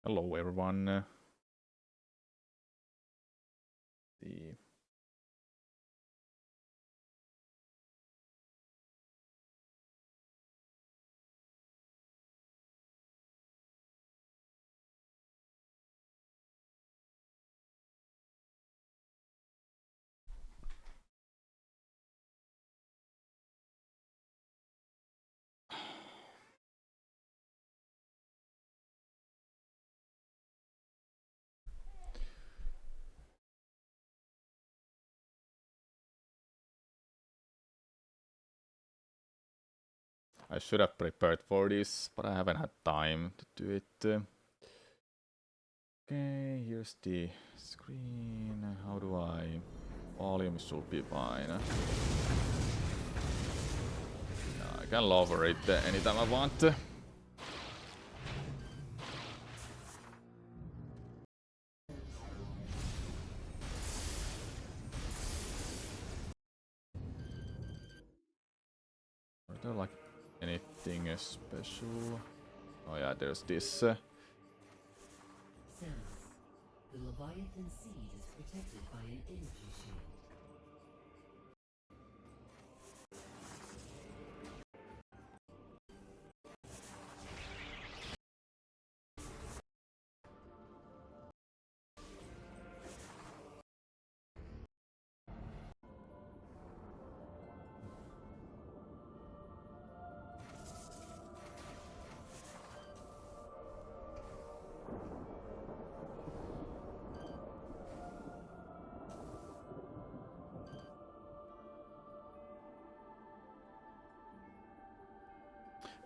Hello everyone. The I should have prepared for this, but I haven't had time to do it. Okay, here's the screen. How do I... Volume should be fine. I can lower it anytime I want. Are there like anything special? Oh yeah, there's this. Sense. The Leviathan seed is protected by an energy shield.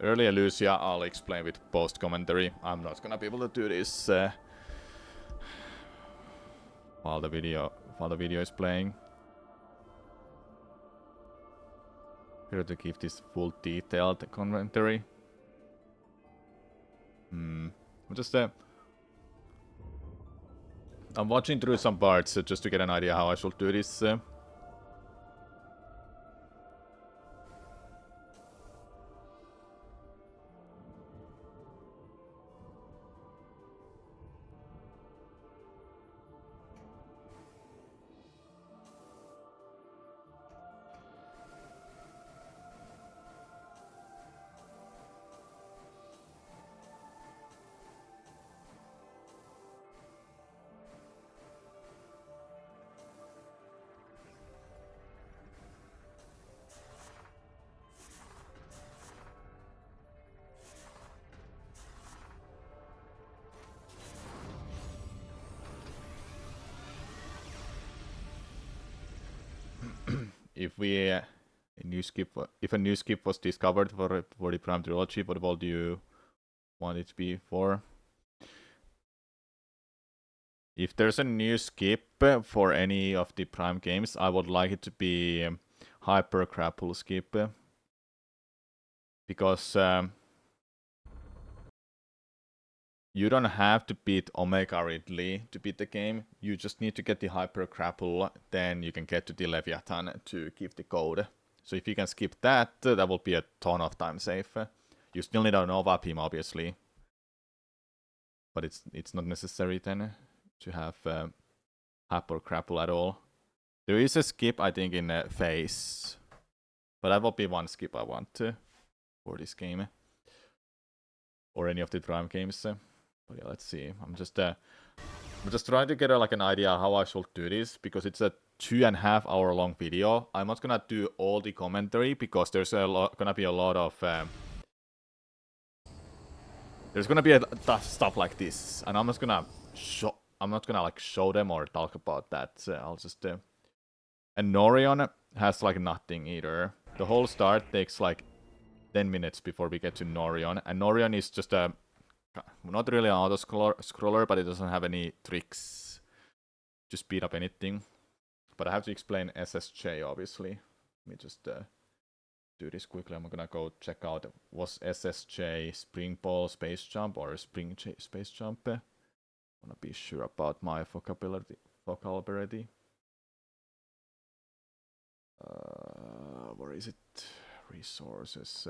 Earlier Lucia, I'll explain with post commentary. I'm not gonna be able to do this while the video is playing. Here to give this full detailed commentary. I'm just I'm watching through some parts just to get an idea how I should do this. If a new skip was discovered for the Prime Trilogy, what all do you want it to be for? If there's a new skip for any of the Prime games, I would like it to be Hyper Grapple skip. Because you don't have to beat Omega Ridley to beat the game. You just need to get the Hyper Grapple, then you can get to the Leviathan to give the code. So if you can skip that, that will be a ton of time save. You still need a Nova Beam, obviously. But it's not necessary then to have Hyper Grapple at all. There is a skip, I think, in Phase. But that will be one skip I want for this game. Or any of the Prime games. But yeah, let's see. I'm just trying to get like an idea how I should do this, because it's a 2.5 hour long video. I'm not gonna do all the commentary because there's gonna be a lot of there's gonna be stuff like this, and I'm not gonna like show them or talk about that. I'll just and Norion has like nothing either. The whole start takes like 10 minutes before we get to Norion, and Norion is just a not really an auto-scroller, but it doesn't have any tricks to speed up anything. But I have to explain SSJ, obviously. Let me just do this quickly. I'm gonna go check out, was SSJ Spring Ball Space Jump or Spring Space Jump? I wanna be sure about my vocabulary. Where is it? Resources.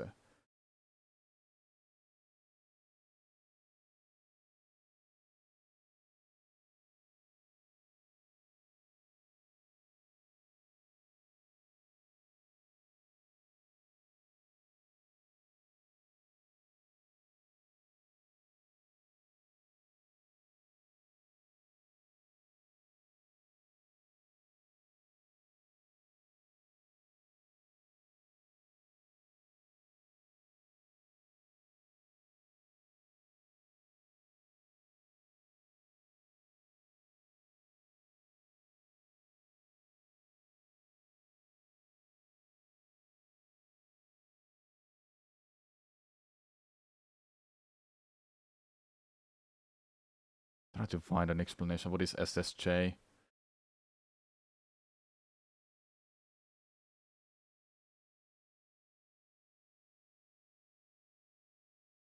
Try to find an explanation. What is SSJ?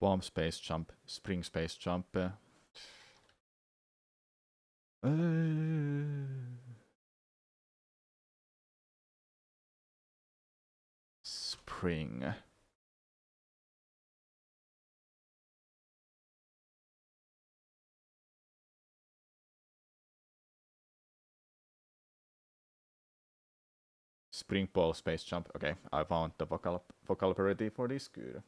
Bomb space jump, spring space jump. Spring. Spring ball space jump. Okay, I found the vocabulary for this. Good.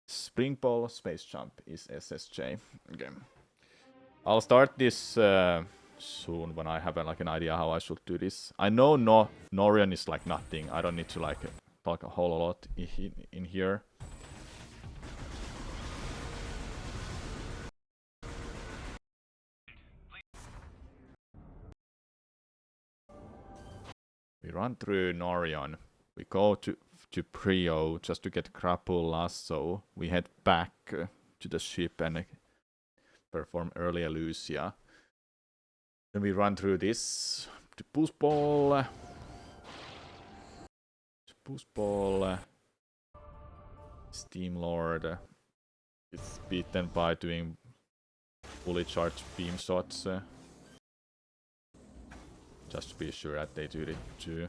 Spring ball space jump is SSJ. Okay. I'll start this soon when I have like an idea how I should do this. I know Norion is like nothing. I don't need to like talk a whole lot in here. We run through Norion. We go to Prio just to get grapple lasso. We head back to the ship and perform early Lucia. Then we run through this to Boost Ball. Steam Lord is beaten by doing fully charged beam shots. Just to be sure that they do it too.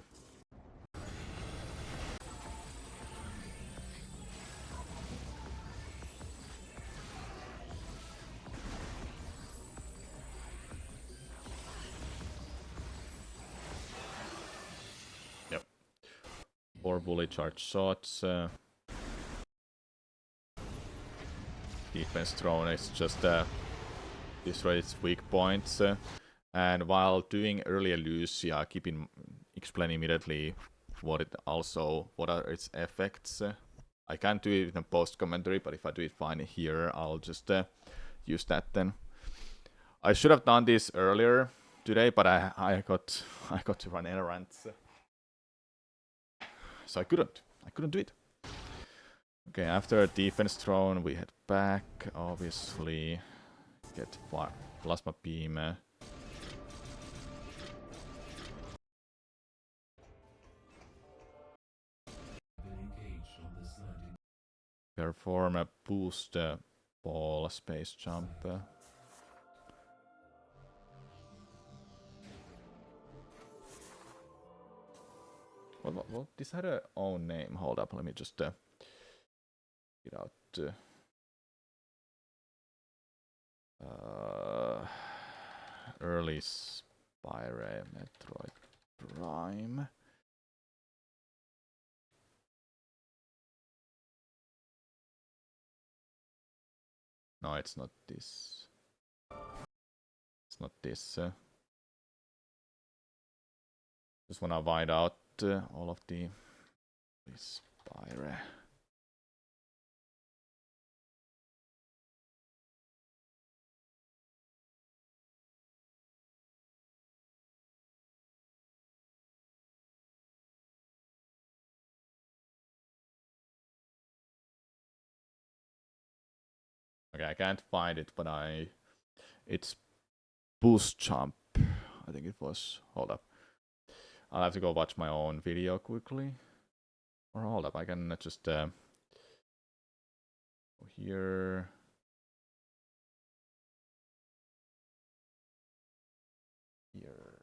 Yep. 4 fully charged shots. Defense thrown is just destroy its weak points. And while doing earlier Lucia, keep explaining immediately what are its effects. I can't do it in post commentary, but if I do it fine here, I'll just use that then. I should have done this earlier today, but I got to run errands, so I couldn't do it. Okay, after a defense thrown, we head back. Obviously, get plasma beam. Perform a boost ball space jump. Well, this had a own name. Hold up, let me just get out. Early Spire Metroid Prime. No, it's not this. It's not this. Just wanna find out all of the Spire. Okay, I can't find it, but it's boost jump. I think it was. Hold up. I'll have to go watch my own video quickly. Or hold up, I can just go here. Here.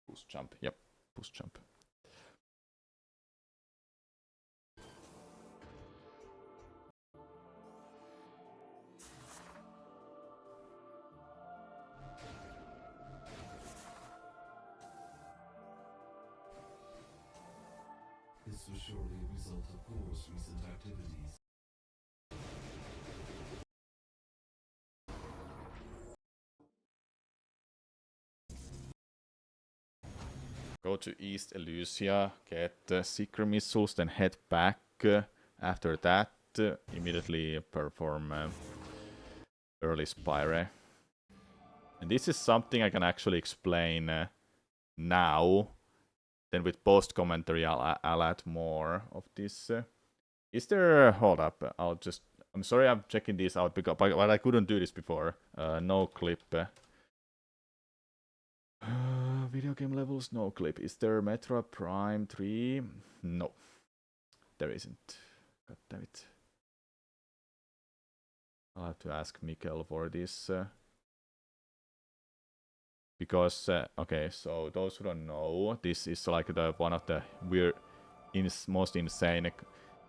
Boost jump. Yep, boost jump. This was surely a result of Gore's recent activities. Go to East Elysia, get Seeker missiles, then head back. After that, immediately perform early Spire. And this is something I can actually explain now then with post commentary, I'll add more of this. Is there? Hold up. I'm sorry, I'm checking this out because but I couldn't do this before. No clip. Video game levels, no clip. Is there Metro Prime 3? No, there isn't. God damn it. I'll have to ask Mikkel for this. Because, okay, so those who don't know, this is like one of the weird, most insane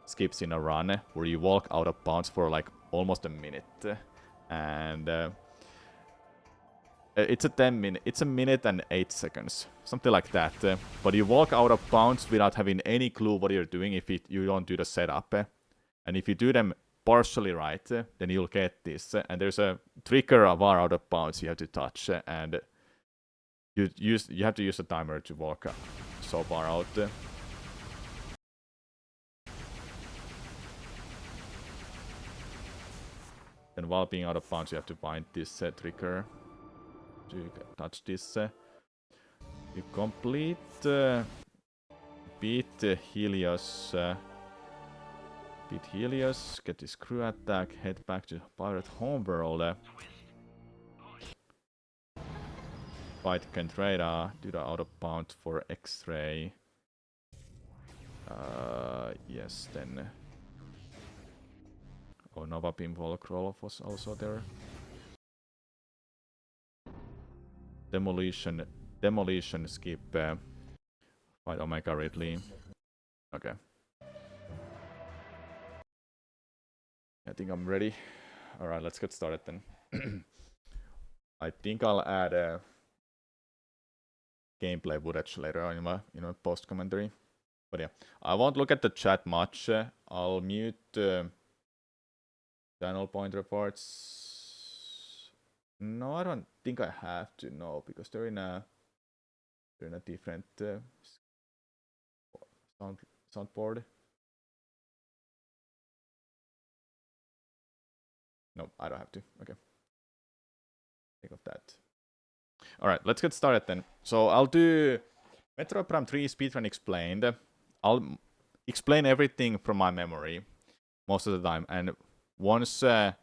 skips in a run where you walk out of bounds for like almost a minute. And it's a minute and 8 seconds, something like that. But you walk out of bounds without having any clue what you're doing if you don't do the setup. And if you do them partially right, then you'll get this. And there's a trigger of our out of bounds you have to touch, and you have to use a timer to walk so far out. Then while being out of bounds, you have to find this trigger to touch this. You complete beat Helios. Beat Helios, get this crew attack, head back to Pirate Homeworld. Fight Kentrada, do the out of bound for X-Ray. Yes, then. Oh, Nova Pinball Crawl was also there. Demolition skip. Fight Omega Ridley. Okay. I think I'm ready. Alright, let's get started then. I think I'll add a gameplay footage later on in my post commentary. But yeah, I won't look at the chat much. I'll mute channel point reports. No, I don't think I have to. No, because they're in a different soundboard. No, I don't have to. Okay. Think of that. Alright, let's get started then. So I'll do Metro Prime 3 Speedrun Explained. I'll explain everything from my memory most of the time. And once I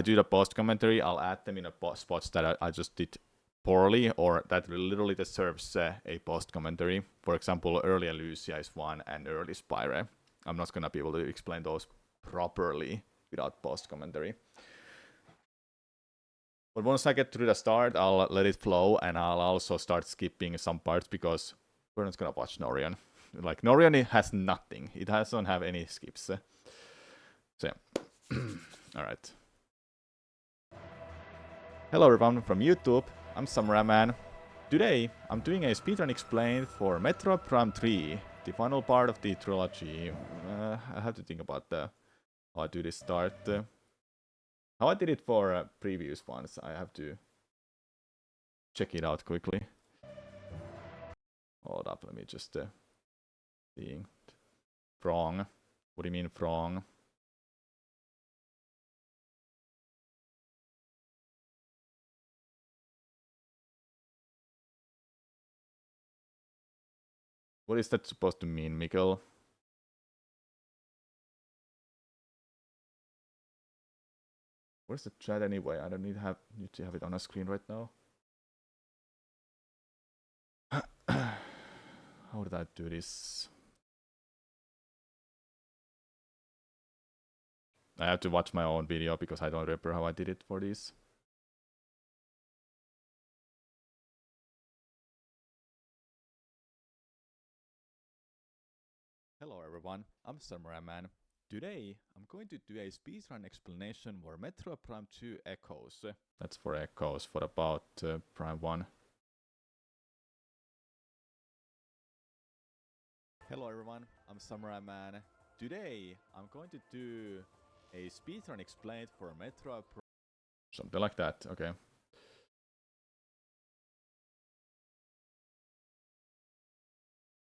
do the post commentary, I'll add them in a spots that I just did poorly or that literally deserves a post commentary. For example, early Lucia is one and early Spire. I'm not gonna be able to explain those properly without post commentary. But once I get through the start, I'll let it flow, and I'll also start skipping some parts because we're not gonna watch Norion. Like, Norion, it has nothing. It doesn't have any skips. So yeah. Alright. Hello everyone from YouTube. I'm Samurai Man. Today, I'm doing a speedrun explained for Metro Prime 3, the final part of the trilogy. I have to think about how I do this start. How I did it for previous ones, I have to check it out quickly. Hold up, let me just see. Wrong. What do you mean wrong? What is that supposed to mean, Mikkel? Where's the chat anyway? I don't need to have it on a screen right now. How did I do this? I have to watch my own video because I don't remember how I did it for this. Hello everyone, I'm Samurai Man. Today, I'm going to do a speedrun explanation for Metro Prime 2 Echoes. That's for Echoes, for about Prime 1. Hello everyone, I'm Samurai Man. Today, I'm going to do a speedrun explained for Metro Prime... Something like that, okay.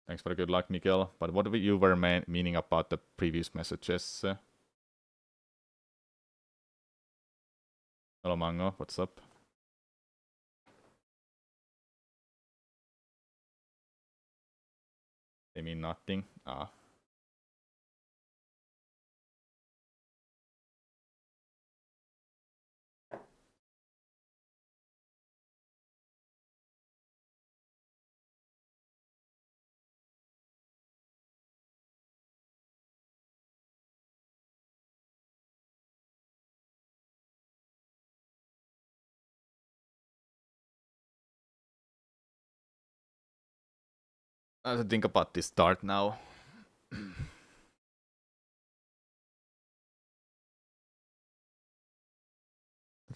Thanks for the good luck, Mikkel. But what you were meaning about the previous messages? Hello, Mango. What's up? They mean nothing. Ah. I have to think about this start now.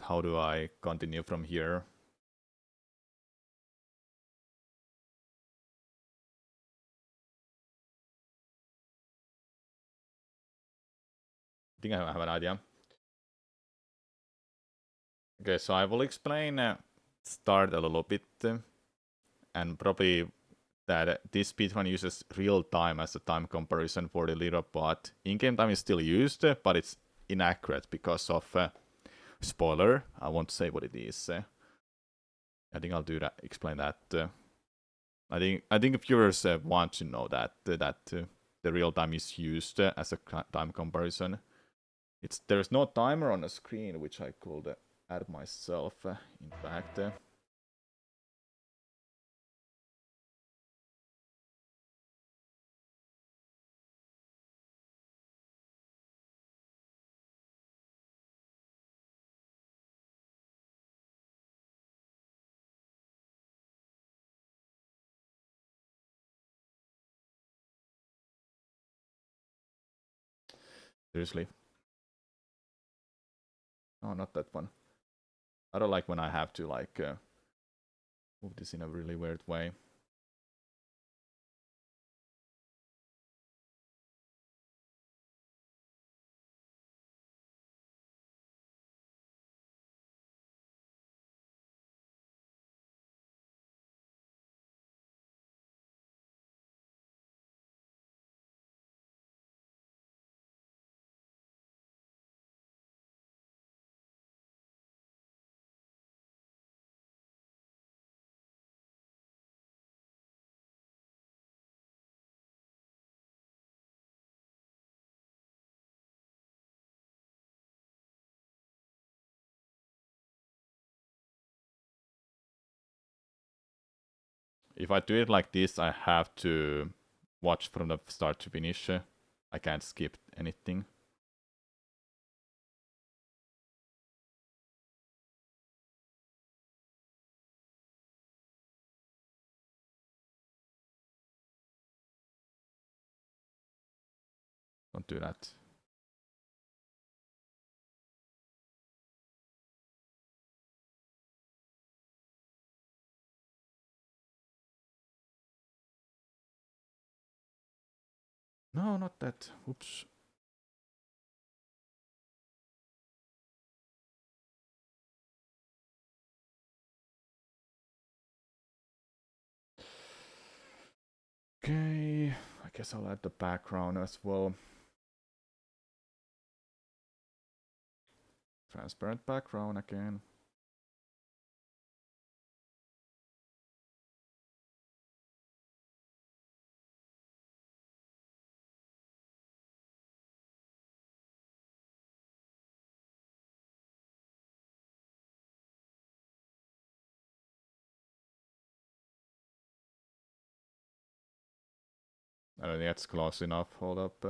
How do I continue from here? I think I have an idea. Okay, so I will explain start a little bit and probably that this speedrun uses real time as a time comparison for the little bot. In-game time is still used, but it's inaccurate because of spoiler. I won't say what it is. I think I'll do that. Explain that. I think viewers want to know that the real time is used as a time comparison. There's no timer on the screen, which I could add myself. In fact. Seriously. Oh, not that one. I don't like when I have to like move this in a really weird way. If I do it like this, I have to watch from the start to finish. I can't skip anything. Don't do that. No, not that. Oops. Okay, I guess I'll add the background as well. Transparent background again. I don't think that's close enough. Hold up.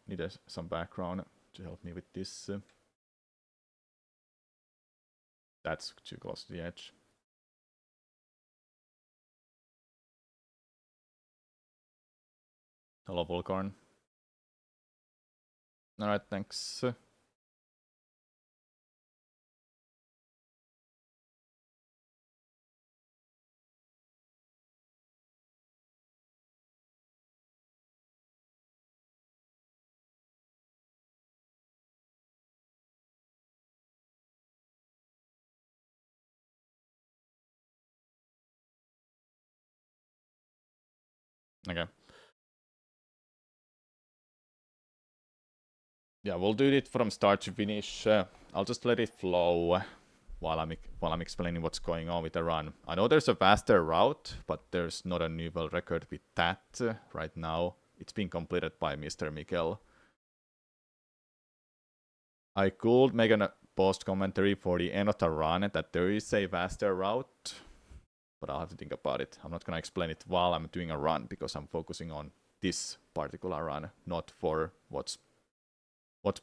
Need some background to help me with this. That's too close to the edge. Hello, Volcarn. Alright, thanks. Okay. Yeah, we'll do it from start to finish. I'll just let it flow. while I'm explaining what's going on with the run. I know there's a faster route, but there's not a new world record with that right now. It's been completed by Mr. Mikkel. I could make a post commentary for the end of the run that there is a faster route, but I'll have to think about it. I'm not gonna explain it while I'm doing a run because I'm focusing on this particular run, not for what's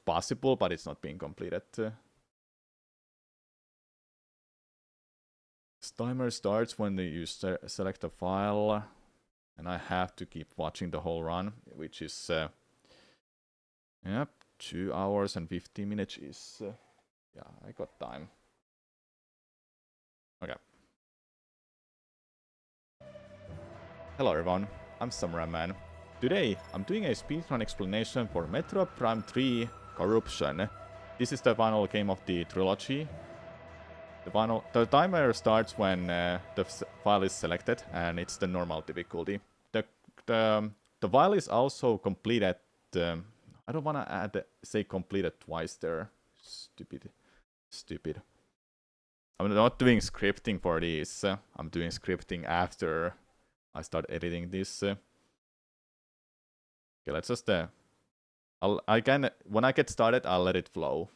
possible, but it's not being completed. This timer starts when you select a file, and I have to keep watching the whole run, which is 2 hours and 15 minutes is yeah, I got time. Okay. Hello everyone, I'm Samurai Man. Today, I'm doing a speedrun explanation for Metro Prime 3 Corruption. This is the final game of the trilogy. The timer starts when the file is selected, and it's the normal difficulty. The file is also completed. I don't want to say completed twice there. Stupid. I'm not doing scripting for this. I'm doing scripting after I start editing this. Okay, let's just when I get started, I'll let it flow.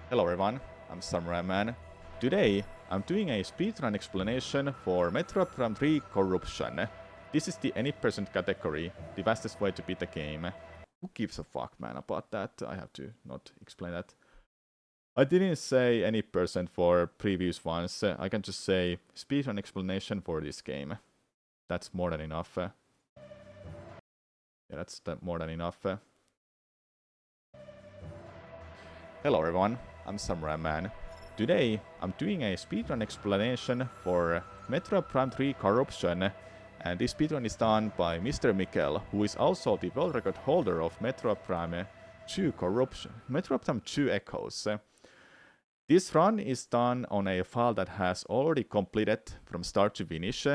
Hello everyone, I'm Samurai Man. Today, I'm doing a speedrun explanation for Metro Prime 3 Corruption. This is the any percent category, the fastest way to beat the game. Who gives a fuck, man, about that? I have to not explain that. I didn't say any percent for previous ones. I can just say speedrun explanation for this game. That's more than enough. Yeah, that's more than enough. Hello everyone, I'm Samurai Man. Today, I'm doing a speedrun explanation for Metro Prime 3 Corruption, and this speedrun is done by Mr. Mikkel, who is also the world record holder of Metro Prime 2 Corruption, Metro Prime 2 Echoes. This run is done on a file that has already completed from start to finish.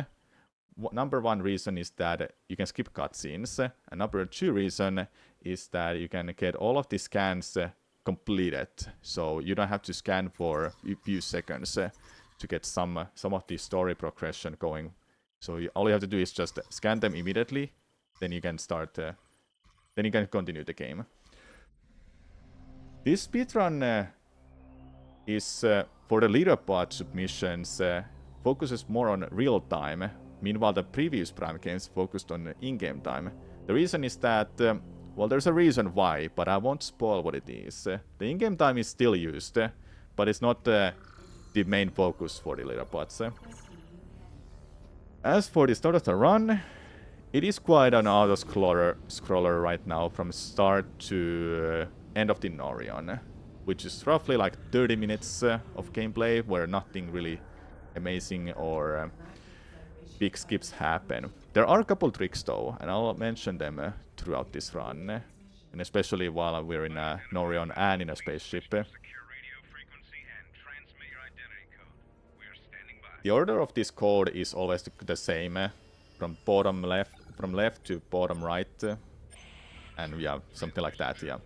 Number one reason is that you can skip cutscenes, and number two reason is that you can get all of the scans completed, so you don't have to scan for a few seconds to get some of the story progression going. So all you have to do is just scan them immediately, then you can start, then you can continue the game. This speedrun is for the leaderboard submissions focuses more on real time. Meanwhile, the previous Prime games focused on in-game time. The reason is that, well, there's a reason why, but I won't spoil what it is. The in-game time is still used, but it's not the main focus for the leaderboards. As for the start of the run, it is quite an auto-scroller right now from start to end of the Norion, which is roughly like 30 minutes of gameplay where nothing really amazing or big skips happen. There are a couple tricks though, and I'll mention them throughout this run, and especially while we're in Norion and in a spaceship. The order of this code is always the same, from left to bottom right, and yeah, something like that. Yeah,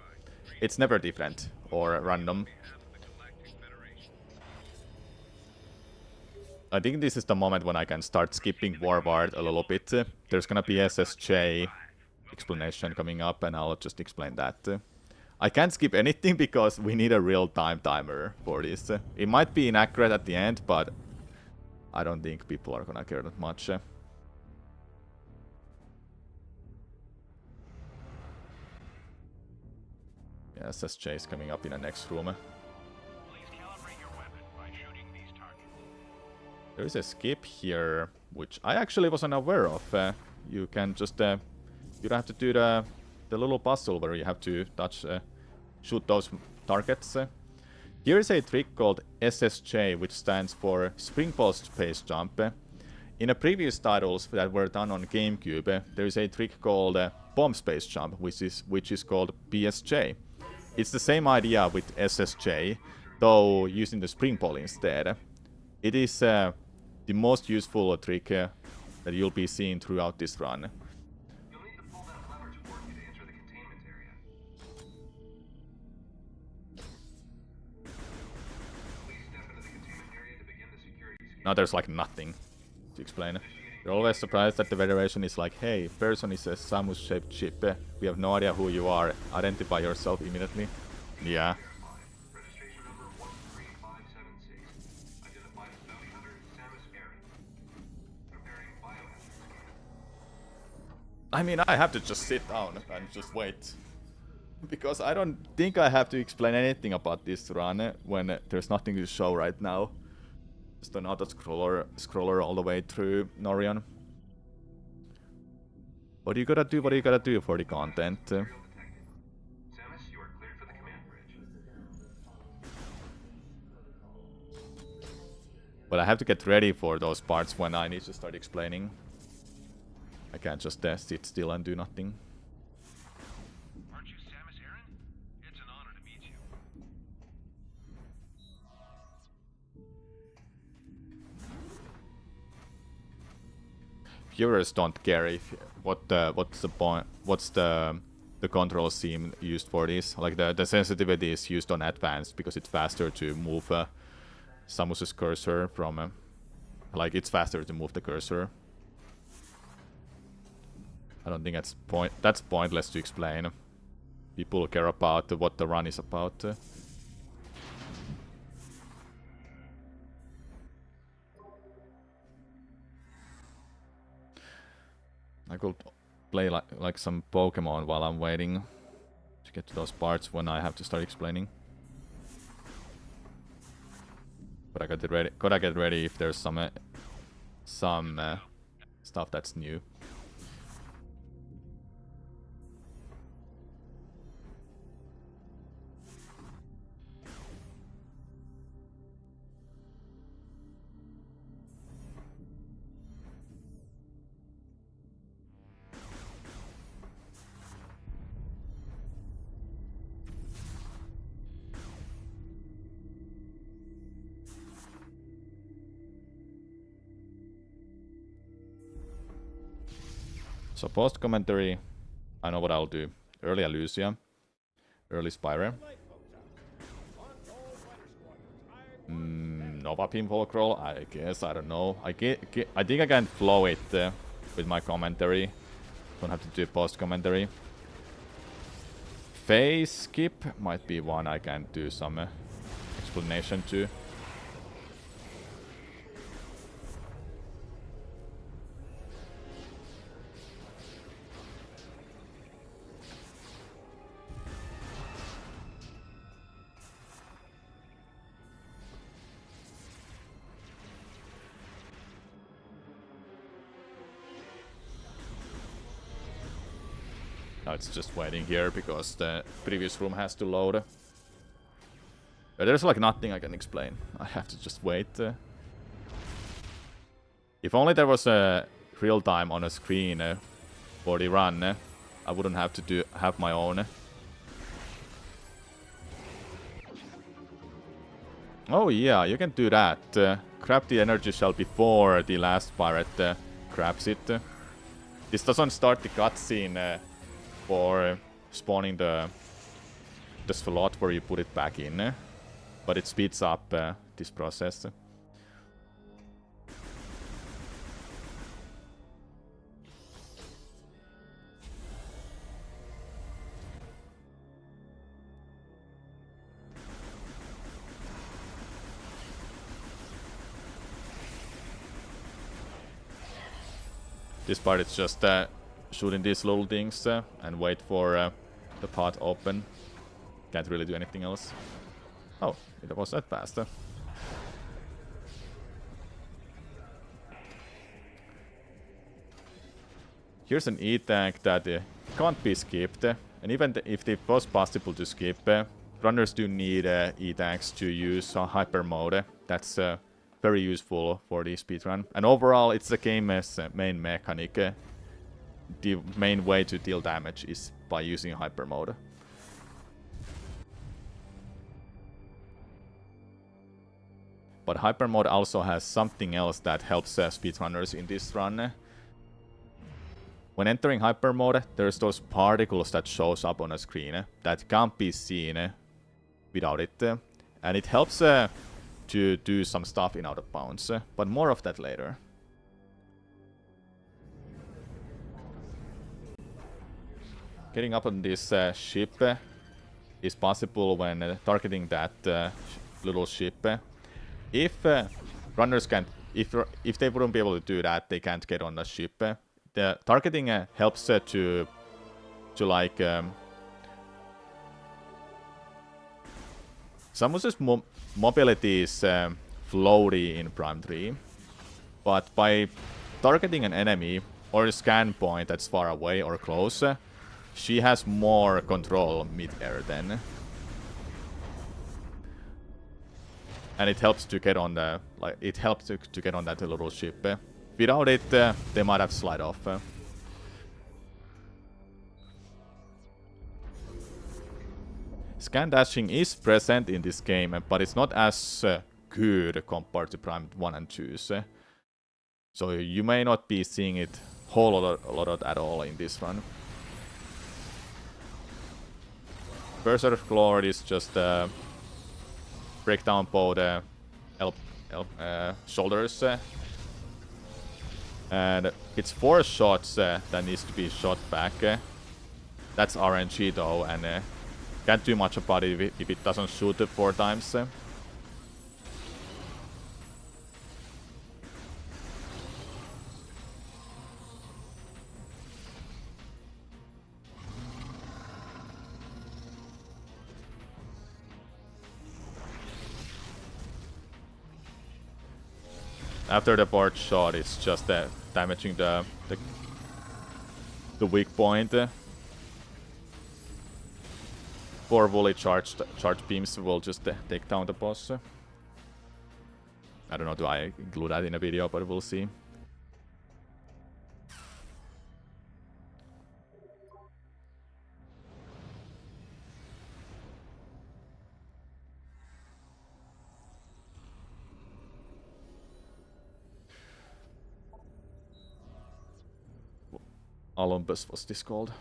it's never different or random. I think this is the moment when I can start skipping forward a little bit. There's gonna be SSJ explanation coming up, and I'll just explain that. I can't skip anything because we need a real-time timer for this. It might be inaccurate at the end, but I don't think people are gonna care that much. Yeah, SSJ is coming up in the next room. There is a skip here, which I actually wasn't aware of. You can just, you don't have to do the little puzzle where you have to shoot those targets. Here is a trick called SSJ, which stands for Springboard Space Jump. In the previous titles that were done on GameCube, there is a trick called Bomb Space Jump, which is called BSJ. It's the same idea with SSJ, though using the springboard instead. It is the most useful trick that you'll be seeing throughout this run. You'll need to pull that lever to work you to enter the containment area. Now there's like nothing to explain. You're always surprised that the Federation is like, hey, person is a Samus-shaped ship. We have no idea who you are. Identify yourself immediately. Yeah. Registration number 13576. Identified as bounty hunter Samus Aran. Preparing biohazard scan. I mean, I have to just sit down and just wait. Because I don't think I have to explain anything about this run when there's nothing to show right now. Just an auto-scroller all the way through Norion. What do you gotta do for the content? Serial detected. Samus, you are cleared for the command bridge. But I have to get ready for those parts when I need to start explaining. I can't just sit still and do nothing. Aren't you Samus Aran? It's an honor to meet you. Viewers don't care if what's the point, what's the control scheme used for this. Like the sensitivity is used on advanced because it's faster to move Samus's cursor from like it's faster to move the cursor. I don't think that's pointless to explain. People care about what the run is about. I could play like some Pokemon while I'm waiting to get to those parts when I have to start explaining. But I gotta get ready if there's some stuff that's new. So post commentary, I know what I'll do. Early Alucia, early Spire. Nova Pinball Crawl, I guess, I don't know. I think I can flow it with my commentary. Don't have to do post commentary. Phase skip might be one I can do some explanation to. Now it's just waiting here because the previous room has to load. But there's like nothing I can explain. I have to just wait. If only there was a real time on a screen for the run, I wouldn't have to have my own. Oh yeah, you can do that. Grab the energy shell before the last pirate grabs it. This doesn't start the cutscene for spawning the slot where you put it back in, but it speeds up this process. This part is just shooting these little things and wait for the pot open. Can't really do anything else. Oh, it was that fast. Here's an E-tank that can't be skipped. And even if it was possible to skip, runners do need E-tanks to use hyper mode. That's very useful for the speedrun. And overall, it's the game's main mechanic. The main way to deal damage is by using hyper mode. But hyper mode also has something else that helps speedrunners in this run. When entering hyper mode, there's those particles that shows up on a screen that can't be seen without it. And it helps to do some stuff in out of bounds, but more of that later. Getting up on this ship is possible when targeting that little ship. If runners can't, if they wouldn't be able to do that, they can't get on the ship. The targeting helps to like Samus's mobility is floaty in Prime 3, but by targeting an enemy or a scan point that's far away or close, she has more control mid-air then. And it helps to get on the to get on that little ship. Without it, they might have slide off. Scan dashing is present in this game, but it's not as good compared to Prime 1 and 2. So you may not be seeing it a lot at all in this run. Berserk Lord is just break down both shoulders. And it's 4 shots that needs to be shot back. That's RNG though, and can't do much about it if it doesn't shoot 4 times. After the board shot, it's just damaging the weak point. 4 volley charge beams will just take down the boss. I don't know, do I include that in a video, but we'll see. Olympus was this called?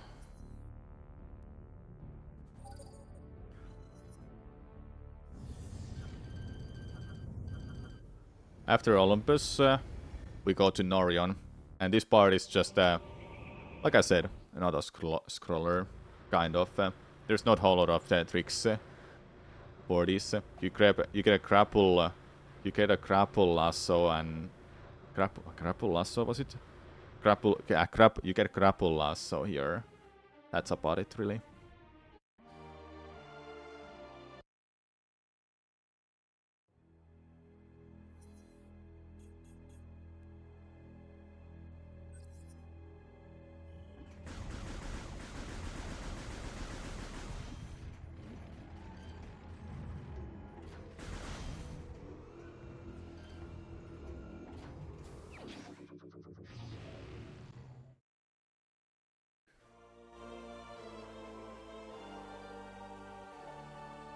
After Olympus, we go to Norion, and this part is just, like I said, another scroller, kind of. There's not a whole lot of tricks for this. You get a grapple, lasso and grapple lasso, was it? You get a grapple lasso here. That's about it, really.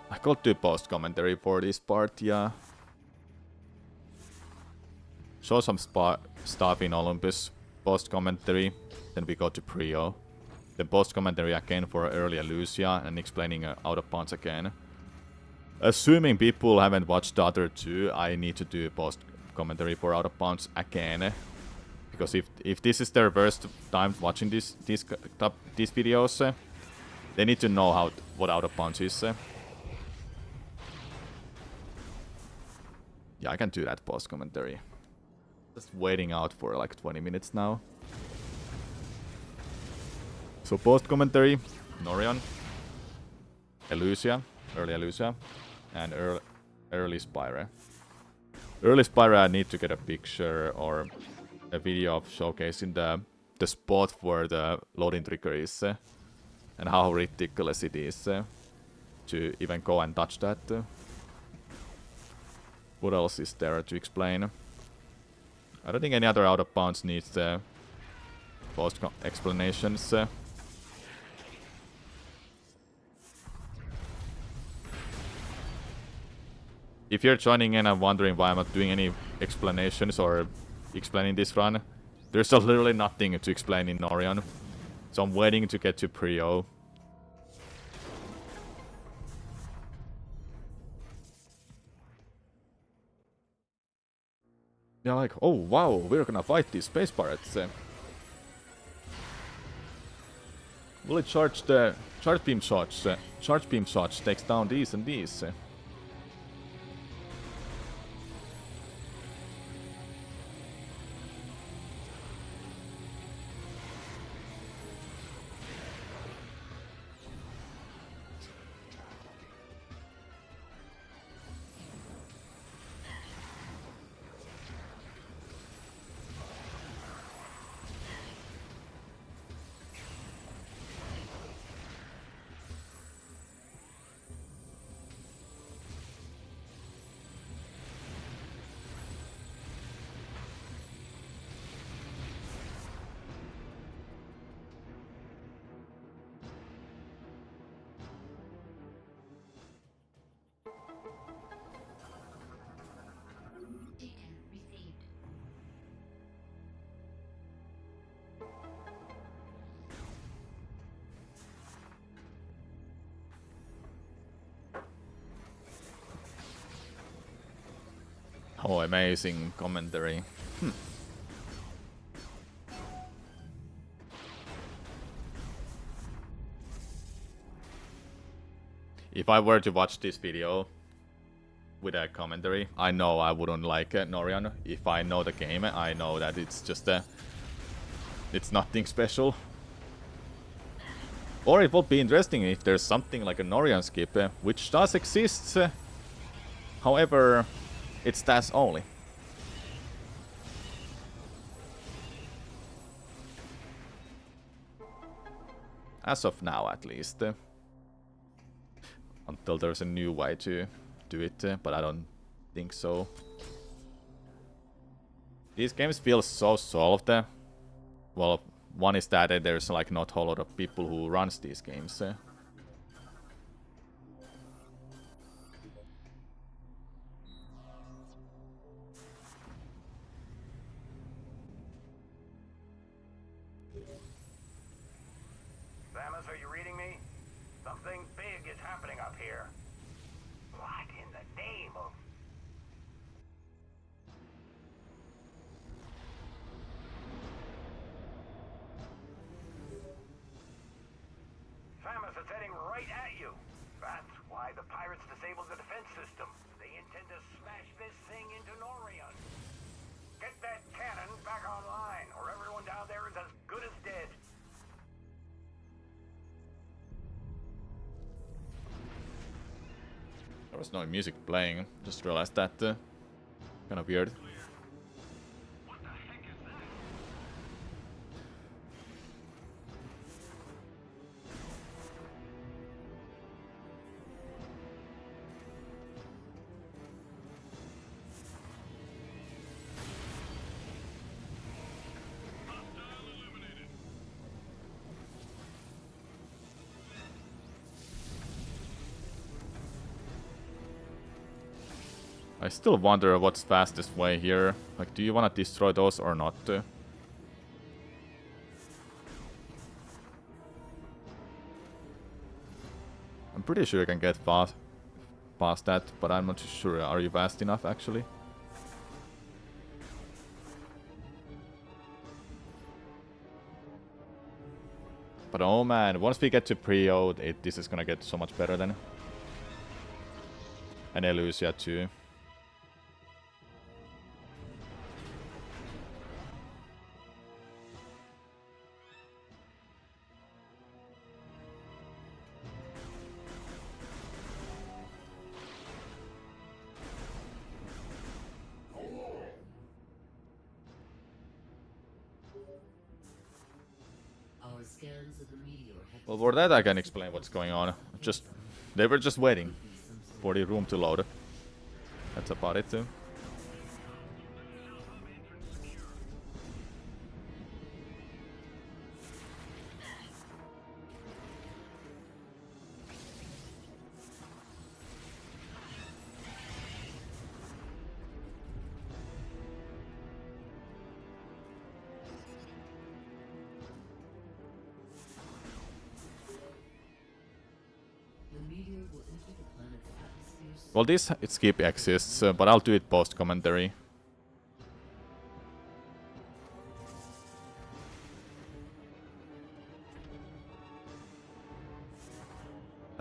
I could do post commentary for this part, yeah. Show some stuff in Olympus, post commentary, then we go to Prio. Then post commentary again for earlier Lucia and explaining out of bounds again. Assuming people haven't watched the other 2, I need to do post commentary for out of bounds again. Because if this is their first time watching these videos, they need to know what out of bounds is. Yeah, I can do that post commentary. Just waiting out for like 20 minutes now. So post commentary, Norion, early Elusia, and early Spyre. Early Spyre, I need to get a picture or a video of showcasing the spot where the loading trigger is and how ridiculous it is to even go and touch that. What else is there to explain? I don't think any other out of bounds needs post explanations. If you're joining in and wondering why I'm not doing any explanations or explaining this run, there's literally nothing to explain in Norion. So I'm waiting to get to Prio. They're like, oh wow, we're gonna fight these space pirates. Will it charge the charge beam shots? Charge beam shots takes down these and these. Data received. Oh, amazing commentary. If I were to watch this video with a commentary, I know I wouldn't like Norian. If I know the game, I know that it's just it's nothing special. Or it would be interesting if there's something like a Norian skip, which does exist. However, it's stats only. As of now, at least. Until there's a new way to do it, but I don't think so. These games feel so solved. Well, one is that there's like not a whole lot of people who runs these games. Samus, are you reading me? Something big is happening up here. What in the name of... Samus, it's heading right at you. That's why the pirates disabled the defense system. They intend to smash this thing into Norion. Get that cannon back online, or everyone down there is as good as dead. There was no music playing. Just realized that. Kind of weird. What the heck is that? I still wonder what's fastest way here. Like, do you want to destroy those or not? I'm pretty sure you can get past that, but I'm not sure. Are you fast enough, actually? But oh man, once we get to Prio, this is gonna get so much better then. And Elusia too. Our scans of the meteor have Well, for that I can explain what's going on. They were just waiting for the room to load. That's about it too. the meteor will enter the planet's atmosphere. Well, this skip exists, but I'll do it post commentary.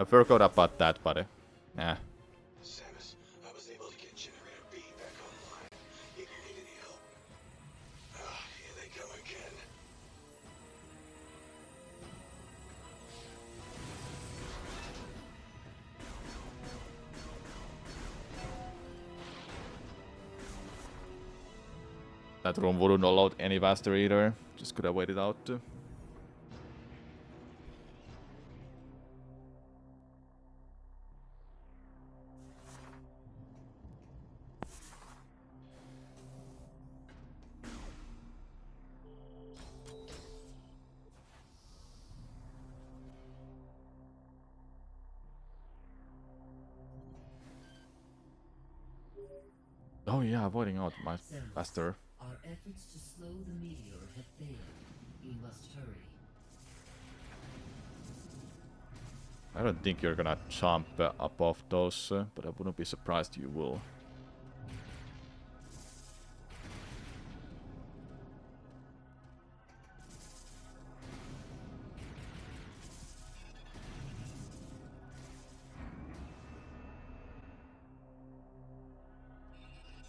I forgot about that, but yeah. Samus, I was able to get Generator B back online. If you need any help. Ah, here they come again. That room wouldn't load any faster either. Just could have waited out. Oh yeah, avoiding out my Samus, faster. our efforts to slow the meteor have failed. You must hurry. I don't think you're gonna jump above those, but I wouldn't be surprised you will.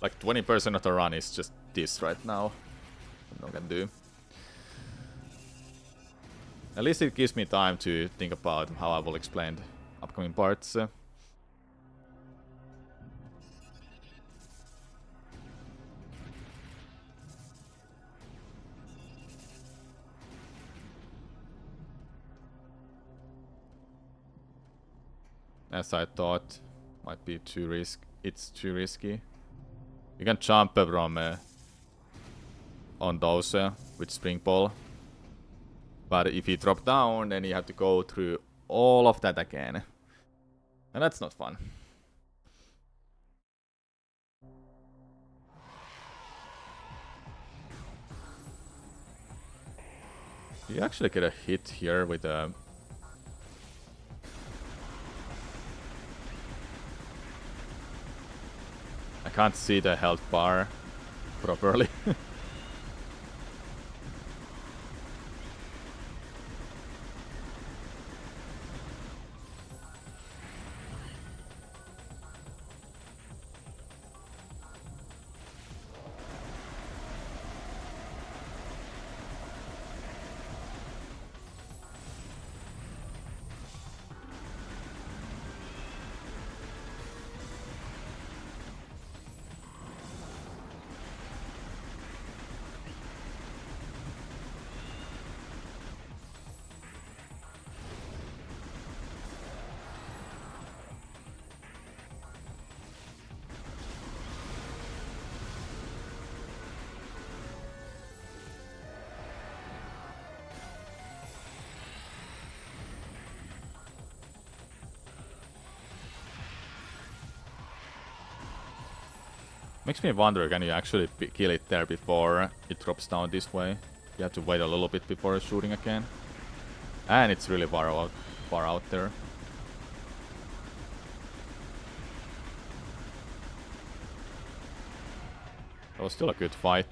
Like 20% of the run is just this right now. No can do. At least it gives me time to think about how I will explain the upcoming parts. As I thought, might be too it's too risky. You can jump from on those with spring ball, but if you drop down, then you have to go through all of that again, and that's not fun. You actually get a hit here with a. I can't see the health bar properly. Makes me wonder, can you actually kill it there before it drops down this way? You have to wait a little bit before shooting again. And it's really far out there. That was still a good fight.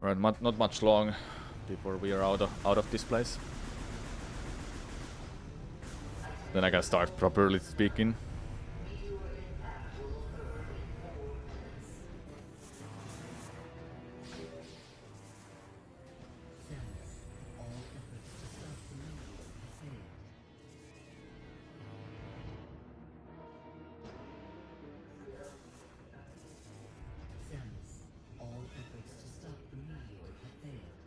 Right, not much long before we are out of this place. Then I can start properly speaking. Samus, all efforts to stop the meteor have failed. Samus, all efforts to stop the meteor have failed.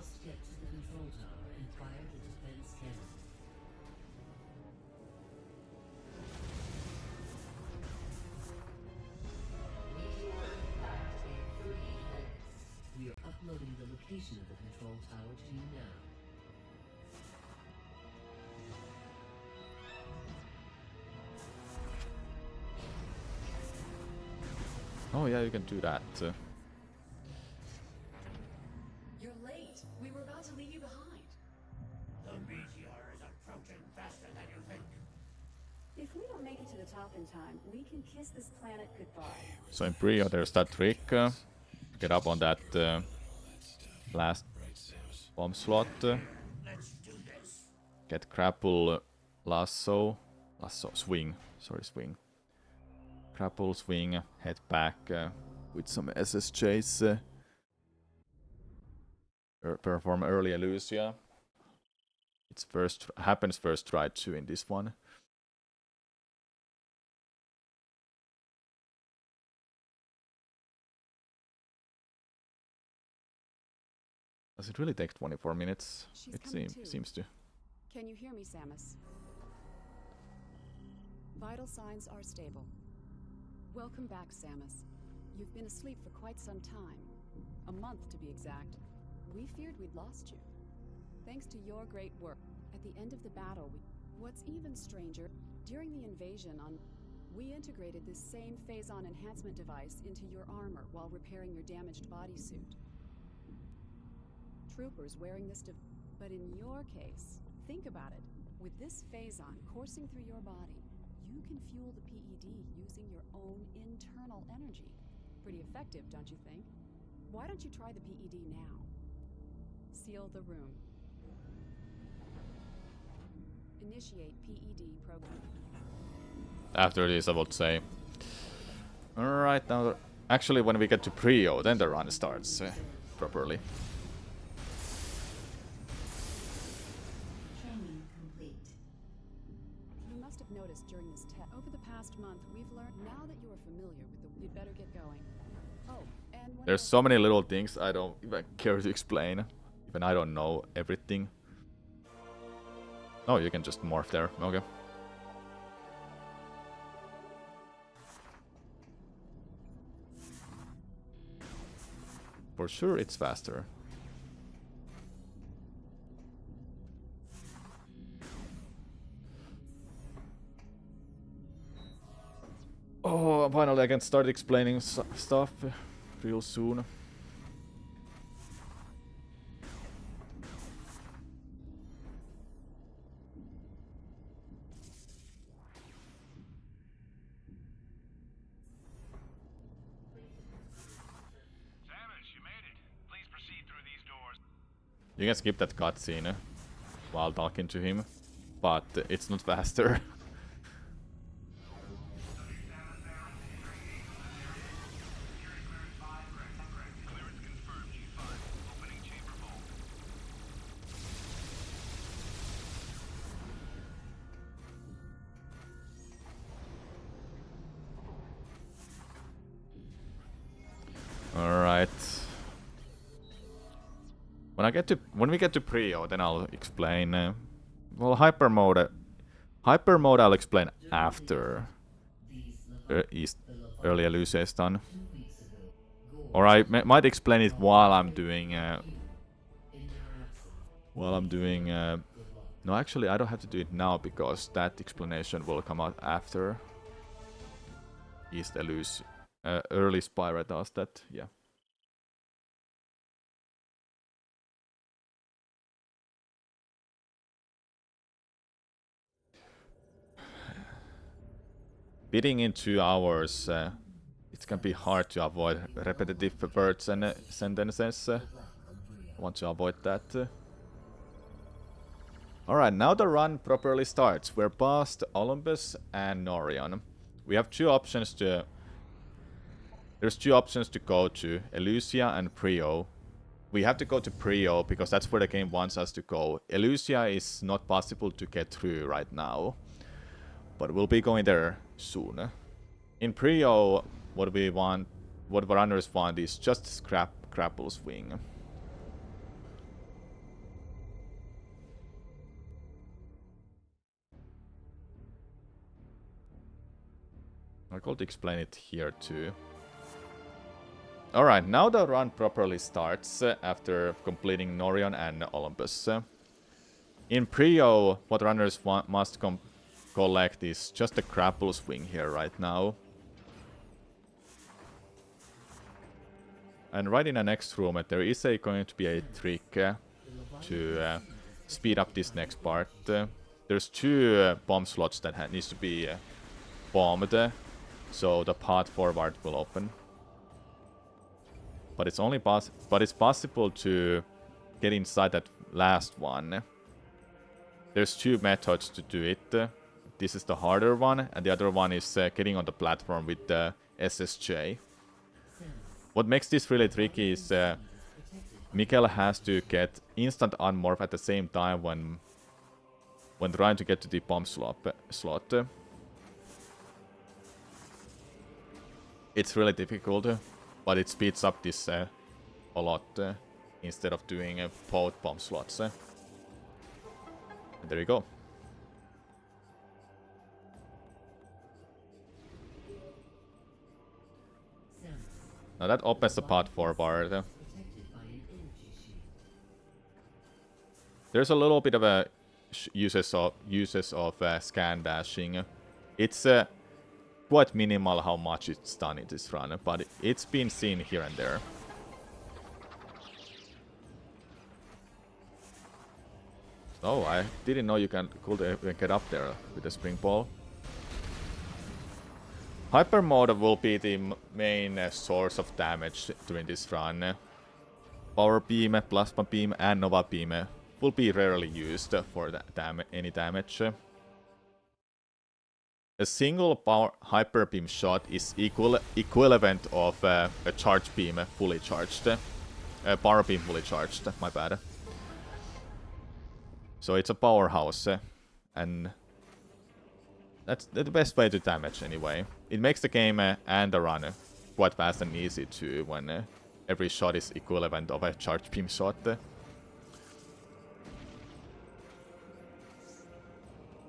must get to the control tower and fire the defense cannon. We are uploading the location of the control tower to you now. Oh yeah, you can do that. You're late. We were about to leave you behind. The meteor is approaching faster than you think. If we don't make it to the top in time, we can kiss this planet goodbye. So in Brio there's that trick. Get up on that last bomb slot. Let's do this. Get grapple, lasso, swing. Sorry, swing. Grapple, swing, head back with some SSJs. Perform early Elusia. It's happens first try too in this one. Does it really take 24 minutes? She's It coming too. seems to. Can you hear me, Samus? Vital signs are stable. Welcome back, Samus. You've been asleep for quite some time. A month, to be exact. We feared we'd lost you. Thanks to your great work, at the end of the battle, what's even stranger, during the invasion we integrated this same phase-on enhancement device into your armor while repairing your damaged bodysuit. Troopers wearing this but in your case, think about it. With this phase-on coursing through your body, you can fuel the PED using your own internal energy. Pretty effective, don't you think? Why don't you try the PED now? Seal the room. Initiate PED program. After this, I would say. Alright, now. Actually, when we get to Prio, then the run starts properly. Training complete. You must have noticed during this test. Over the past month, we've learned now that you are familiar with the. You'd better get going. Oh, and one There's so many little things I don't even care to explain. Even I don't know everything. Oh, you can just morph there. Okay. For sure it's faster. Oh, finally I can start explaining stuff real soon. Samus, you made it. Please proceed through these doors. You can skip that cutscene while talking to him, but it's not faster. Clearance confirmed, G5. Opening chamber vault. Alright. When we get to Prio, then I'll explain. Well, hyper mode I'll explain after early Elusia is done. Or I might explain it while I'm doing. No, actually, I don't have to do it now because that explanation will come out after East Elusia. Early Spyra does that. Yeah. Bidding in 2 hours, it can be hard to avoid repetitive words and sentences. I want to avoid that. Alright, now the run properly starts. We're past Olympus and Norion. We have two options to... There's two options to go to, Elusia and Prio. We have to go to Prio because that's where the game wants us to go. Elusia is not possible to get through right now, but we'll be going there soon. In Prio, what runners want is just grapple swing. I could explain it here too. Alright, now the run properly starts after completing Norion and Olympus. In Prio, what runners must collect is just a grapple swing here right now. And right in the next room, there is going to be a trick to speed up this next part. There's 2 bomb slots that needs to be bombed, so the path forward will open. But it's only it's possible to get inside that last one. There's 2 methods to do it. This is the harder one, and the other one is getting on the platform with the SSJ. What makes this really tricky is Mikkel has to get instant unmorph at the same time when trying to get to the bomb slot. It's really difficult, but it speeds up this a lot instead of doing both bomb slots. And there you go. Now that opens the path forward. There's a little bit of a uses of scan dashing. It's quite minimal how much it's done in this run, but it's been seen here and there. Oh, I didn't know you could get up there with the spring ball. Hyper mode will be the main source of damage during this run. Power beam, plasma beam, and nova beam will be rarely used for any damage. A single power hyper beam shot is equivalent of a charge beam fully charged. Power beam fully charged, my bad. So it's a powerhouse, and that's the best way to damage anyway. It makes the game and the run quite fast and easy too when every shot is equivalent of a charge beam shot.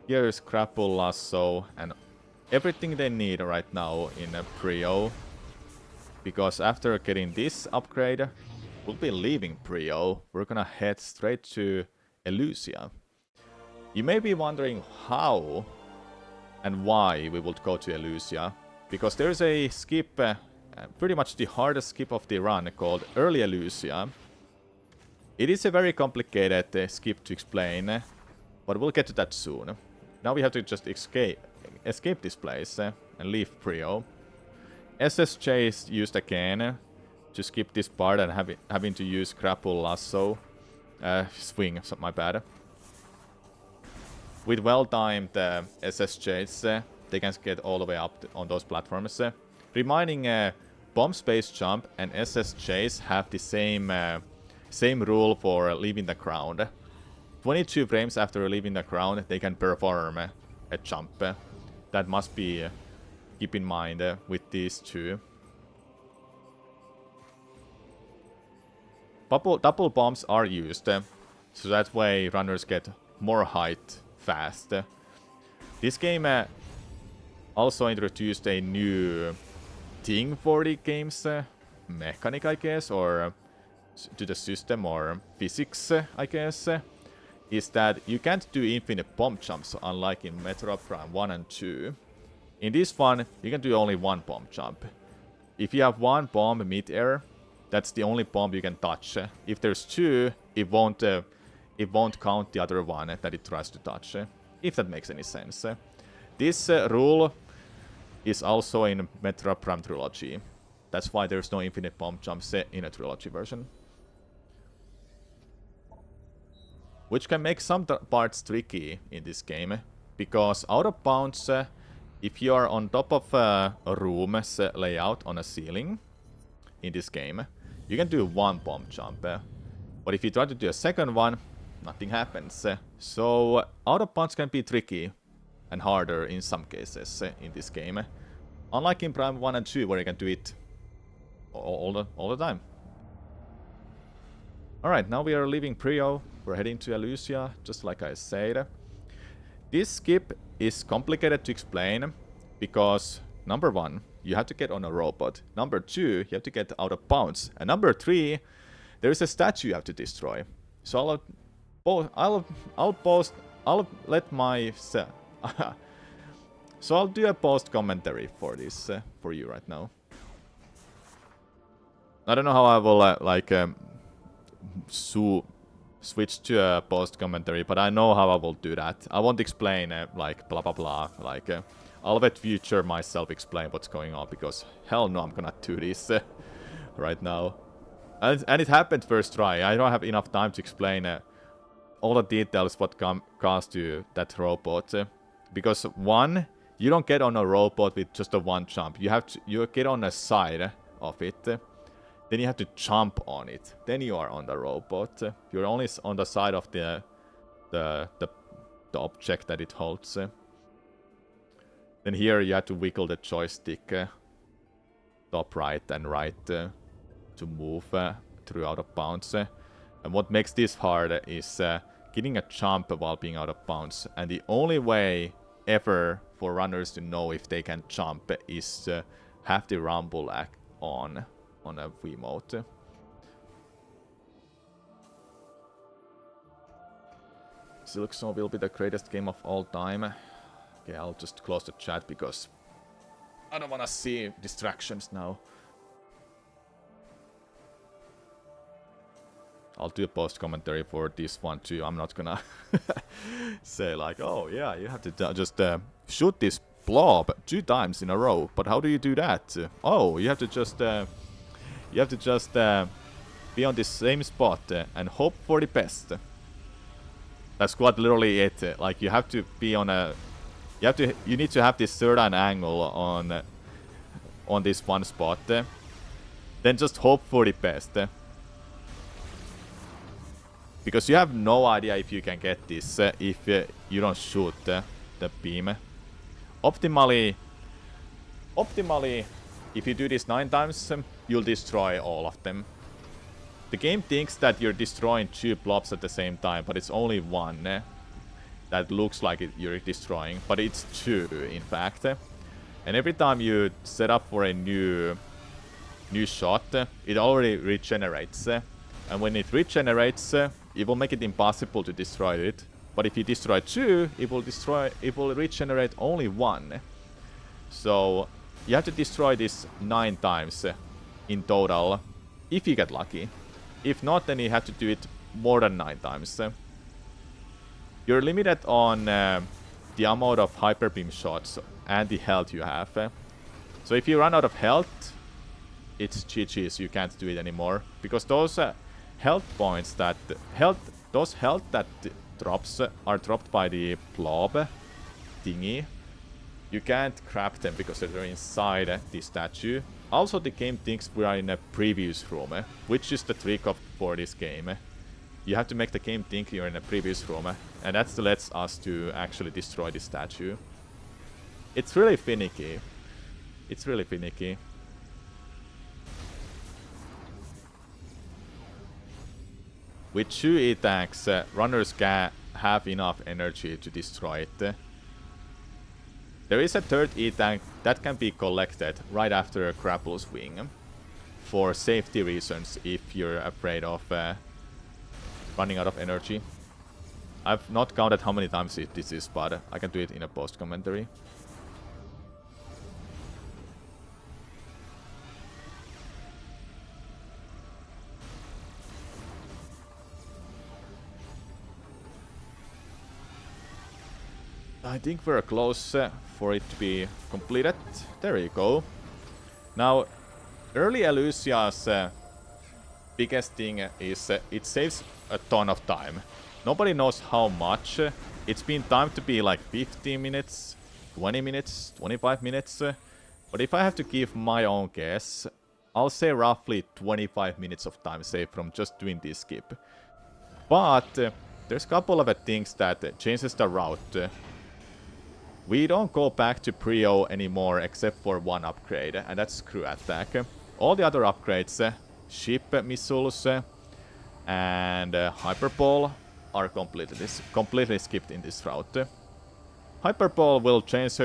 Here is grapple, lasso, and everything they need right now in a Prio. Because after getting this upgrade, we'll be leaving Prio. We're gonna head straight to Elusia. You may be wondering how and why we would go to Elusia. Because there's a skip, pretty much the hardest skip of the run, called Early Elusia. It is a very complicated skip to explain, but we'll get to that soon. Now we have to just escape this place and leave Prio. SSJ is used again to skip this part and having to use grapple, lasso, swing, my bad. With well-timed SSJs, they can get all the way up on those platforms. Reminding bomb space jump and SSJs have the same rule for leaving the ground. 22 frames after leaving the ground, they can perform a jump. That must be keep in mind with these two. Double bombs are used, so that way runners get more height fast. This game also introduced a new thing for the game's mechanic, I guess, or to the system or physics, I guess, is that you can't do infinite bomb jumps, unlike in Metro Prime 1 and 2. In this one, you can do only one bomb jump. If you have one bomb mid-air, that's the only bomb you can touch. If there's two, it won't count the other one that it tries to touch, if that makes any sense. This rule is also in Metro Prime Trilogy. That's why there's no infinite bomb jumps in a Trilogy version. Which can make some parts tricky in this game, because out of bounds, if you are on top of a room's layout on a ceiling in this game, you can do one bomb jump. But if you try to do a second one, nothing happens. So out of bounds can be tricky and harder in some cases in this game. Unlike in Prime 1 and 2, where you can do it all the time. Alright, now we are leaving Prio. We're heading to Elusia, just like I said. This skip is complicated to explain, because Number 1, you have to get on a robot. Number 2, you have to get out of bounds. And number 3, there is a statue you have to destroy. So I'll let my so I'll do a post commentary for this for you right now. I don't know how I will switch to a post commentary, but I know how I will do that. I won't explain like blah blah blah. Like I'll let future myself explain what's going on, because hell no, I'm gonna do this right now. And it happened first try. I don't have enough time to explain all the details what comes to that robot. Because 1, you don't get on a robot with just a 1 jump. You get on the side of it. Then you have to jump on it. Then you are on the robot. You're only on the side of the object that it holds. Then here you have to wiggle the joystick top right and right to move through out of bounds. And what makes this hard is getting a jump while being out of bounds. And the only way ever for runners to know if they can jump is to have the rumble on a Wiimote. Silksong will be the greatest game of all time. Okay, I'll just close the chat because I don't want to see distractions now. I'll do a post commentary for this one too. I'm not gonna say like, oh yeah, you have to just shoot this blob 2 times in a row. But how do you do that? Oh, you have to just be on the same spot and hope for the best. That's quite literally it. Like you have to be on a, you need to have this certain angle on this one spot. Then just hope for the best. Because you have no idea if you can get this if you don't shoot the beam. Optimally, if you do this 9 times, you'll destroy all of them. The game thinks that you're destroying 2 blobs at the same time, but it's only 1 that looks like you're destroying, but it's 2 in fact. And every time you set up for a new shot, it already regenerates. And when it regenerates, it will make it impossible to destroy it. But if you destroy 2, it will regenerate only 1. So you have to destroy this 9 times in total, if you get lucky. If not, then you have to do it more than 9 times. You're limited on the amount of hyper beam shots and the health you have. So if you run out of health, it's GG's, you can't do it anymore. Because those health points that those health that drops are dropped by the blob thingy. You can't grab them because they're inside the statue. Also, the game thinks we are in a previous room, which is the trick for this game. You have to make the game think you're in a previous room, and that lets us to actually destroy the statue. It's really finicky. It's really finicky. With 2 E-tanks, runners can have enough energy to destroy it. There is a 3rd E-tank that can be collected right after a grapple swing. For safety reasons, if you're afraid of running out of energy. I've not counted how many times this is, but I can do it in a post commentary. I think we're close for it to be completed. There you go. Now, early Elusia's biggest thing is it saves a ton of time. Nobody knows how much. It's been timed to be like 15 minutes, 20 minutes, 25 minutes. But if I have to give my own guess, I'll say roughly 25 minutes of time saved from just doing this skip. But there's a couple of things that changes the route. We don't go back to Prio anymore except for 1 upgrade, and that's Crew Attack. All the other upgrades, Ship Missiles and Hyperball, are completely skipped in this route. Hyperball will change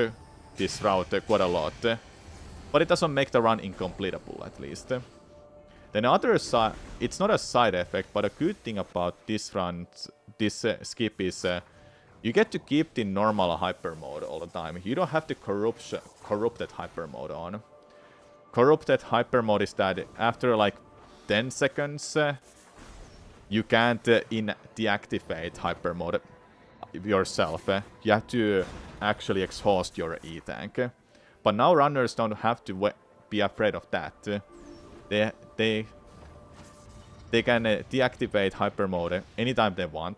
this route quite a lot. but it doesn't make the run incompletable at least. Then other side, it's not a side effect, but a good thing about this run, this skip is you get to keep the normal hyper mode all the time. You don't have to corrupted hyper mode on. Corrupted hyper mode is that after like 10 seconds, you can't deactivate hyper mode yourself. You have to actually exhaust your E-tank. But now runners don't have to be afraid of that. They can deactivate hyper mode anytime they want.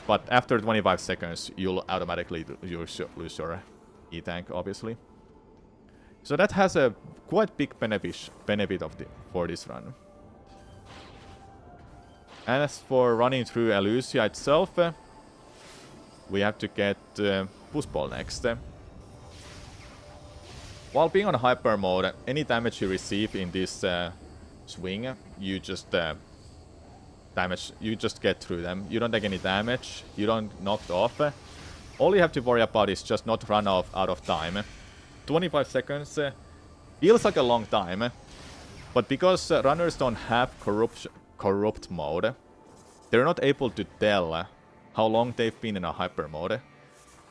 But after 25 seconds, you'll automatically lose your E-tank, obviously. So that has a quite big benefit for this run. And as for running through Elusia itself, we have to get Push Ball next. While being on hyper mode, any damage you receive in this swing, you just get through them. You don't take any damage, you don't knocked off. All you have to worry about is just not run out of time. 25 seconds feels like a long time, but because runners don't have corrupt mode, they're not able to tell how long they've been in a hyper mode.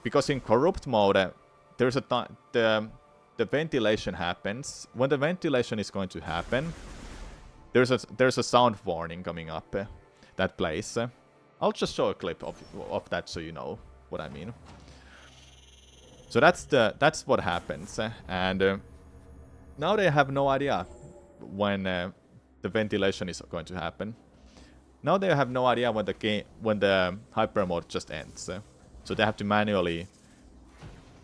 Because in corrupt mode, there's a time the ventilation happens. When the ventilation is going to happen, there's a sound warning coming up that plays. I'll just show a clip of that so you know what I mean. So that's what happens, and now they have no idea when the ventilation is going to happen. Now they have no idea when the hyper mode just ends. So they have to manually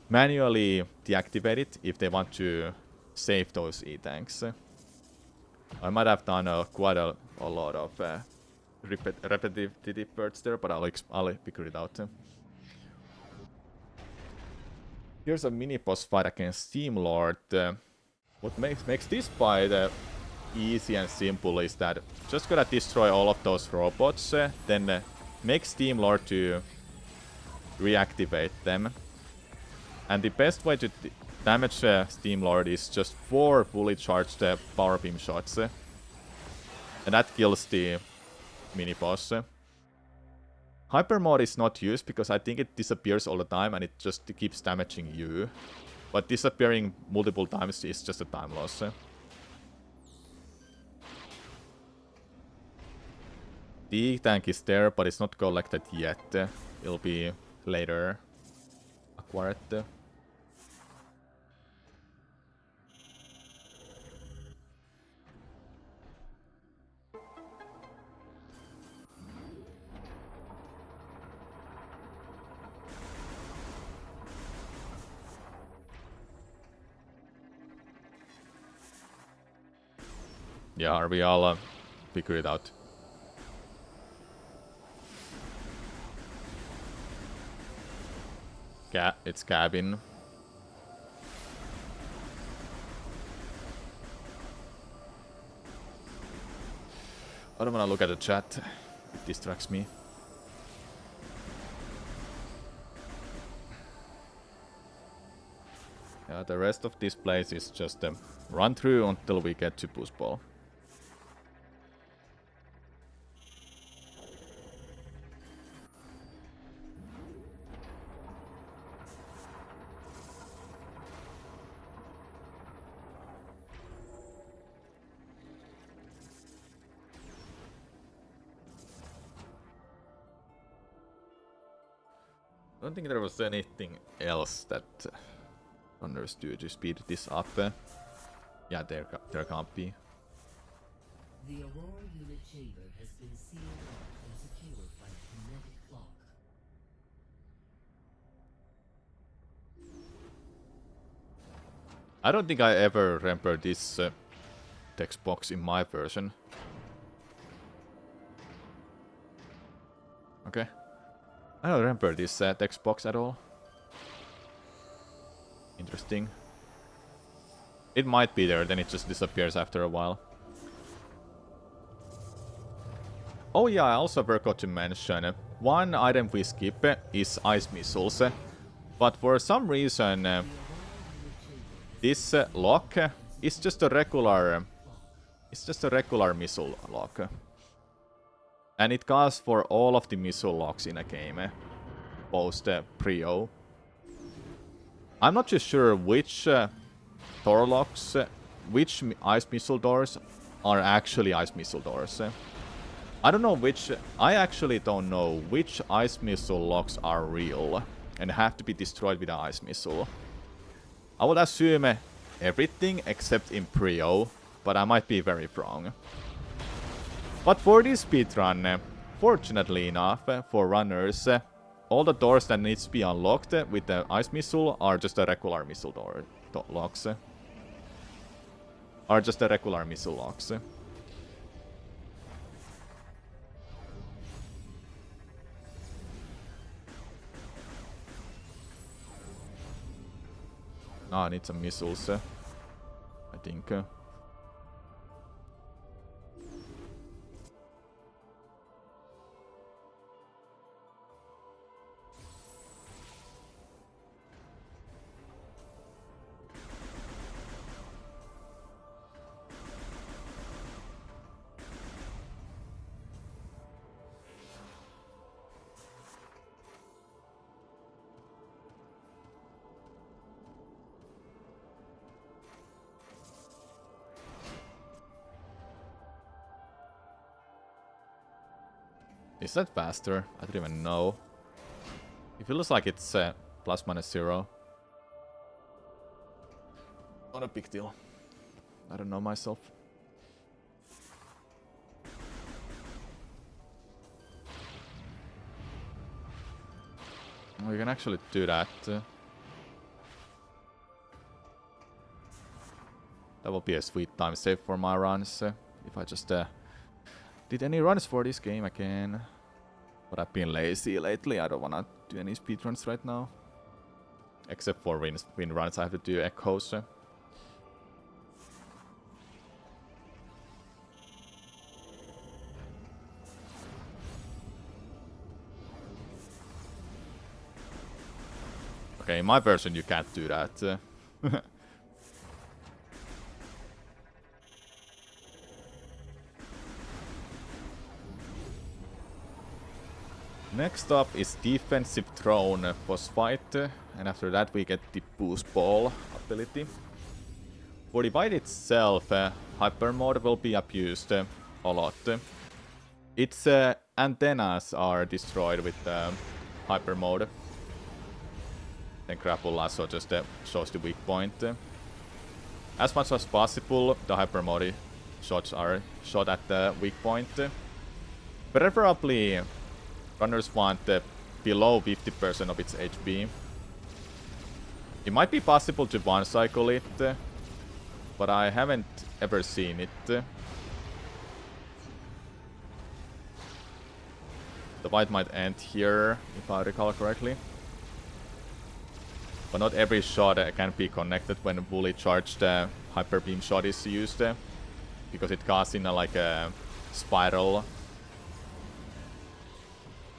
deactivate it if they want to save those E-tanks. I might have done quite a lot of repetitive words there, but I'll figure it out. Here's a mini boss fight against Steam Lord. What makes this fight easy and simple is that just gotta destroy all of those robots, then make Steam Lord to reactivate them. And the best way to damage Steam Lord is just 4 fully charged power beam shots. And that kills the mini boss. Hyper mode is not used because I think it disappears all the time and it just keeps damaging you. But disappearing multiple times is just a time loss. The E-tank is there, but it's not collected yet. It'll be later acquired. Yeah, are we all figure it out? It's cabin. I don't wanna look at the chat. It distracts me. Yeah, the rest of this place is just run through until we get to Push Ball. I don't think there was anything else that runners do to speed this up. Yeah, there can't be. The Aurora unit chamber has been sealed off and secured by a kinetic lock. I don't think I ever remember this text box in my version. Okay. I don't remember this text box at all. Interesting. It might be there, then it just disappears after a while. Oh yeah, I also forgot to mention, one item we skip is ice missiles. But for some reason, This lock is just a regular... It's just a regular missile lock. And it goes for all of the missile locks in a game. Post Prio. I'm not too sure which door locks, which ice missile doors are actually ice missile doors. I don't know which... I actually don't know which ice missile locks are real and have to be destroyed with an ice missile. I would assume everything except in Prio, but I might be very wrong. But for this speedrun, fortunately enough for runners, all the doors that needs to be unlocked with the ice missile are just a regular missile door locks. Are just a regular missile locks. I need some missiles, I think. Is that faster? I don't even know. It feels like it's plus minus 0. Not a big deal. I don't know myself. Oh, you can actually do that. That will be a sweet time save for my runs. If I just did any runs for this game again. But I've been lazy lately. I don't wanna do any speedruns right now. Except for win runs, I have to do echoes. Okay, in my version you can't do that. Next up is defensive drone boss fight, and after that we get the boost ball ability. For the fight itself, hyper mode will be abused a lot. Its antennas are destroyed with hyper mode. Then grapple lasso just shows the weak point. As much as possible, the hyper mode shots are shot at the weak point. Preferably, runners want below 50% of its HP. It might be possible to one-cycle it, but I haven't ever seen it. The fight might end here, if I recall correctly. But not every shot can be connected when a fully charged hyper beam shot is used, because it goes in like a spiral.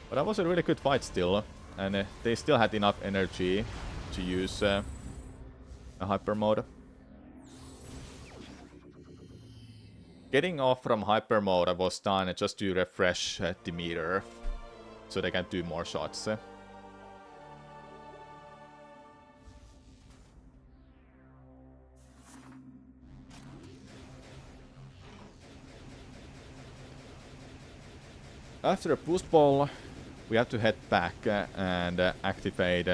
But that was a really good fight still, and they still had enough energy to use a hyper mode. Getting off from hyper mode was done just to refresh the meter, so they can do more shots. After a boost ball, we have to head back and activate.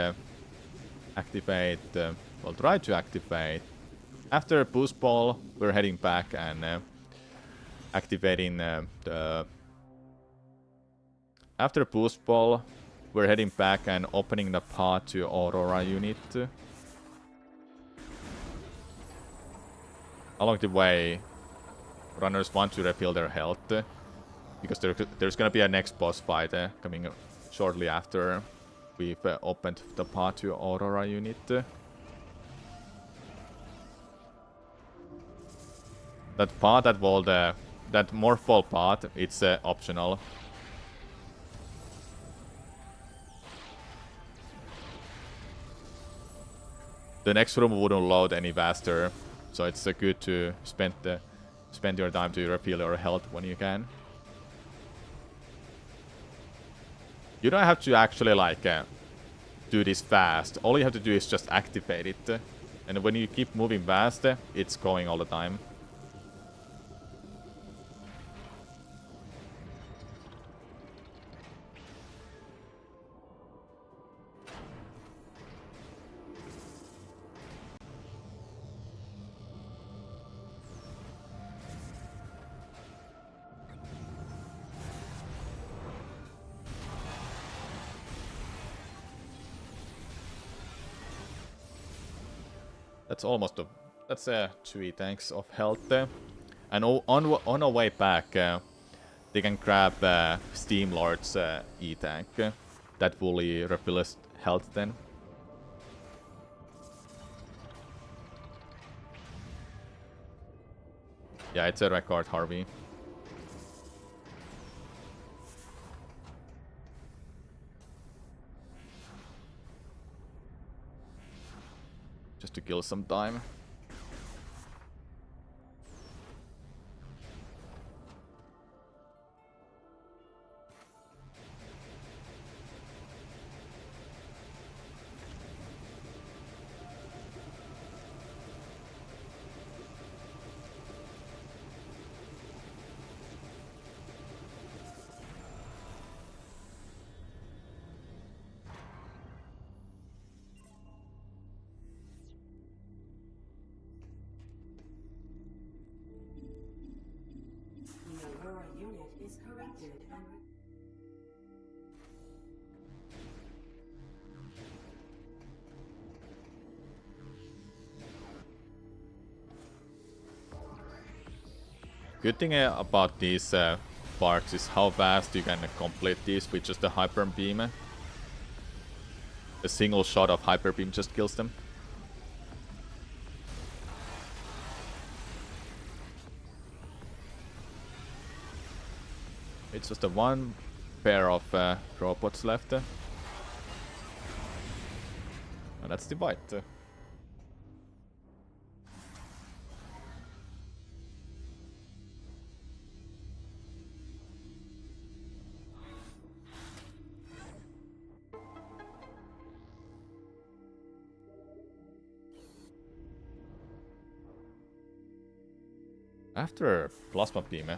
Well, try to activate. After a boost ball, we're heading back and activating the. After a boost ball, we're heading back and opening the path to Aurora unit. Along the way, runners want to refill their health. Because there's gonna be a next boss fight coming shortly after we've opened the path to Aurora unit. That path, that morphball path, it's optional. the next room wouldn't load any faster. So it's good to spend your time to refill your health when you can. You don't have to actually like do this fast. All you have to do is just activate it. And when you keep moving fast, it's going all the time. That's almost a... That's 3 tanks of health. And on our way back, they can grab Steam Lord's E-tank. That fully refills health then. Yeah, it's a record, Harvey. Just to kill some time. The Aurora unit is corrected and Good thing about these parts is how fast you can complete these with just a hyper beam. A single shot of hyper beam just kills them. It's just a one pair of robots left. And that's the fight. After plasma beam,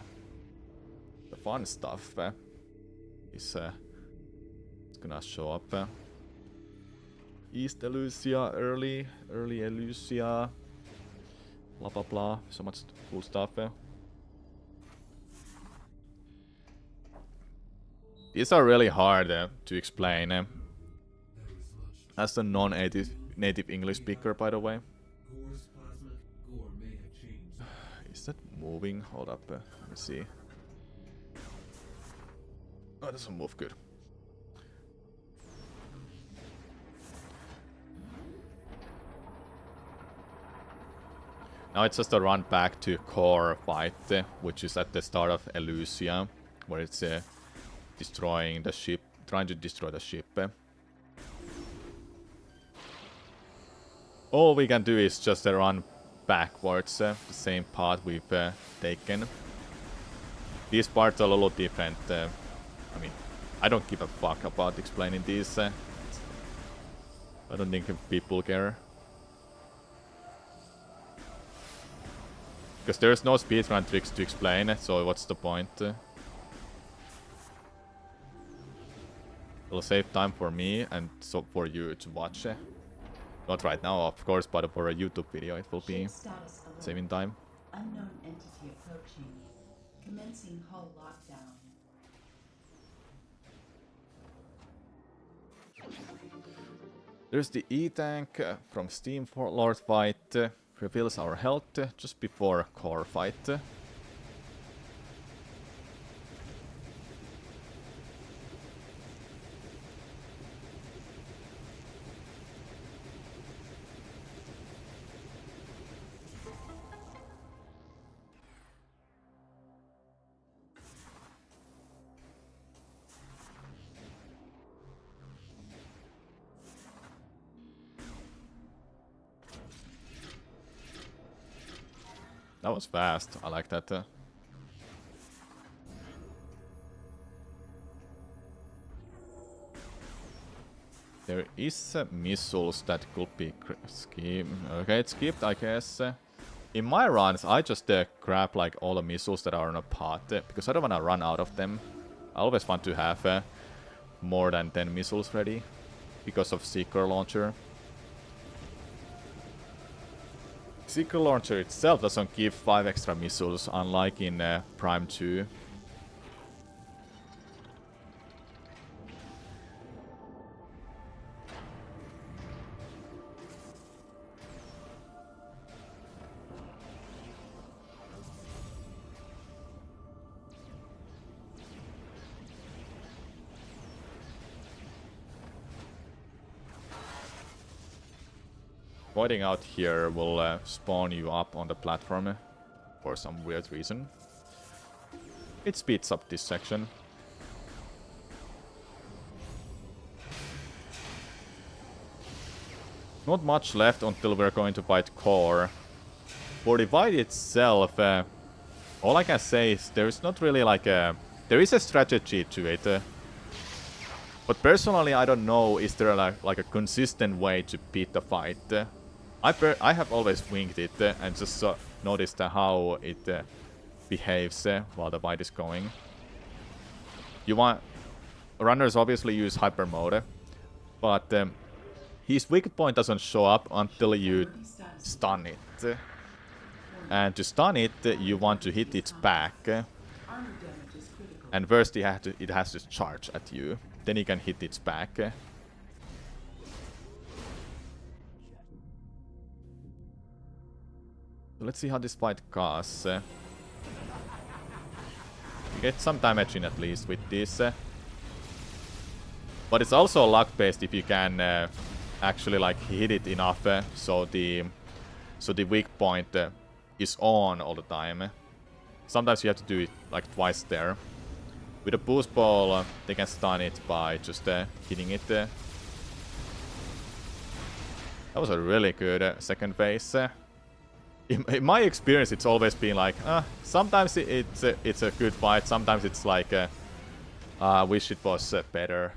the fun stuff is gonna show up. East Elusia, early Elusia, blah blah blah. So much cool stuff. These are really hard to explain. As a non-native English speaker, by the way. Is that moving? Hold up. Let me see. Oh, it doesn't move good. Now it's just a run back to core fight, which is at the start of Elusia, where it's destroying the ship, trying to destroy the ship. All we can do is just run backwards, the same path we've taken. These parts are a little different. I mean, I don't give a fuck about explaining these. I don't think people care. Because there's no speedrun tricks to explain, so what's the point? It'll save time for me and so for you to watch. Not right now, of course, but for a YouTube video it will be saving time. unknown entity approaching. Commencing hull lockdown. There's the E-tank from Steam Lord fight. Reveals our health just before core fight. That was fast. I like that. There is missiles that could be skipped. Okay, it's skipped, I guess. In my runs, I just grab like all the missiles that are on a pot because I don't want to run out of them. I always want to have more than 10 missiles ready because of Seeker Launcher. Seeker Launcher itself doesn't give 5 extra missiles, unlike in Prime 2. Voiding out here will spawn you up on the platform for some weird reason. It speeds up this section. Not much left until we're going to fight Core. For the fight itself, all I can say is there is not really like a... There is a strategy to it. But personally, I don't know, is there like a consistent way to beat the fight? I have always winged it and just noticed how it behaves while the fight is going. You want... Runners obviously use hyper mode, but his weak point doesn't show up until you stun it. And to stun it, you want to hit its back. And first it has to charge at you. Then you can hit its back. Let's see how this fight goes. You get some damage in at least with this. But it's also luck-based if you can actually like hit it enough so the weak point is on all the time. Sometimes you have to do it like twice there. With a boost ball, they can stun it by just hitting it. That was a really good second phase. In my experience, it's always been like, sometimes it's a good fight, sometimes it's like, wish it was better.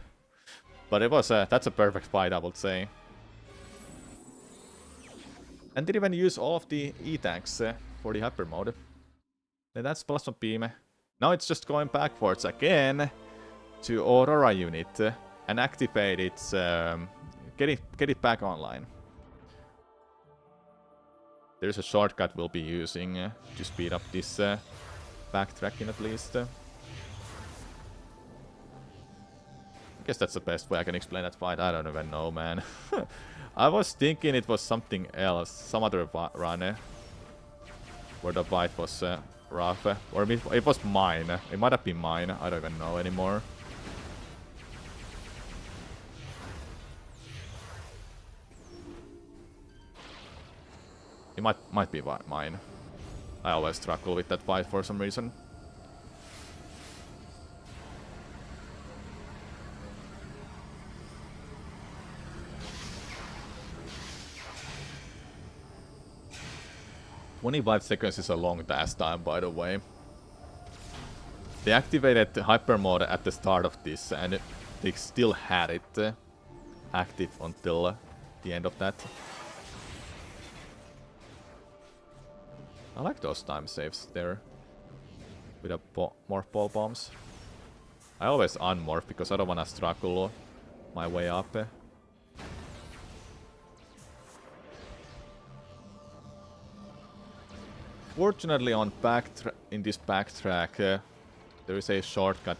But it was that's a perfect fight, I would say. And didn't even use all of the E-tanks for the hyper mode. Then that's Plasma Beam. Now it's just going backwards again to Aurora unit and activate its get it back online. There's a shortcut we'll be using to speed up this backtracking at least. I guess that's the best way I can explain that fight. I don't even know, man. I was thinking it was something else, some other run where the fight was rough. Or it was mine. It might have been mine. I don't even know anymore. It might be mine. I always struggle with that fight for some reason. "25 seconds is a long dash time, by the way. They activated the hyper mode at the start of this, and they still had it active until the end of that. I like those time saves there with a morph ball bombs. I always unmorph because I don't want to struggle my way up. Fortunately, in this backtrack, there is a shortcut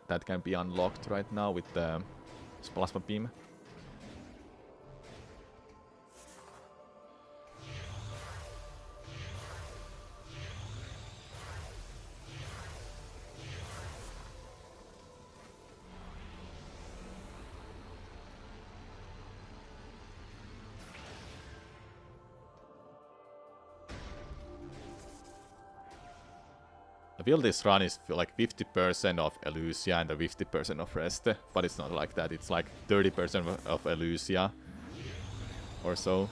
that can be unlocked right now with the Plasma Beam. I feel this run is like 50% of Elusia and the 50% of rest, but it's not like that. It's like 30% of Elusia or so.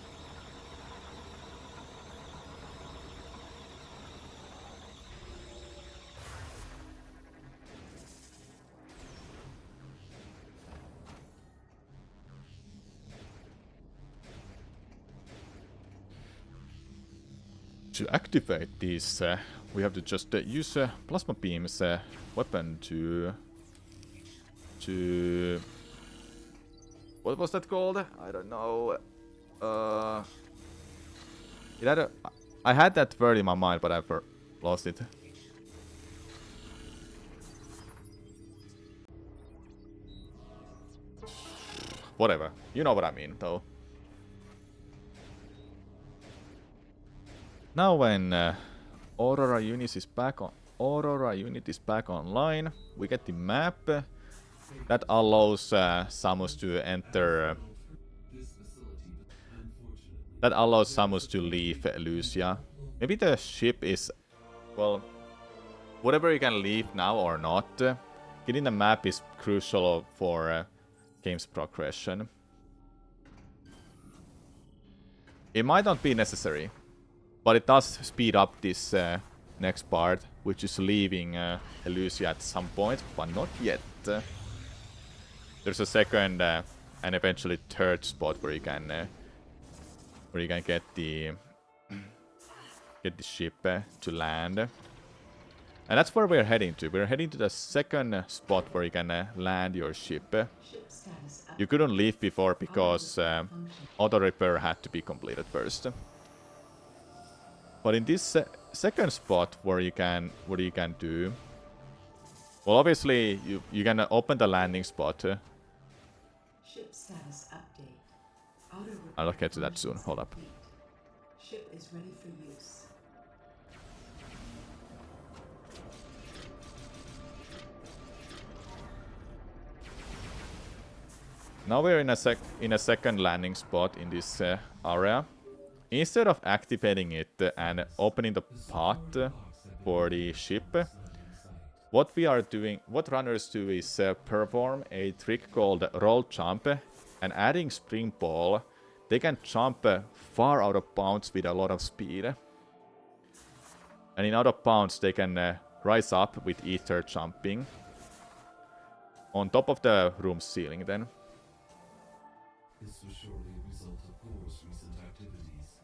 To activate this, we have to just use Plasma Beam's weapon to... What was that called? I don't know. It had I had that word in my mind, but I've lost it. Whatever. You know what I mean, though. Now when Aurora unit is back online, we get the map that allows Samus to enter. That allows Samus to leave Lucia. Maybe the ship is, well, whatever you can leave now or not. Getting the map is crucial for game's progression. It might not be necessary, but it does speed up this next part, which is leaving Lucia at some point, but not yet. There's a second and eventually third spot where you can get the ship to land, and that's where we're heading to. We're heading to the second spot where you can land your ship. You couldn't leave before because auto repair had to be completed first. But in this second spot, where you can do, well, obviously you can open the landing spot. Ship status update. I'll get to that soon. Hold up. Ship is ready for use. Now we're in a second landing spot in this area. Instead of activating it and opening the path for the ship, what runners do is perform a trick called roll jump, and adding spring ball, they can jump far out of bounds with a lot of speed. And in out of bounds, they can rise up with ether jumping on top of the room ceiling then. This was surely a result of Gore's recent activities.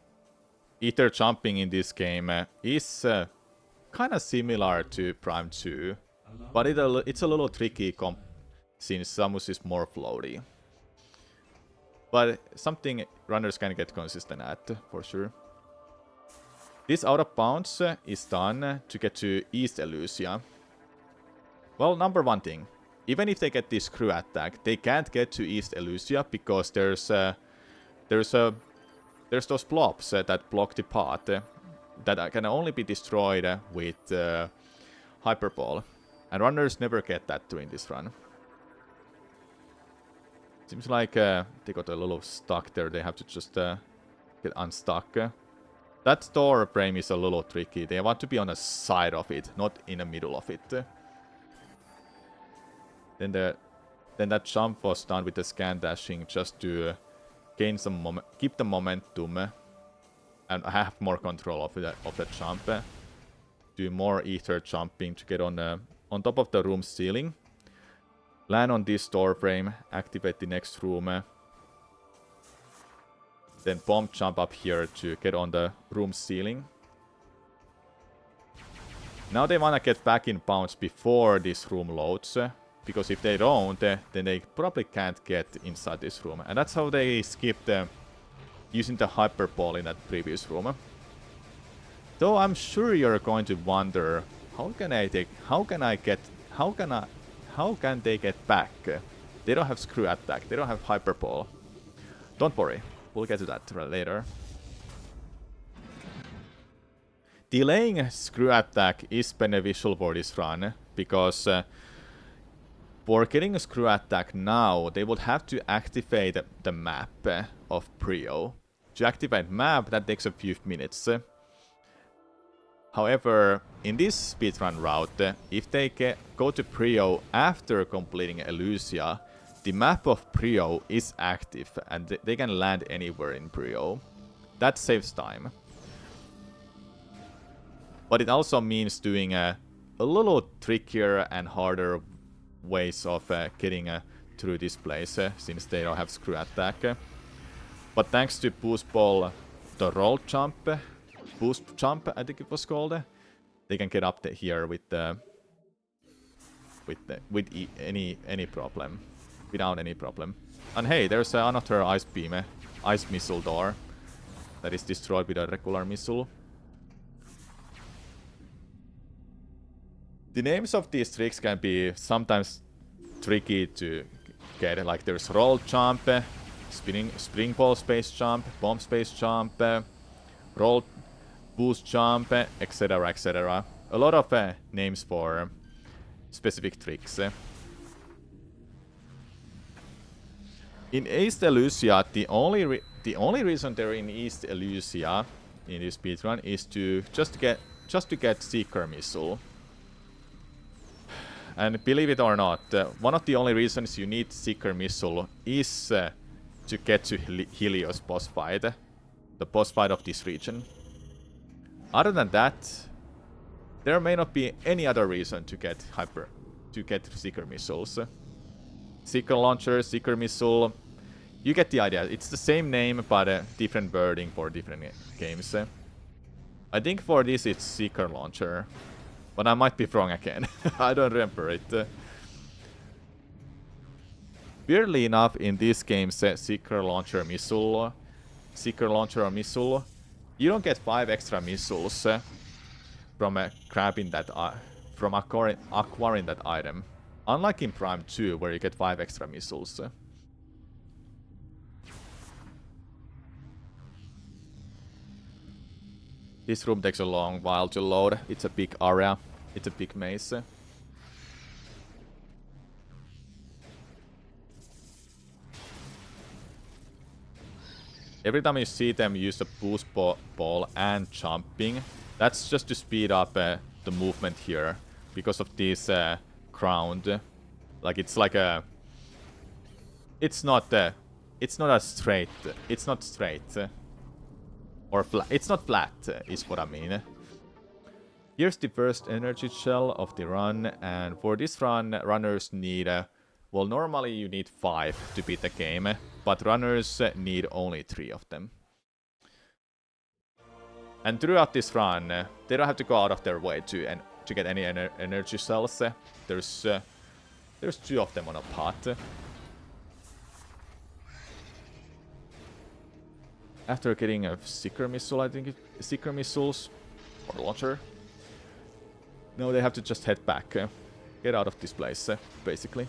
Ether jumping in this game is kind of similar to Prime 2, but it's a little tricky since Samus is more floaty. But something runners can get consistent at, for sure. This out of bounds is done to get to East Elusia. Well, number one thing. Even if they get this screw attack, they can't get to East Elusia because there's those blobs that block the path that can only be destroyed with Hyperball. And runners never get that during this run. Seems like they got a little stuck there. They have to just get unstuck. That door frame is a little tricky. They want to be on the side of it, not in the middle of it. Then that jump was done with the scan dashing just to gain some keep the momentum and have more control of that jump. Do more ether jumping to get on top of the room ceiling. Land on this door frame, activate the next room. Then bomb jump up here to get on the room ceiling. Now they want to get back in bounds before this room loads. Because if they don't, then they probably can't get inside this room. And that's how they skipped using the Hyperball in that previous room. Though I'm sure you're going to wonder, how can they get back? They don't have screw attack, they don't have Hyperball. Don't worry, we'll get to that later. Delaying screw attack is beneficial for this run, because for getting a screw attack now, they would have to activate the map of Prio. To activate map, that takes a few minutes. However, in this speedrun route, if they go to Prio after completing Elusia, the map of Prio is active and they can land anywhere in Prio. That saves time. But it also means doing a little trickier and harder ways of getting through this place since they don't have screw attack. But thanks to Boost Ball, the roll jump boost jump, I think it was called. They can get up here with any problem, without any problem. And hey, there's another ice beam, ice missile door that is destroyed with a regular missile. The names of these tricks can be sometimes tricky to get. Like there's roll jump, spring ball space jump, bomb space jump, roll boost jump, etc, etc. A lot of names for specific tricks. In East Elysia, the only reason they're in East Elysia in this speedrun is to just to get Seeker Missile. And believe it or not, one of the only reasons you need Seeker Missile is to get to Helios boss fight, the boss fight of this region. Other than that, there may not be any other reason to get Seeker Missiles. Seeker Launcher, Seeker Missile, you get the idea. It's the same name, but different wording for different games. I think for this it's Seeker Launcher. But I might be wrong again. I don't remember it. Weirdly enough, in this game, Seeker Launcher or Missile, you don't get 5 extra missiles from grabbing that, from acquiring that item. Unlike in Prime 2, where you get 5 extra missiles. This room takes a long while to load. It's a big area. It's a big maze. Every time you see them use the boost ball and jumping, that's just to speed up the movement here because of this ground. Like it's like a, it's not a straight. It's not straight. Or flat. It's not flat, is what I mean. Here's the first energy shell of the run, and for this run, runners need, well, normally you need 5 to beat the game, but runners need only 3 of them. And throughout this run, they don't have to go out of their way to get any energy cells. There's 2 of them on a pot. After getting a Seeker Missile, I think Seeker Missiles or Launcher. No, they have to just head back. Get out of this place, basically.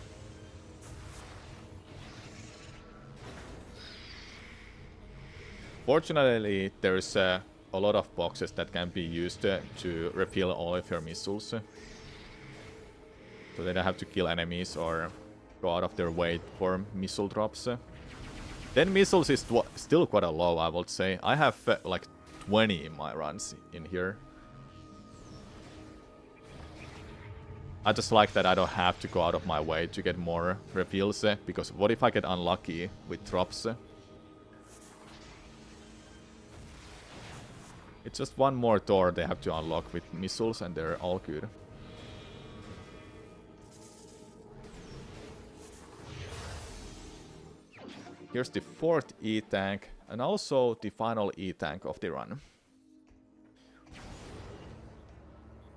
Fortunately, there's a lot of boxes that can be used to refill all of your missiles. So they don't have to kill enemies or go out of their way for missile drops. 10 missiles is still quite a low, I would say. I have like 20 in my runs in here. I just like that I don't have to go out of my way to get more refills, because what if I get unlucky with drops? It's just one more door they have to unlock with missiles and they're all good. Here's the 4th E-tank, and also the final E-tank of the run.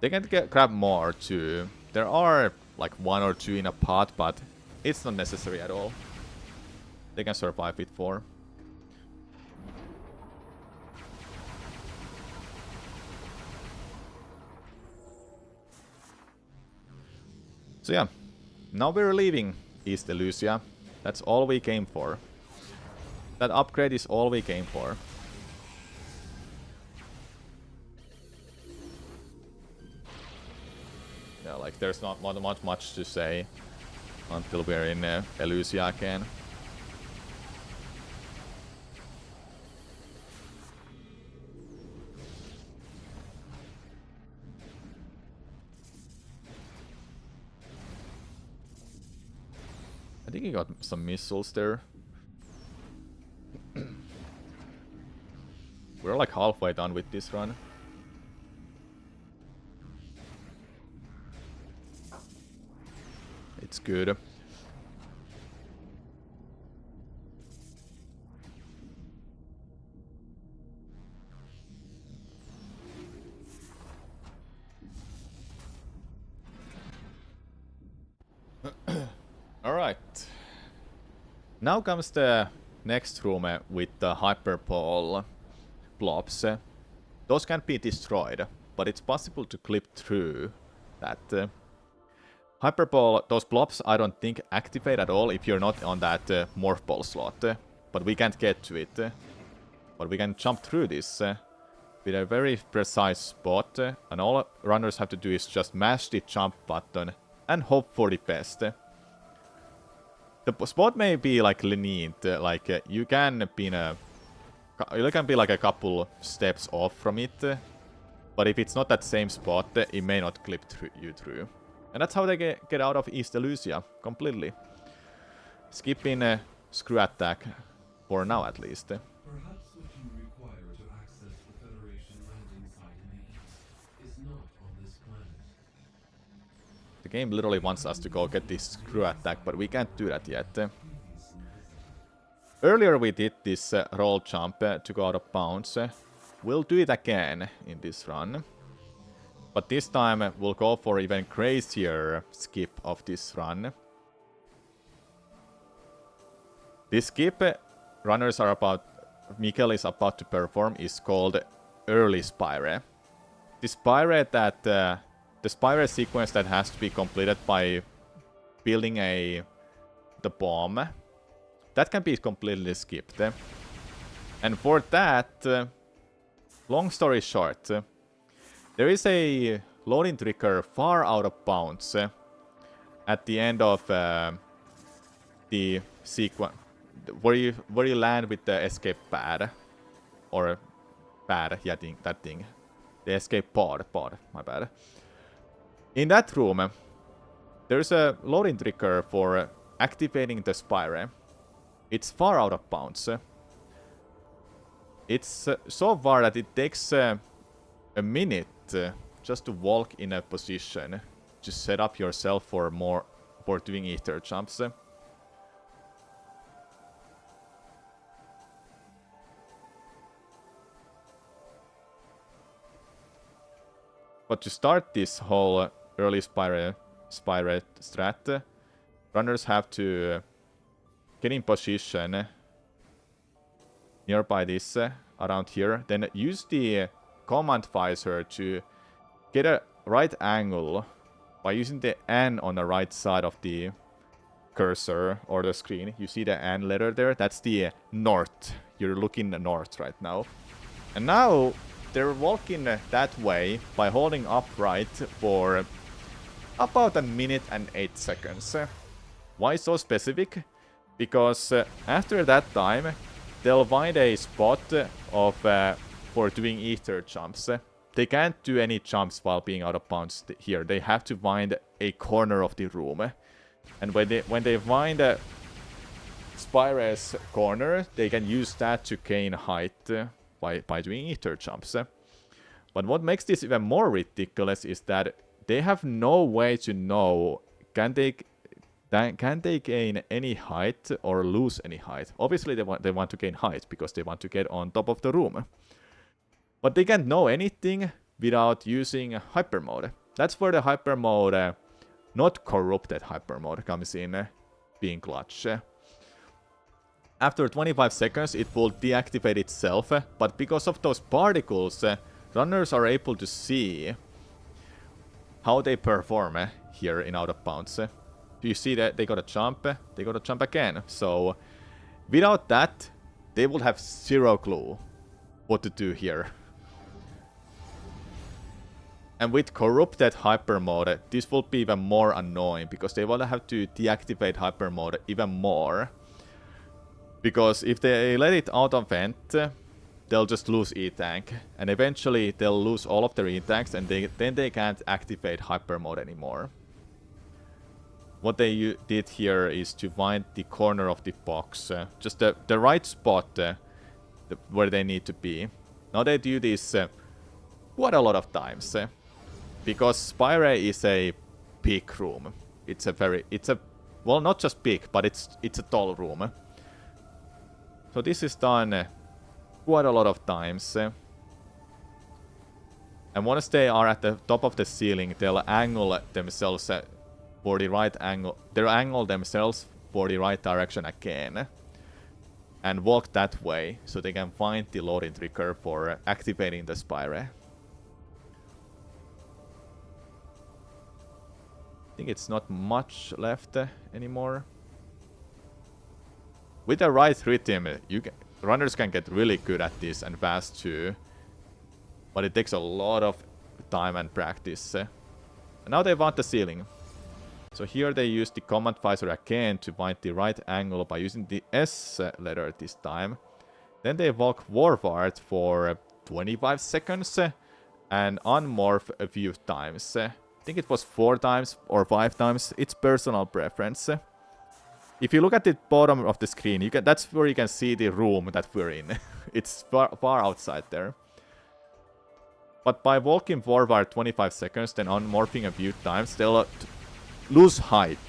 They can grab more too. There are like 1 or 2 in a pot, but it's not necessary at all. They can survive with 4. So yeah, now we're leaving East Elysia. That's all we came for. That upgrade is all we came for. Yeah, like there's not much to say until we're in Elysia again. I think he got some missiles there. We're like halfway done with this run. It's good. Alright. Now comes the next room with the hyperball blobs. Those can't be destroyed, but it's possible to clip through that. Hyperball, those blobs I don't think activate at all if you're not on that morph ball slot. But we can't get to it. But we can jump through this with a very precise spot. And all runners have to do is just mash the jump button and hope for the best. The spot may be like lenient, like you can be like a couple steps off from it. But if it's not that same spot, it may not clip you through. And that's how they get out of East Elysia completely. Skipping a screw attack, for now at least. Perhaps what you require to access the Federation landing site in the east is not on this planet. The game literally wants us to go get this screw attack, but we can't do that yet. Earlier we did this roll jump to go out of bounds. We'll do it again in this run. But this time we'll go for even crazier skip of this run. This skip runners are Mikkel is about to perform is called Early Spire. The Spire sequence that has to be completed by building the bomb, that can be completely skipped. And for that, long story short, there is a loading trigger far out of bounds at the end of the sequence, where you land with the escape pad, or pad, yeah, that thing, the escape pod, my bad. In that room, there's a loading trigger for activating the Spire. It's far out of bounds. It's so far that it takes a minute just to walk in a position to set up yourself for doing ether jumps. But to start this whole early Spire strat, runners have to get in position nearby this, around here, then use the command visor to get a right angle by using the N on the right side of the cursor or the screen. You see the N letter there? That's the north. You're looking north right now. And now they're walking that way by holding upright for about a minute and 8 seconds. Why so specific? Because after that time, they'll find a spot for doing ether jumps. They can't do any jumps while being out of bounds here. They have to find a corner of the room. And when they find Spire's corner, they can use that to gain height by doing ether jumps. But what makes this even more ridiculous is that they have no way to know can they gain any height or lose any height. Obviously they want to gain height because they want to get on top of the room. But they can't know anything without using hyper mode. That's where the hyper mode, not corrupted hyper mode, comes in being clutch. After 25 seconds it will deactivate itself, but because of those particles, runners are able to see how they perform here in out of bounds. You see that they gotta jump again. So without that, they will have zero clue what to do here. And with corrupted hyper mode, this will be even more annoying because they will have to deactivate hyper mode even more. Because if they let it out of vent, they'll just lose E-Tank. And eventually they'll lose all of their E-Tanks and then they can't activate hyper mode anymore. What they did here is to find the corner of the box. Just the right spot where they need to be. Now they do this quite a lot of times. Because Spire is a big room. Well, not just big, but it's a tall room. So this is done quite a lot of times. And once they are at the top of the ceiling, they'll angle themselves for the right angle, their angle themselves for the right direction again. And walk that way, so they can find the loading trigger for activating the Spire. I think it's not much left anymore. With the right rhythm, runners can get really good at this and fast too. But it takes a lot of time and practice. And now they want the ceiling. So here they use the command visor again to find the right angle by using the S letter this time. Then they walk forward for 25 seconds and unmorph a few times. I think it was 4 times or 5 times. It's personal preference. If you look at the bottom of the screen, that's where you can see the room that we're in. It's far outside there. But by walking forward 25 seconds, then unmorphing a few times, they'll lose height.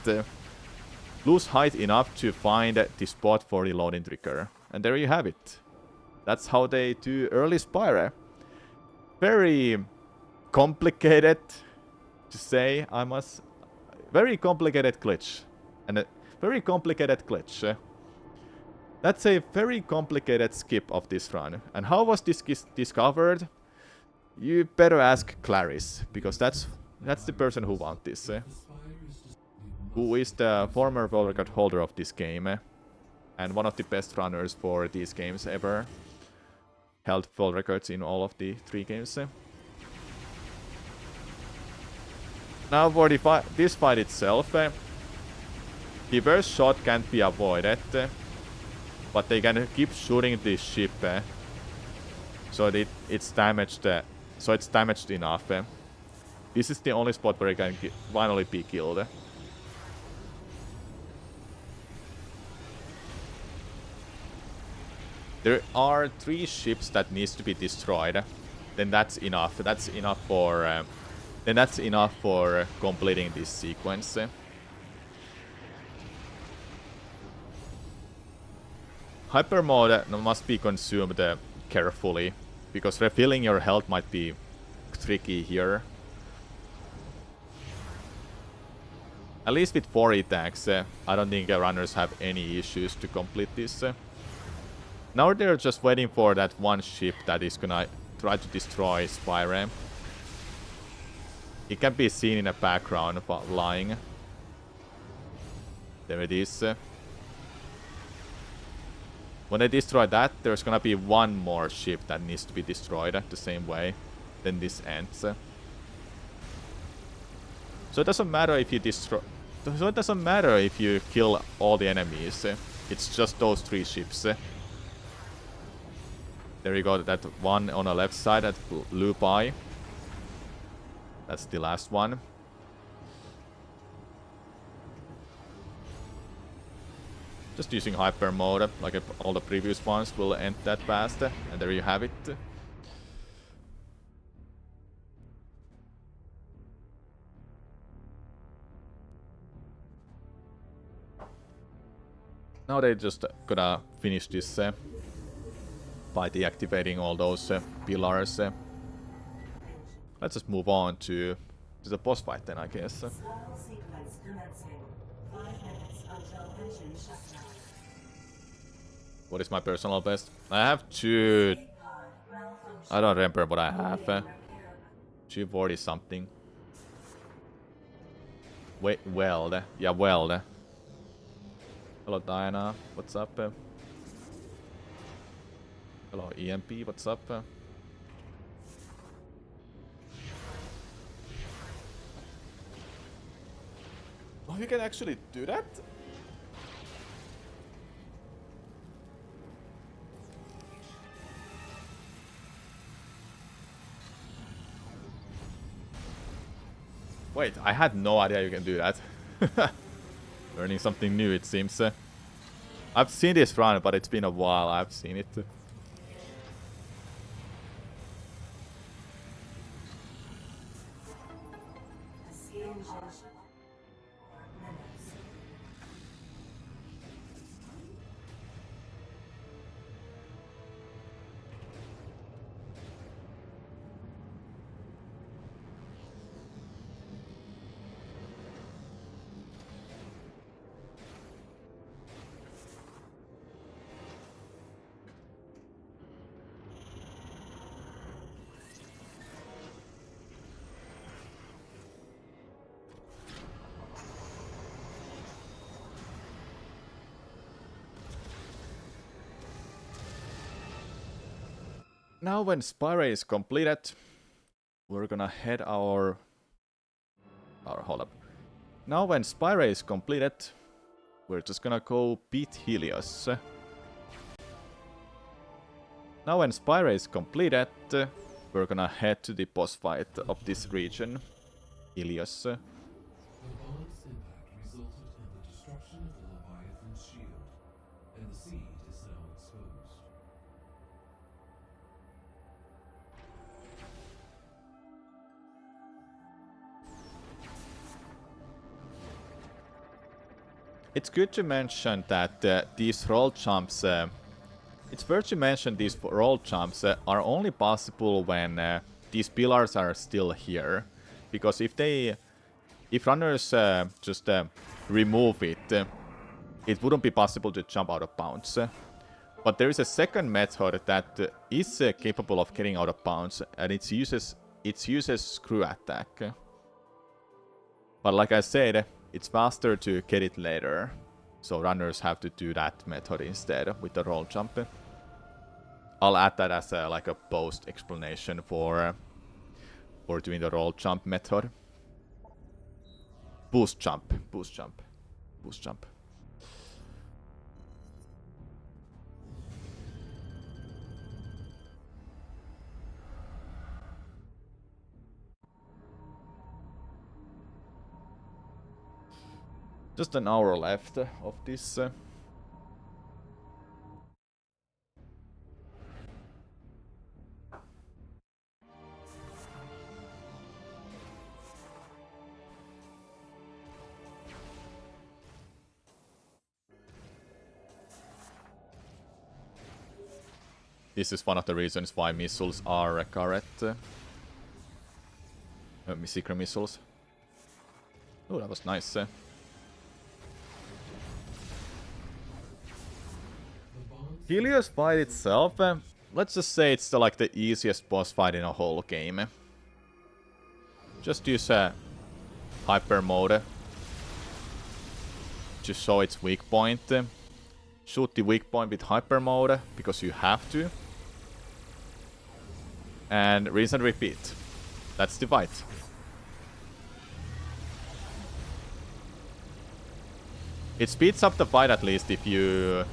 Lose height enough to find the spot for the loading trigger. And there you have it. That's how they do early Spire. Very complicated to say, I must. Very complicated glitch. And a very complicated glitch. That's a very complicated skip of this run. And how was this discovered? You better ask Clarice, because that's the person who wants this. Who is the former world record holder of this game. And one of the best runners for these games ever. Held world records in all of the 3 games. Now for this fight itself. The first shot can't be avoided. But they can keep shooting this ship. So it's damaged. So it's damaged enough. This is the only spot where it can finally be killed. There are 3 ships that needs to be destroyed. Then that's enough. That's enough for. Then that's enough for completing this sequence. Hyper mode must be consumed carefully, because refilling your health might be tricky here. At least with 4 attacks, I don't think runners have any issues to complete this. Now they're just waiting for that one ship that is gonna try to destroy Spire. It can be seen in the background lying. There it is. When they destroy that, there's gonna be one more ship that needs to be destroyed the same way. Then this ends. So it doesn't matter if you destroy. So it doesn't matter if you kill all the enemies. It's just those 3 ships. There you go. That one on the left side that blew by. That's the last one. Just using hyper mode, like all the previous ones, will end that fast. And there you have it. Now they just gonna finish this by deactivating all those pillars. Let's just move on to the boss fight then, I guess. Sequence commencing. 5 minutes until engine shutdown. What is my personal best? I have 2... I don't remember what I have. 240 something. Wait, weld. Yeah, weld. Hello, Diana. What's up? Hello, EMP. What's up? Oh, you can actually do that? Wait, I had no idea you can do that. Learning something new, it seems. I've seen this run, but it's been a while I've seen it. Now when Spire is completed, we're gonna head our hold up. Now when Spire is completed, we're just gonna go beat Helios. Now when Spire is completed, we're gonna head to the boss fight of this region, Helios. The bomb's impact resulted in the destruction of the Leviathan's shield, and the seed is now exposed. It's good to mention that these roll jumps... it's worth to mention these roll jumps are only possible when these pillars are still here. Because if runners just remove it, it wouldn't be possible to jump out of bounds. But there is a second method that is capable of getting out of bounds, and it uses screw attack. But like I said, it's faster to get it later, so runners have to do that method instead with the roll jump. I'll add that as like a post explanation for doing the roll jump method. Boost jump, boost jump, boost jump. Just an hour left of this. This is one of the reasons why missiles are correct. Secret missiles. Oh, that was nice. Helios fight itself, let's just say it's like the easiest boss fight in a whole game. Just use hyper mode to show its weak point. Shoot the weak point with hyper mode because you have to. And rinse and repeat. That's the fight. It speeds up the fight at least if you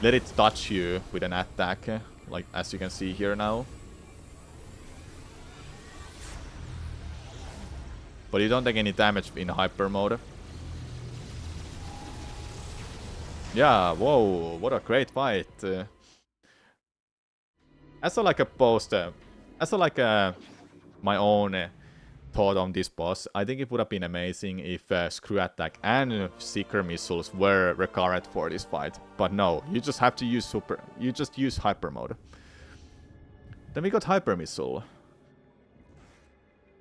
let it touch you with an attack, like as you can see here now. But you don't take any damage in hyper mode. Yeah, whoa, what a great fight. As a like a post, as a like my own thought on this boss, I think it would have been amazing if screw attack and seeker missiles were recurrent for this fight. But no, you just have to use hyper mode. Then we got hyper missile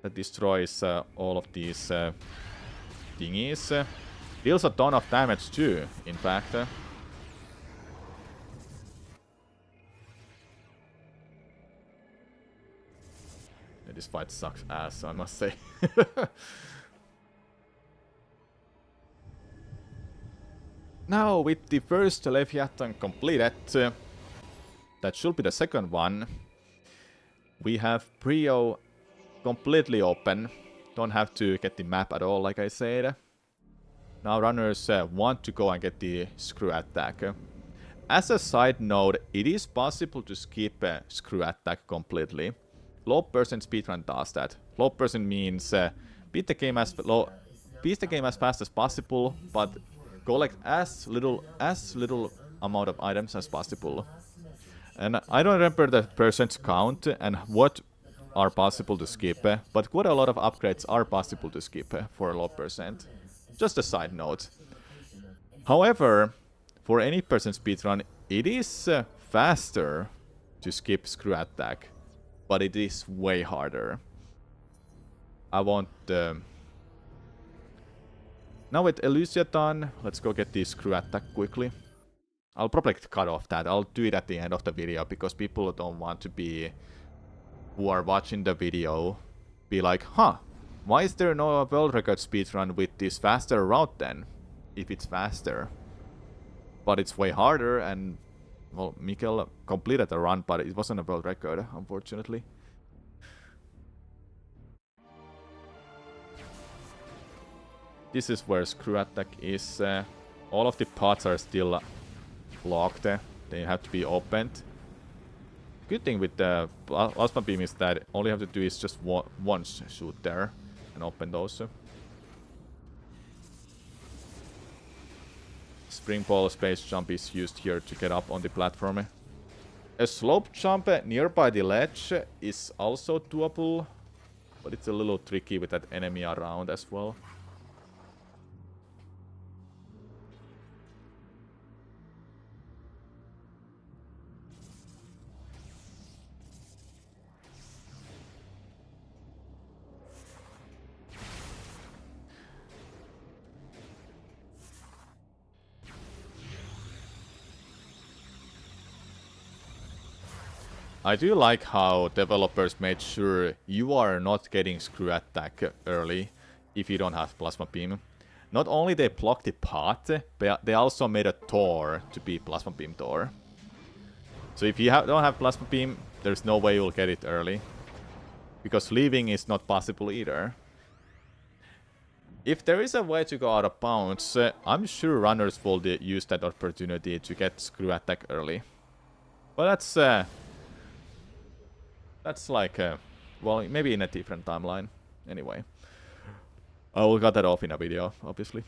that destroys all of these thingies. Deals a ton of damage too, in fact. This fight sucks ass, I must say. Now, with the first Leviathan completed, that should be the second one. We have Prio completely open. Don't have to get the map at all, like I said. Now runners want to go and get the screw attack. As a side note, it is possible to skip screw attack completely. Low percent speedrun does that. Low percent means beat the game as fast as possible, but collect as little amount of items as possible. And I don't remember the percent count and what are possible to skip, but quite a lot of upgrades are possible to skip for a low percent. Just a side note. However, for any percent speedrun, it is faster to skip screw attack. But it is way harder. I want... Now with Elysiaton, let's go get the screw attack quickly. I'll probably cut off that. I'll do it at the end of the video because people don't want to be... who are watching the video be like, huh, why is there no world record speedrun with this faster route then? If it's faster. But it's way harder and well, Mikkel completed the run, but it wasn't a world record, unfortunately. This is where screw attack is. All of the pots are still locked. They have to be opened. Good thing with the plasma beam is that all you have to do is just once shoot there and open those. Spring ball space jump is used here to get up on the platform. A slope jump nearby the ledge is also doable, but it's a little tricky with that enemy around as well. I do like how developers made sure you are not getting screw attack early if you don't have plasma beam. Not only they block the path, but they also made a door to be plasma beam door. So if you don't have plasma beam, there's no way you'll get it early. Because leaving is not possible either. If there is a way to go out of bounds, I'm sure runners will use that opportunity to get screw attack early. But that's like, well, maybe in a different timeline. Anyway. I will cut that off in a video, obviously.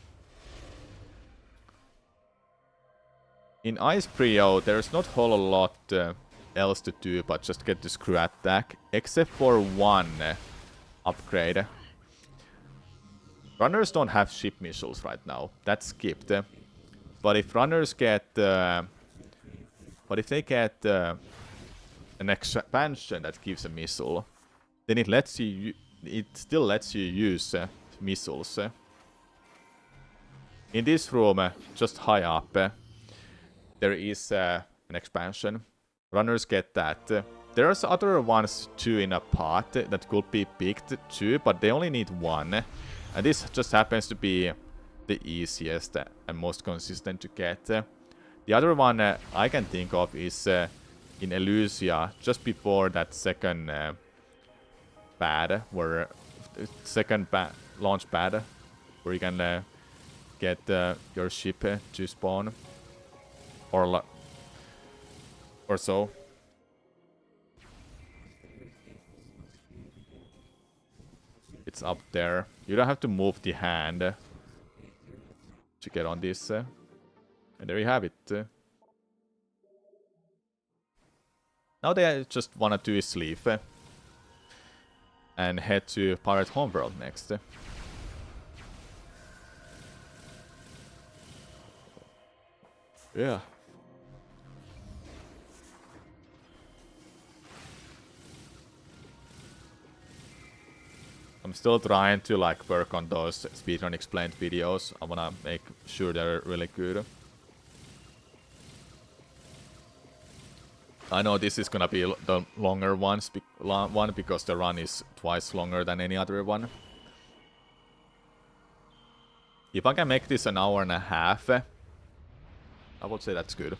In Ice Prio, there's not a whole lot else to do, but just get the screw attack. Except for one upgrade. Runners don't have ship missiles right now. That's skipped. But if runners get... but if they get... an expansion that gives a missile, then it lets you. It still lets you use missiles. In this room, just high up, there is an expansion. Runners get that. There's other ones too in a pot that could be picked too, but they only need one. And this just happens to be the easiest and most consistent to get. The other one I can think of is in Elusia, just before that second pad, where second launch pad, where you can get your ship to spawn, or so. It's up there. You don't have to move the hand to get on this, and there you have it. Now they just wanna do is leave and head to Pirate Homeworld next. Yeah. I'm still trying to like work on those speedrun explained videos. I wanna make sure they're really good. I know this is gonna be the longer one because the run is twice longer than any other one. If I can make this an hour and a half, I would say that's good.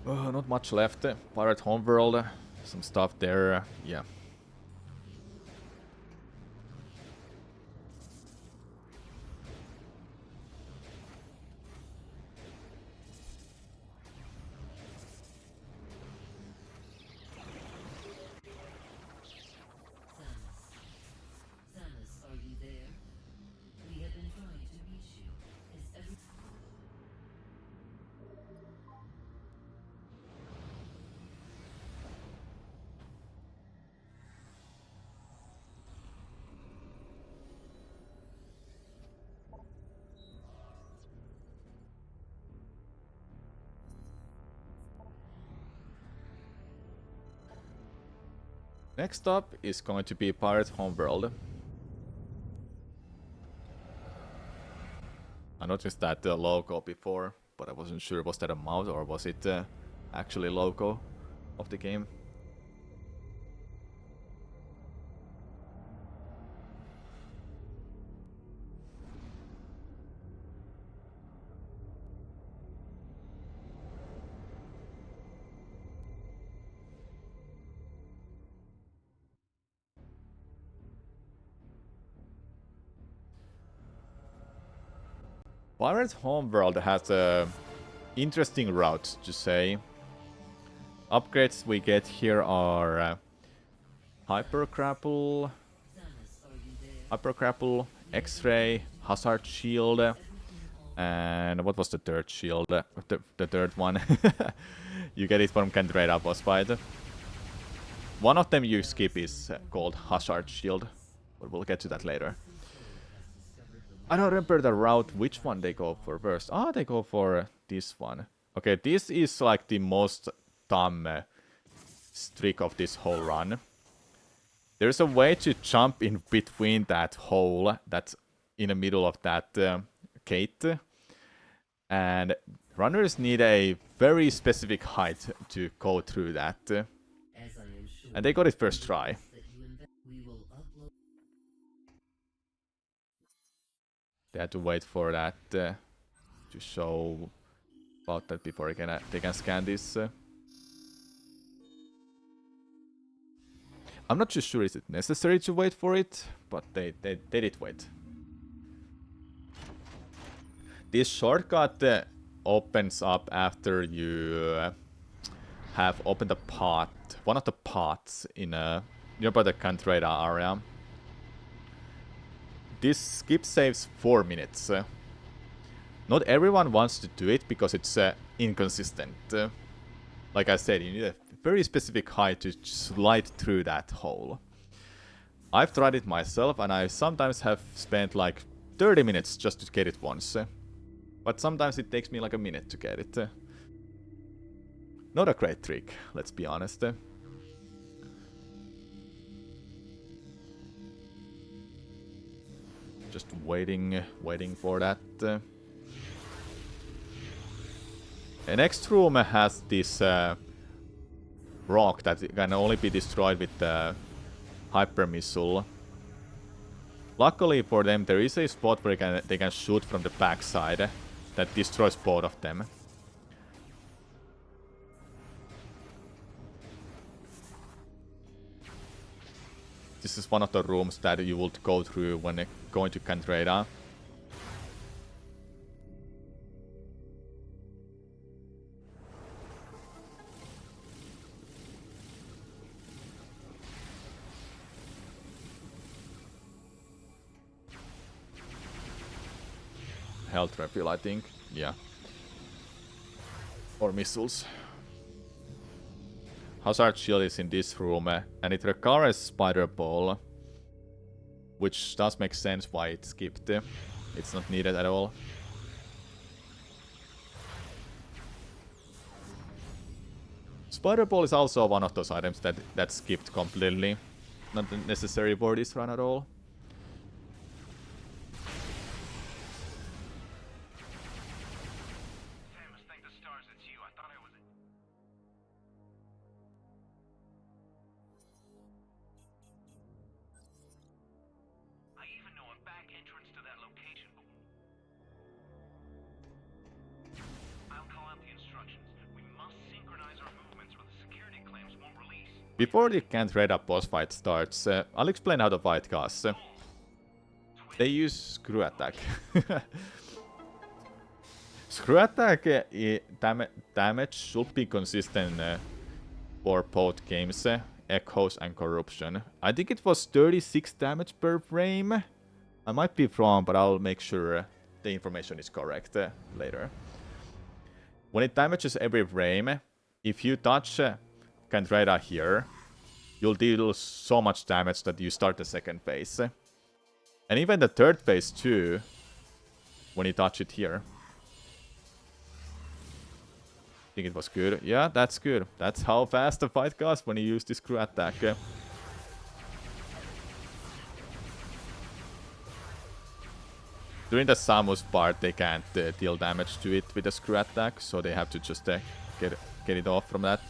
Not much left. Pirate Homeworld, some stuff there, yeah. Samus, are you there? We have been trying to reach you. Is every... Next up is going to be Pirate Homeworld. I noticed that logo before, but I wasn't sure was that a mouse or was it actually logo of the game. Pirate's Homeworld has a interesting route to say. Upgrades we get here are Hyper Grapple, X-Ray, Hazard Shield, and what was the third shield? The third one. You get it from Candrada boss fight. One of them you skip is called Hazard Shield, but we'll get to that later. I don't remember the route, which one they go for first. Ah, they go for this one. Okay, this is like the most dumb trick of this whole run. There's a way to jump in between that hole that's in the middle of that gate. And runners need a very specific height to go through that. And they got it first try. They had to wait for that to show about that before they can scan this. I'm not too sure is it necessary to wait for it, but they did wait. This shortcut opens up after you have opened a path, one of the paths in nearby the Cantreda area. This skip saves 4 minutes. Not everyone wants to do it because it's inconsistent. Like I said, you need a very specific height to slide through that hole. I've tried it myself and I sometimes have spent like 30 minutes just to get it once. But sometimes it takes me like a minute to get it. Not a great trick, let's be honest. Just waiting for that. The next room has this rock that can only be destroyed with the hyper missile. Luckily for them, there is a spot where they can shoot from the backside that destroys both of them. This is one of the rooms that you would go through when going to Cantreda. Health refill, I think. Yeah. Or missiles. Hazard Shield is in this room, and it requires Spider Ball, which does make sense why it skipped. It's not needed at all. Spider Ball is also one of those items that skipped completely. Not necessary for this run at all. Before the Cantreda boss fight starts, I'll explain how the fight goes. They use Screw Attack. Screw Attack damage should be consistent for both games, Echoes and Corruption. I think it was 36 damage per frame. I might be wrong, but I'll make sure the information is correct later. When it damages every frame, if you touch Cantreda here, you'll deal so much damage that you start the second phase. And even the third phase too, when you touch it here. I think it was good. Yeah, that's good. That's how fast the fight goes when you use this Screw Attack. During the Samus part, they can't deal damage to it with the Screw Attack, so they have to just get it off from that.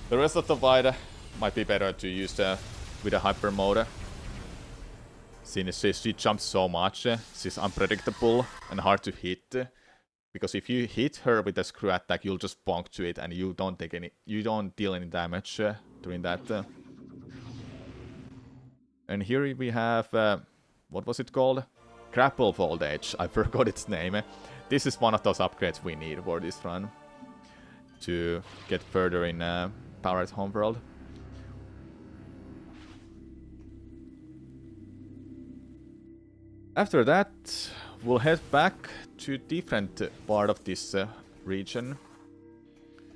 The rest of the fight might be better to use with a hyper mode. Since she jumps so much, she's unpredictable and hard to hit. Because if you hit her with a screw attack, you'll just bonk to it and you don't deal any damage during that. And here we have, what was it called? Grapple voltage. I forgot its name. This is one of those upgrades we need for this run to get further in Powered Homeworld. After that, we'll head back to different part of this region,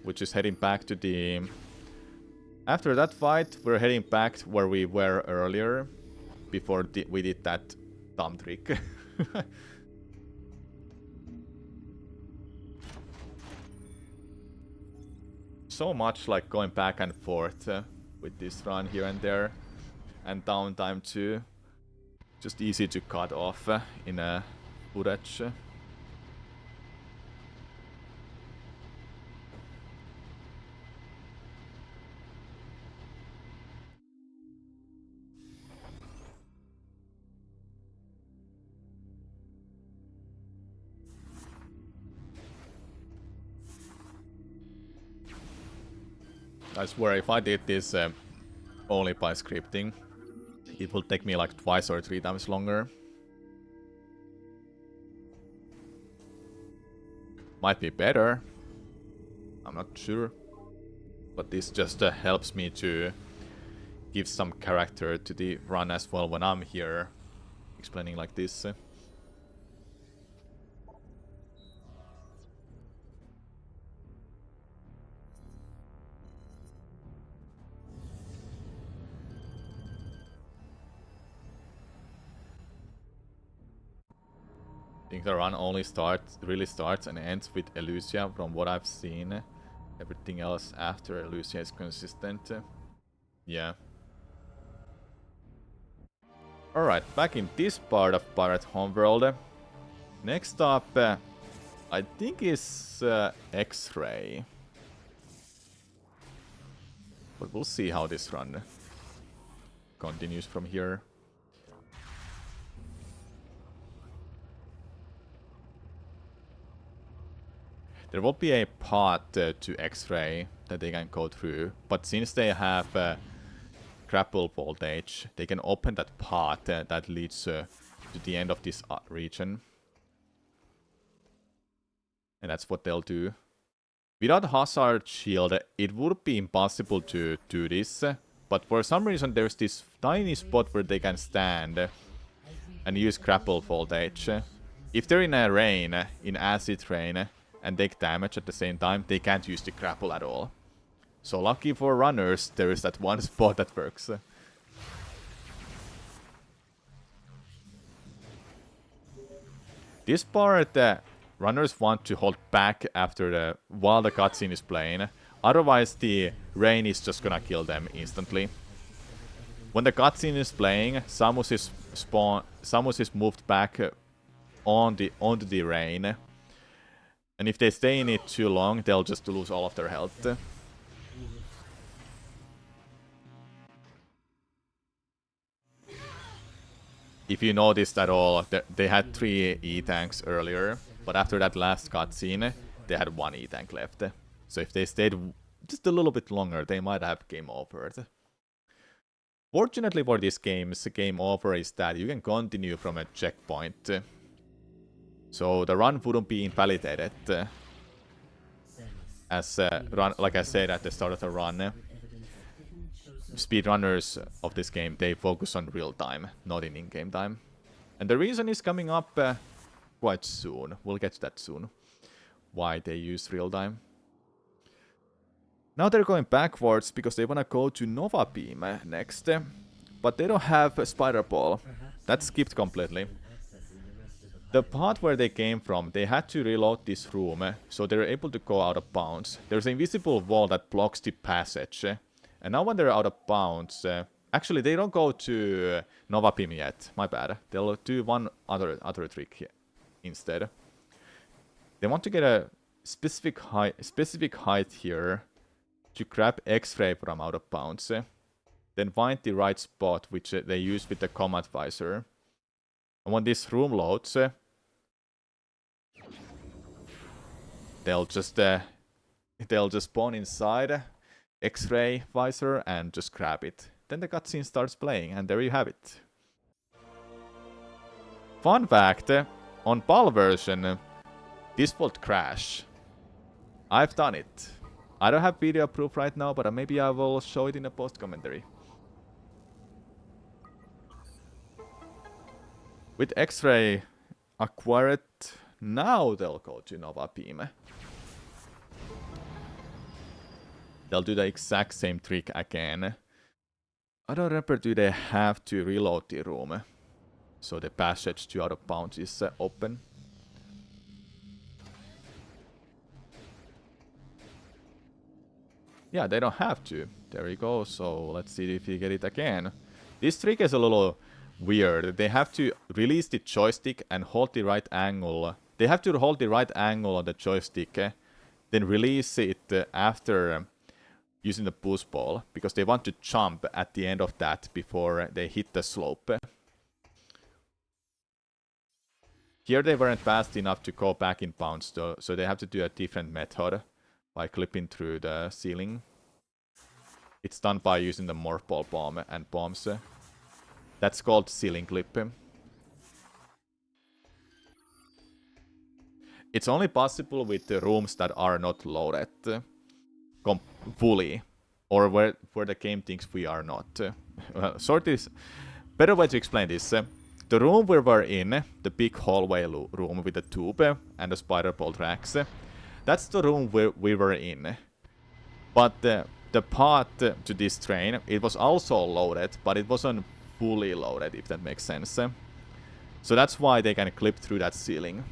which is heading back to the... After that fight, we're heading back where we were earlier, before we did that dumb trick. So much like going back and forth with this run here and there, and downtime too. Just easy to cut off in a footage. I swear if I did this only by scripting, it will take me like twice or 3 times longer. Might be better. I'm not sure. But this just helps me to give some character to the run as well when I'm here explaining like this. I think the run only really starts and ends with Elusia from what I've seen. Everything else after Elusia is consistent. Yeah. Alright, back in this part of Pirate Homeworld. Next up, I think is X-Ray. But we'll see how this run continues from here. There will be a path to X-Ray that they can go through, but since they have grapple voltage, they can open that path that leads to the end of this region. And that's what they'll do. Without Hazard Shield, it would be impossible to do this, but for some reason there's this tiny spot where they can stand and use grapple voltage. If they're in a rain, in acid rain, and take damage at the same time, they can't use the grapple at all. So lucky for runners, there is that one spot that works. This part, runners want to hold back after while the cutscene is playing. Otherwise, the rain is just gonna kill them instantly. When the cutscene is playing, Samus is moved back onto the rain. And if they stay in it too long, they'll just lose all of their health. If you noticed at all, they had 3 E-tanks earlier, but after that last cutscene, they had 1 E-tank left. So if they stayed just a little bit longer, they might have game overed. Fortunately for this game over is that you can continue from a checkpoint. So the run wouldn't be invalidated, as like I said at the start of the run, speedrunners of this game, they focus on real time, not in in-game time. And the reason is coming up quite soon. We'll get to that soon, why they use real time. Now they're going backwards because they want to go to Nova Beam next, but they don't have a Spider Ball. That's skipped completely. The part where they came from, they had to reload this room, so they're able to go out of bounds. There's an invisible wall that blocks the passage. And now when they're out of bounds... actually, they don't go to Nova Beam yet. My bad. They'll do one other trick here instead. They want to get a specific height here to grab X-ray from out of bounds. Then find the right spot, which they use with the command visor. And when this room loads, they'll just spawn inside X-ray visor and just grab it. Then the cutscene starts playing, and there you have it. Fun fact, on PAL version, this won't crash. I've done it. I don't have video proof right now, but maybe I will show it in a post commentary. With X-ray acquired, now they'll go to Nova Beam. They'll do the exact same trick again. I don't remember, do they have to reload the room? So the passage to out of bounds is open. Yeah, they don't have to. There we go. So let's see if we get it again. This trick is a little weird. They have to release the joystick and hold the right angle. They have to hold the right angle on the joystick, then release it after using the boost ball, because they want to jump at the end of that before they hit the slope. Here they weren't fast enough to go back in bounds though, so they have to do a different method by clipping through the ceiling. It's done by using the morph ball bomb and bombs. That's called ceiling clip. It's only possible with the rooms that are not loaded fully, or where the game thinks we are not. Better way to explain this. The room we were in, the big hallway room with the tube and the spider bolt racks, that's the room we were in. But the path to this train, it was also loaded, but it wasn't fully loaded, if that makes sense. So that's why they can clip through that ceiling.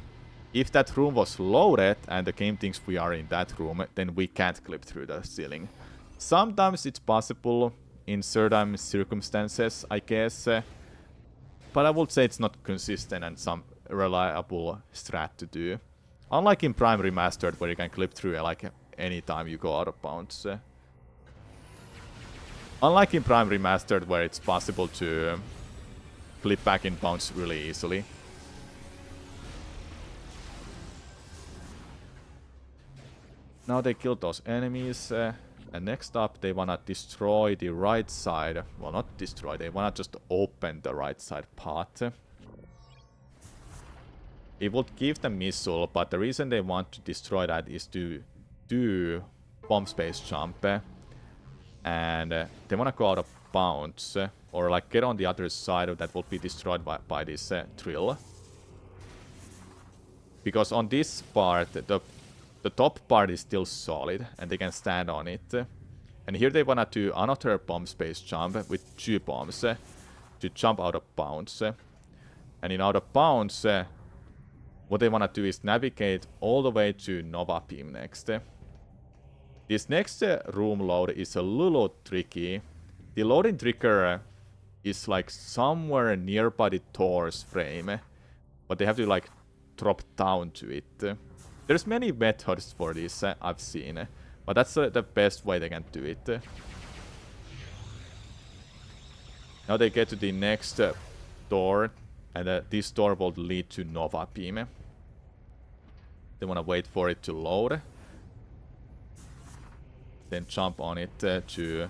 If that room was loaded and the game thinks we are in that room, then we can't clip through the ceiling. Sometimes it's possible in certain circumstances, I guess. But I would say it's not consistent and some reliable strat to do. Unlike in Prime Remastered, where you can clip through like anytime you go out of bounds. Unlike in Prime Remastered, where it's possible to clip back in bounds really easily. Now they killed those enemies. And next up, they wanna destroy the right side. Well, not destroy, they wanna just open the right side path. It would give them missile, but the reason they want to destroy that is to do bomb space jump. And they wanna go out of bounds, or like get on the other side that will be destroyed by this drill. Because on this part, the top part is still solid, and they can stand on it. And here they wanna do another bomb space jump with 2 bombs to jump out of bounds. And in out of bounds, what they wanna do is navigate all the way to Nova Beam next. This next room load is a little tricky. The loading trigger is like somewhere nearby the door's frame, but they have to like drop down to it. There's many methods for this, I've seen, but that's the best way they can do it. Now they get to the next door, and this door will lead to Nova Beam. They want to wait for it to load, then jump on it to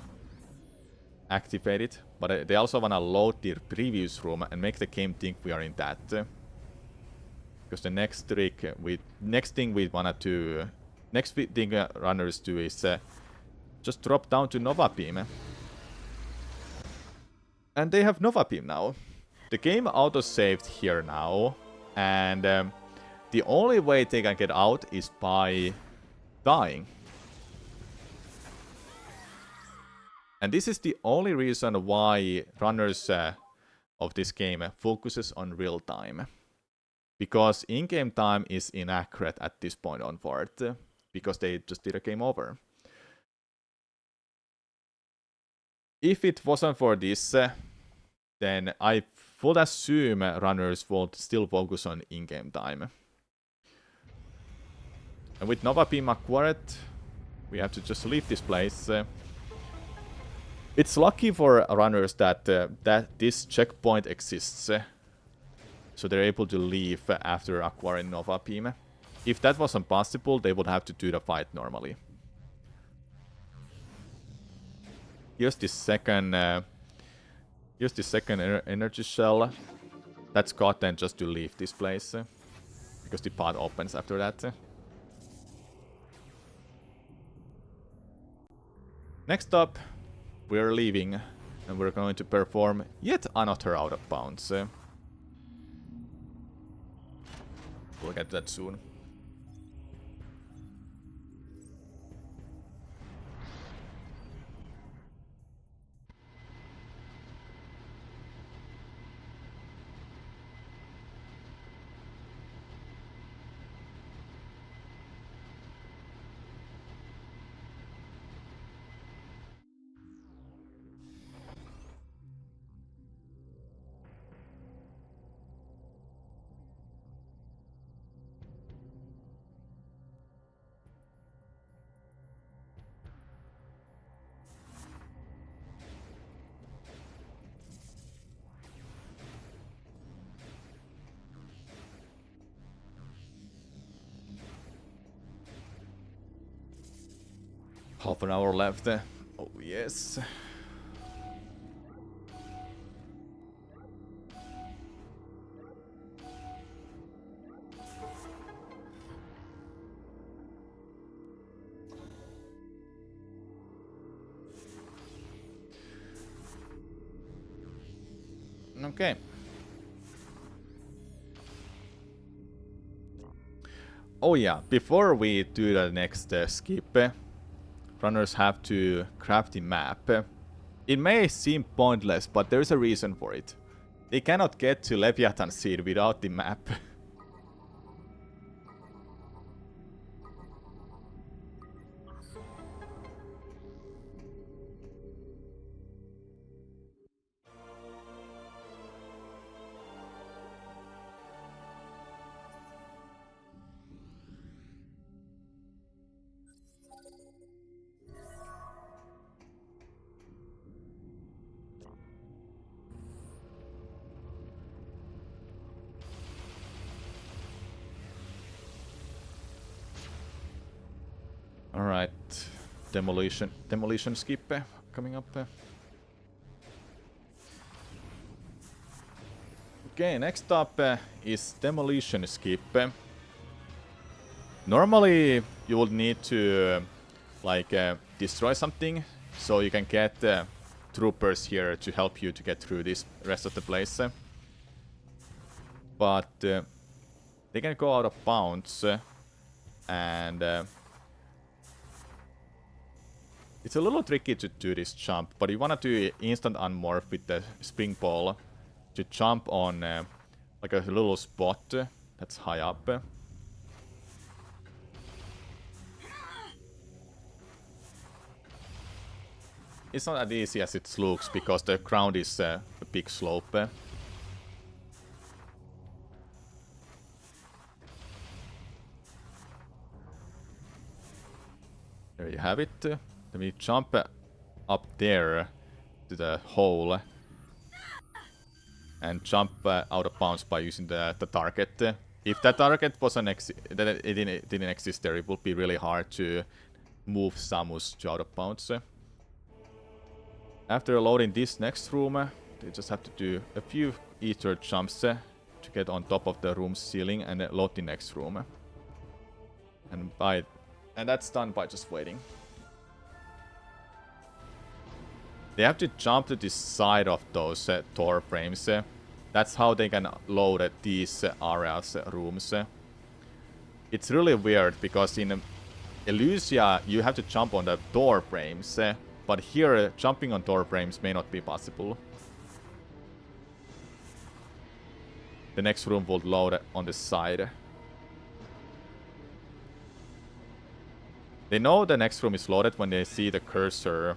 activate it. But they also want to load the previous room and make the game think we are in that. Because the next trick, next thing runners do is just drop down to Nova Beam. And they have Nova Beam now. The game auto-saved here now, and the only way they can get out is by dying. And this is the only reason why runners of this game focuses on real time. Because in-game time is inaccurate at this point onward, because they just did a game over. If it wasn't for this, then I would assume runners would still focus on in-game time. And with Nova Beam acquired, We have to just leave this place. It's lucky for runners that this checkpoint exists. So they're able to leave after acquiring Nova Beam. If that wasn't possible, they would have to do the fight normally. Here's the second energy shell. That's got then just to leave this place. Because the path opens after that. Next up, we're leaving. And we're going to perform yet another out of bounds. We'll get to that soon. Half an hour left. Oh, yes. Okay. Oh yeah, before we do the next skip, runners have to craft the map. It may seem pointless, but there's a reason for it. They cannot get to Leviathan Seed without the map. Alright, demolition skip coming up. Okay, next up is demolition skip. Normally you would need to destroy something so you can get troopers here to help you to get through this rest of the place. But they can go out of bounds and it's a little tricky to do this jump, but you wanna do instant unmorph with the spring ball to jump on like a little spot that's high up. It's not as easy as it looks because the ground is a big slope. There you have it. Let me jump up there to the hole and jump out of bounds by using the target. If that target wasn't it didn't exist there, it would be really hard to move Samus to out of bounds. After loading this next room, they just have to do a few ether jumps to get on top of the room's ceiling and load the next room. And that's done by just waiting. They have to jump to the side of those door frames. That's how they can load these areas, rooms. It's really weird because in Elysia you have to jump on the door frames, but here jumping on door frames may not be possible. The next room will load on the side. They know the next room is loaded when they see the cursor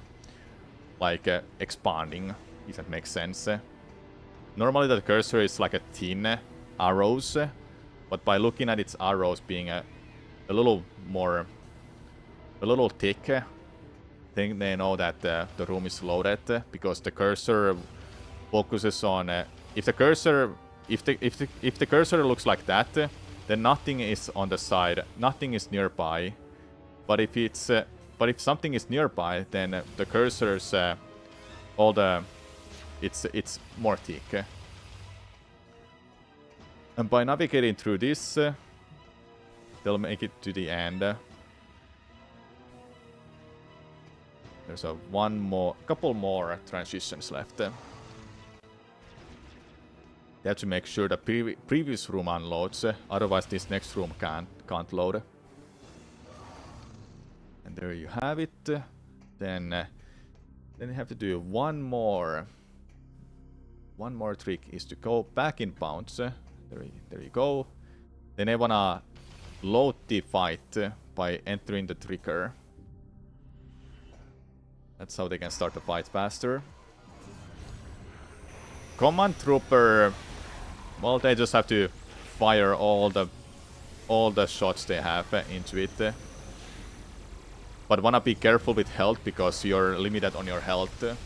expanding, if that makes sense. Normally the cursor is like a thin arrows, but by looking at its arrows being a little more a little tick. Think they know that the room is loaded because the cursor focuses on if the cursor looks like that, then nothing is on the side, nothing is nearby. But if something is nearby, then the cursors it's more thick. And by navigating through this, they'll make it to the end. There's a couple more transitions left. They have to make sure the previous room unloads, otherwise this next room can't load. And there you have it. Then you have to do one more. One more trick is to go back in bounds. There you go. Then I wanna load the fight by entering the trigger. That's how they can start the fight faster. Command Trooper, well, they just have to fire all the shots they have into it. But wanna be careful with health because you're limited on your health.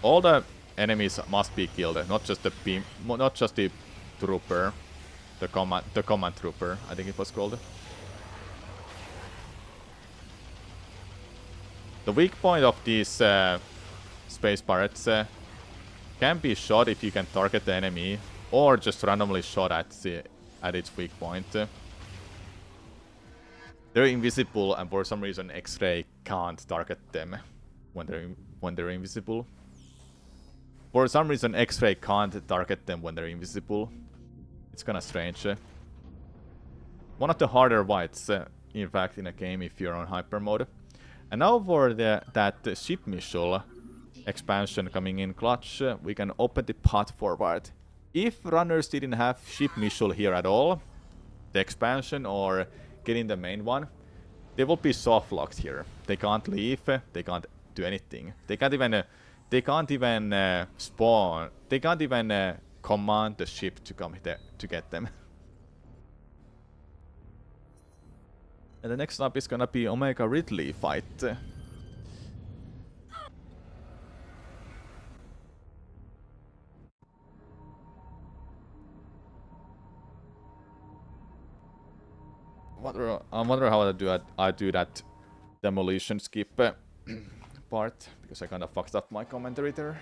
All the enemies must be killed, not just the trooper, the command trooper, I think it was called. The weak point of these space pirates can be shot if you can target the enemy, or just randomly shot at its weak point. They're invisible, and for some reason X-ray can't target them when they're invisible. For some reason X-ray can't target them when they're invisible. It's kinda strange. One of the harder fights, in fact, in a game if you're on hyper mode. And now for that ship missile expansion coming in clutch, we can open the path forward. If runners didn't have ship missile here at all, the expansion or getting the main one, they will be soft locked here. They can't leave, they can't do anything. They can't even spawn. They can't even command the ship to come there to get them. And the next up is gonna be Omega Ridley fight. I wonder how I do that demolition skip part, because I kinda fucked up my commentary there.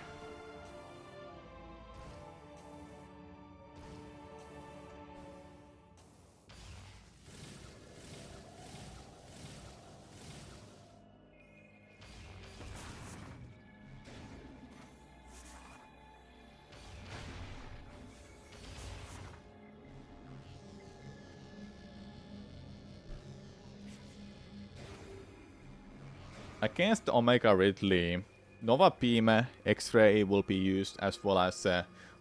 Against Omega Ridley, Nova Beam, X-Ray will be used as well as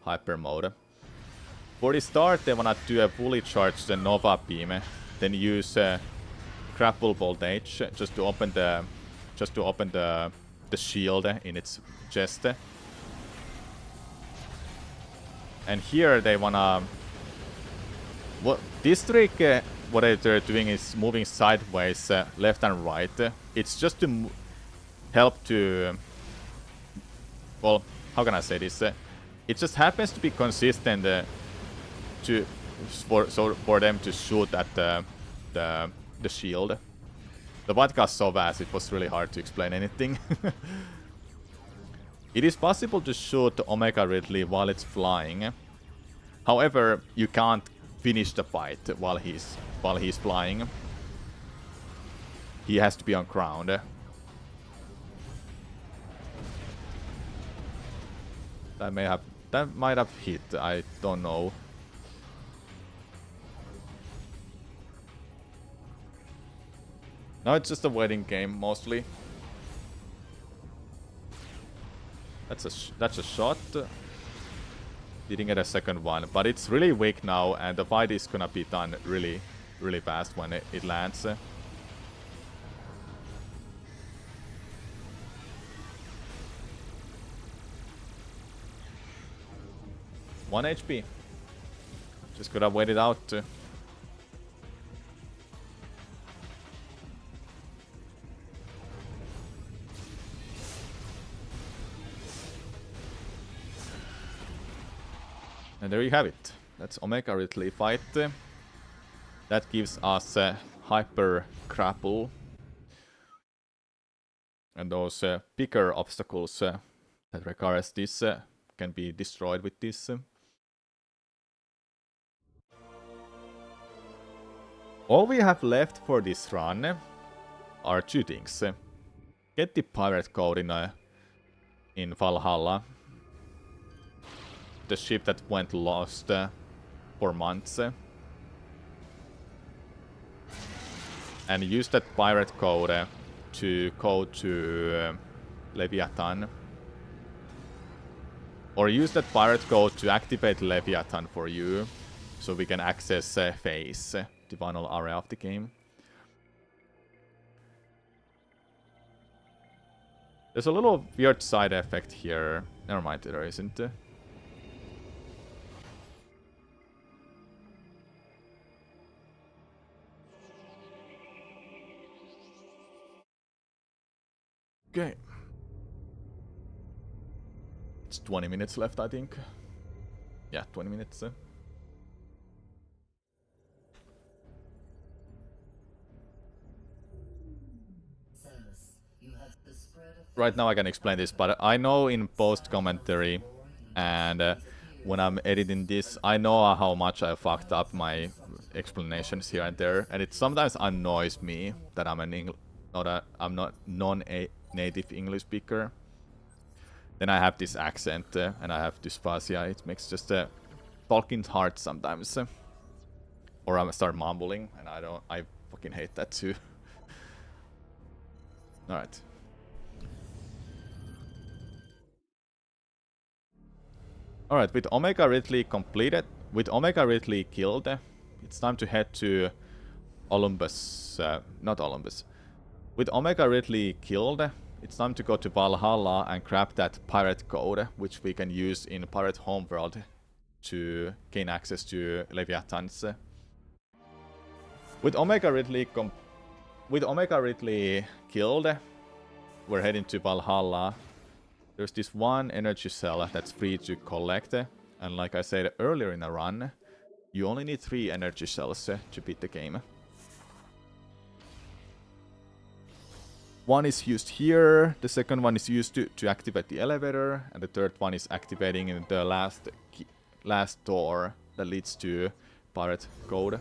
Hyper Mode. For the start, they wanna do a fully charged Nova Beam, then use Grapple Voltage just to open the shield in its chest. And here they wanna this trick. What they're doing is moving sideways, left and right. It's just to help to... Well, how can I say this? It just happens to be consistent for them to shoot at the shield. The fight got so fast, it was really hard to explain anything. It is possible to shoot Omega Ridley while it's flying. However, you can't finish the fight while he's flying. He has to be on ground. That might have hit, I don't know. Now it's just a waiting game mostly. That's a shot. Didn't get a second one, but it's really weak now, and the fight is gonna be done really, really fast when it lands. 1 HP. Just could have waited out. And there you have it. That's Omega Ridley fight. That gives us Hyper Grapple. And those bigger obstacles that requires this can be destroyed with this. All we have left for this run are two things. Get the pirate code in Valhalla. The ship that went lost for months. And use that pirate code to go to Leviathan. Or use that pirate code to activate Leviathan for you. So we can access Phase, the final area of the game. There's a little weird side effect here. Never mind, there isn't. Okay. It's 20 minutes left, I think. Yeah, 20 minutes. Right now I can explain this, but I know in post-commentary and when I'm editing this, I know how much I fucked up my explanations here and there, and it sometimes annoys me that I'm not non-native English speaker. Then I have this accent and I have dysphasia. It makes just talking hard sometimes, or I start mumbling, and I fucking hate that too. All right. Alright, with Omega Ridley completed, with Omega Ridley killed, it's time to head to Olympus, not Olympus. With Omega Ridley killed, it's time to go to Valhalla and grab that pirate code, which we can use in Pirate Homeworld to gain access to Leviathans. With Omega Ridley killed, we're heading to Valhalla. There's this one energy cell that's free to collect, and like I said earlier in the run, you only need 3 energy cells to beat the game. One is used here, the second one is used to activate the elevator, and the third one is activating in the last door that leads to pirate code.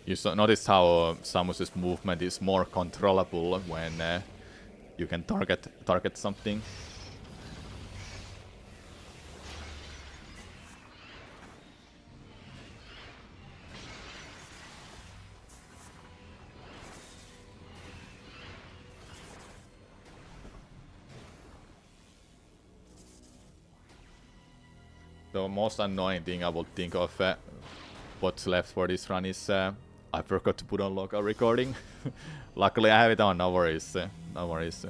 You notice how Samus's movement is more controllable when you can target something. The most annoying thing I would think of what's left for this run is I forgot to put on local recording. Luckily I have it on, no worries. No worries.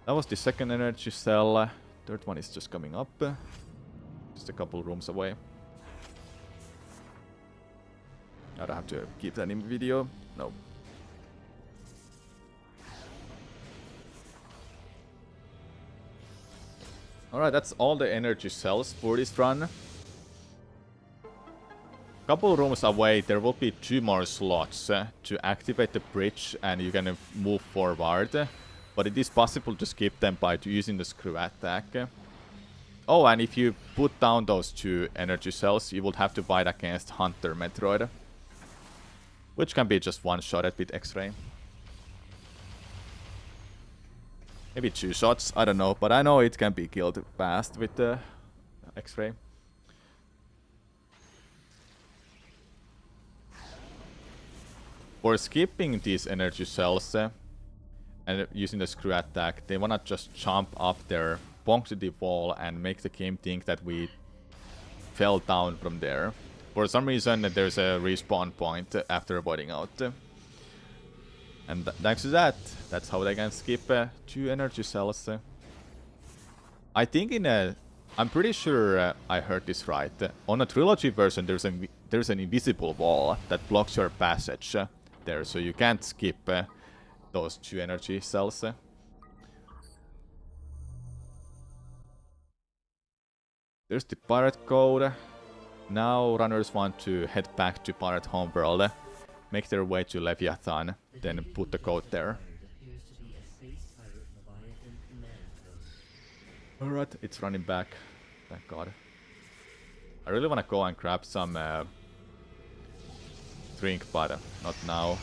That was the second energy cell. Third one is just coming up. Just a couple rooms away. I don't have to keep that in video. No. Alright, that's all the energy cells for this run. Couple rooms away, there will be 2 more slots to activate the bridge, and you can move forward. But it is possible to skip them by using the screw attack. Oh, and if you put down those 2 energy cells, you would have to fight against Hunter Metroid, which can be just one-shotted with X-Ray. Maybe 2 shots, I don't know, but I know it can be killed fast with the X-Ray. For skipping these energy cells and using the screw attack, they wanna just jump up there, bonk to the wall, and make the game think that we fell down from there. For some reason, there's a respawn point after avoiding out. And thanks to that, that's how they can skip 2 energy cells. I think I'm pretty sure I heard this right. On a trilogy version, there's an invisible wall that blocks your passage there, so you can't skip those 2 energy cells. There's the pirate code. Now runners want to head back to pirate homeworld, make their way to Leviathan, then put the code there. Appears to be a space pirate Leviathan command code. Alright, it's running back. Thank God. I really want to go and grab some drink, but not now.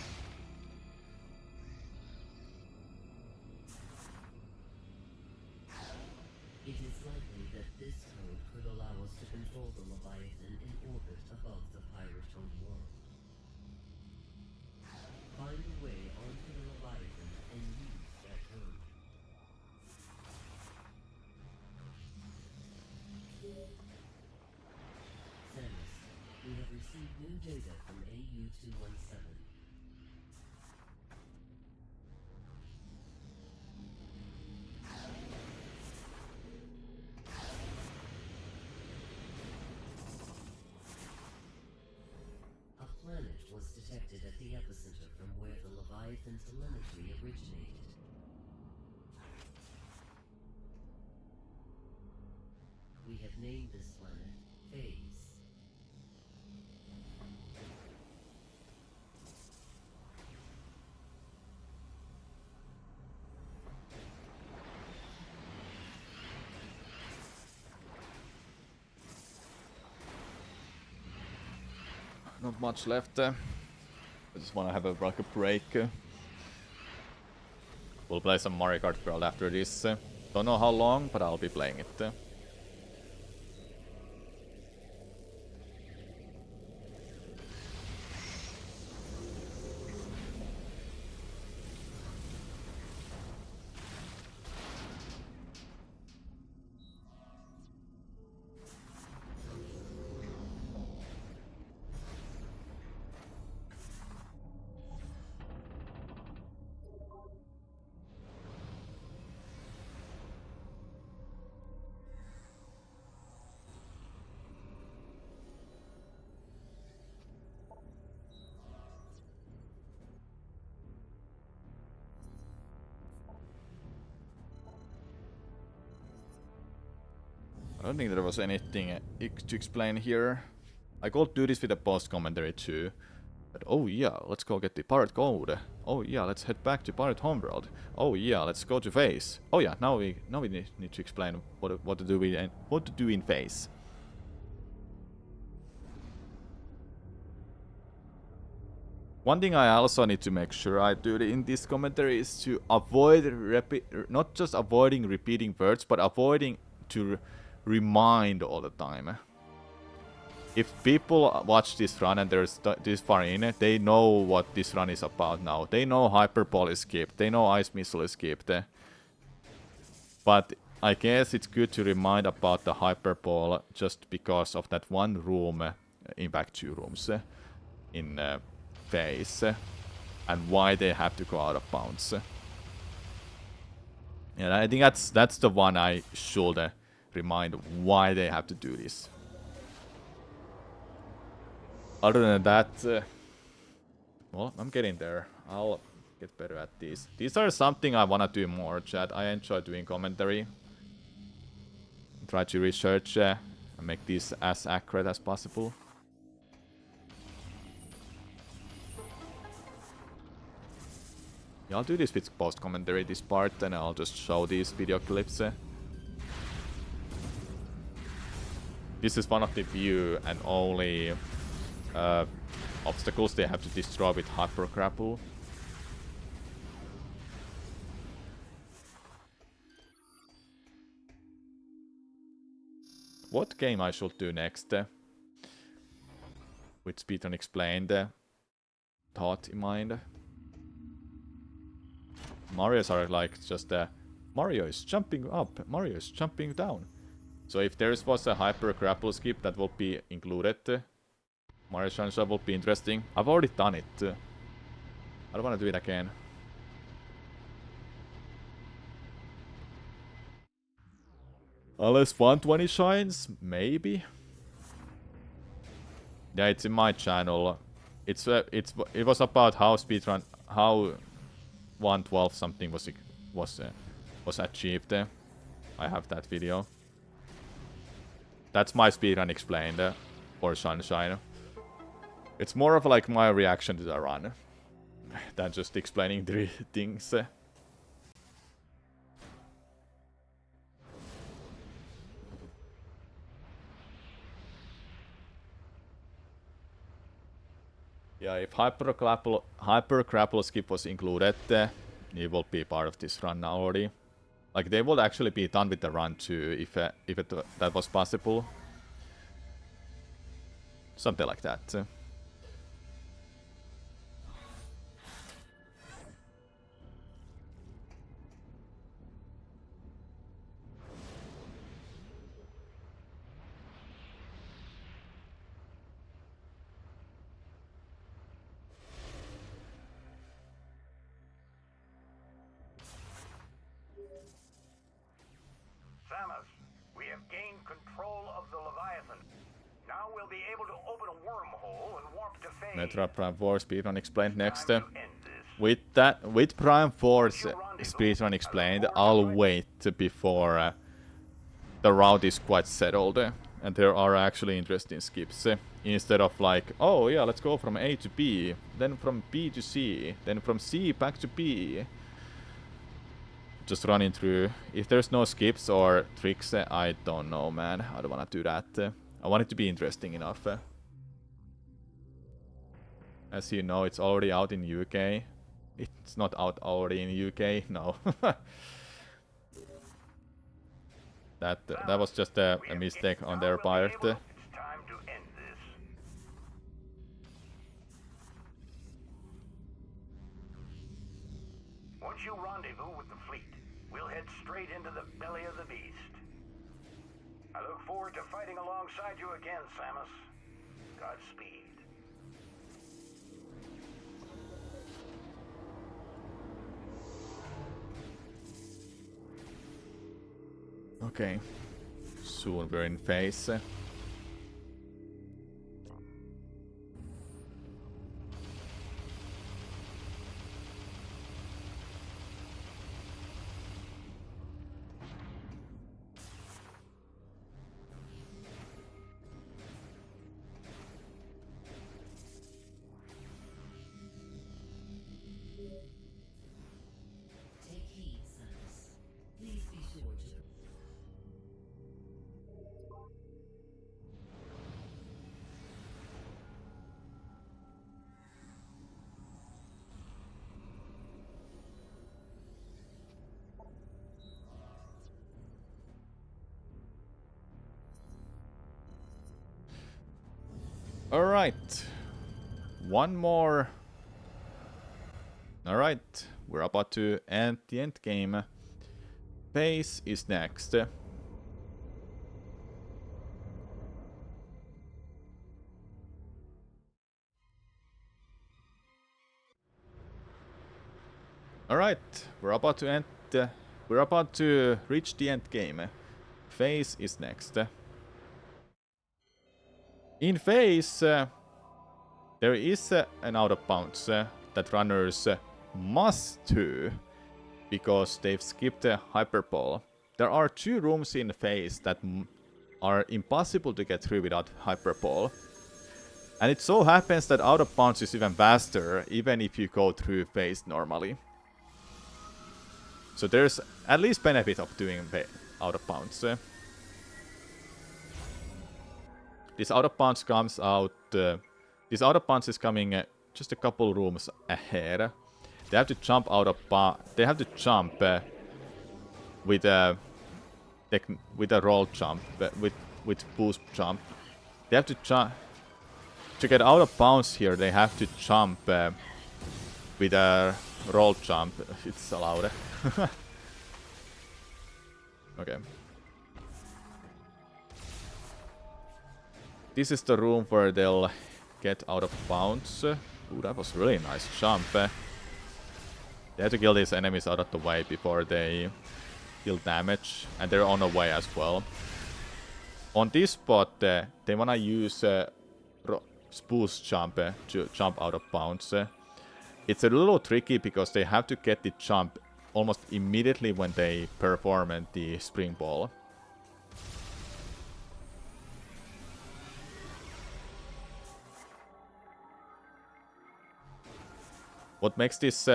It is likely that this code could allow us to control the Leviathan in orbit above the pirate home world. Find a way onto the Leviathan and use that code. Samus, we have received new data from AU-217. A planet was detected at the epicenter from where the Leviathan telemetry originated. We have named this planet Phase. Not much left. I just want to have like a break. We'll play some Mario Kart World after this. Don't know how long, but I'll be playing it. I don't think there was anything to explain here. I could do this with a post commentary too. But oh yeah, let's go get the pirate code. Oh yeah, let's head back to pirate homeworld. Oh yeah, let's go to Phase. Oh yeah, now we need to explain what to do in Phase. One thing I also need to make sure I do in this commentary is to avoid not just avoiding repeating words, but avoiding to remind all the time. If people watch this run and they're this far in, they know what this run is about now. They know Hyperball is skipped, they know Ice Missile is skipped. But I guess it's good to remind about the Hyperball just because of that one room, Impact 2 rooms, in Phase, and why they have to go out of bounds. And I think that's the one I should remind why they have to do this. Other than that, well, I'm getting there. I'll get better at these. These are something I want to do more, chat. I enjoy doing commentary. Try to research and make these as accurate as possible. Yeah, I'll do this with post commentary this part, and I'll just show these video clips. This is one of the few and only obstacles they have to destroy with Hyper Grapple. What game I should do next? With Speedrun explained. thought in mind. Mario's are like just Mario is jumping up, Mario is jumping down. So if there was a hyper grapple skip that will be included, Mario Sunshine will be interesting. I've already done it. I don't want to do it again. Unless 120 shines, maybe. Yeah, it's in my channel. It was about how speedrun, how 112 something was achieved. I have that video. That's my speedrun explained for Sunshine. It's more of like my reaction to the run than just explaining the things. Yeah, if hyper grapple skip was included, it will be part of this run now already. Like they would actually be done with the run too, if that was possible. Something like that. Samus, we have gained control of the Leviathan. Now we'll be able to open a wormhole and warp to phase. Metro Prime 4 speedrun explained next. Time to end this. With Prime 4's speedrun explained, I'll wait before the route is quite settled. And there are actually interesting skips. Instead of like, oh yeah, let's go from A to B, then from B to C, then from C back to B. Just running through. If there's no skips or tricks, I don't know, man. I don't want to do that. I want it to be interesting enough. As you know, it's already out in UK. It's not out already in UK, no. that was just a mistake on their part. It's time to end this. Once you rendezvous with the fleet, we'll head straight into the belly of the beast. I look forward to fighting alongside you again, Samus. Godspeed. Okay. Soon we're in phase. Take heed, Samus. Please be sure to. Alright. One more. Alright. We're about to end the end game. Phase is next. Alright. We're about to end. We're about to reach the end game. Phase is next. In phase, there is an out of bounds that runners must do because they've skipped a hyperbole. There are 2 rooms in phase that are impossible to get through without hyperbole. And it so happens that out of bounds is even faster, even if you go through phase normally. So there's at least benefit of doing out of bounds. This out of bounds comes out. This out of bounds is coming just a couple rooms ahead. They have to jump out of they have to jump with a roll jump, with boost jump. They have to jump. to get out of bounds here, they have to jump with a roll jump. It's allowed. Okay. This is the room where they'll get out of bounds. Ooh, that was really nice jump. They have to kill these enemies out of the way before they deal damage. And they're on the way as well. On this spot, they wanna use spoost jump to jump out of bounds. It's a little tricky because they have to get the jump almost immediately when they perform the spring ball. What makes this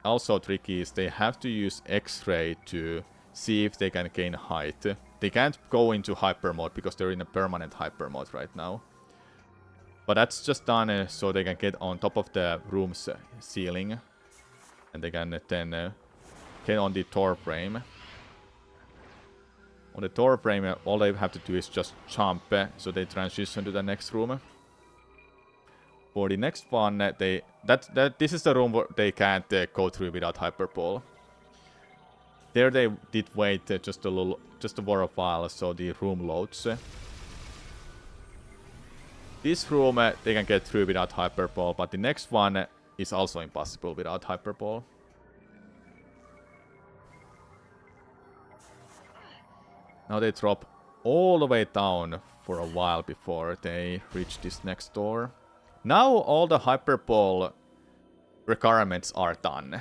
also tricky is they have to use X-ray to see if they can gain height. They can't go into hyper mode because they're in a permanent hyper mode right now. But that's just done so they can get on top of the room's ceiling. And they can then get on the door frame. On the door frame, all they have to do is just jump, so they transition to the next room. For the next one, this is the room where they can't go through without hyperball. There they did wait just for a while, so the room loads. This room they can get through without hyperball, but the next one is also impossible without hyperball. Now they drop all the way down for a while before they reach this next door. Now all the hyperball requirements are done.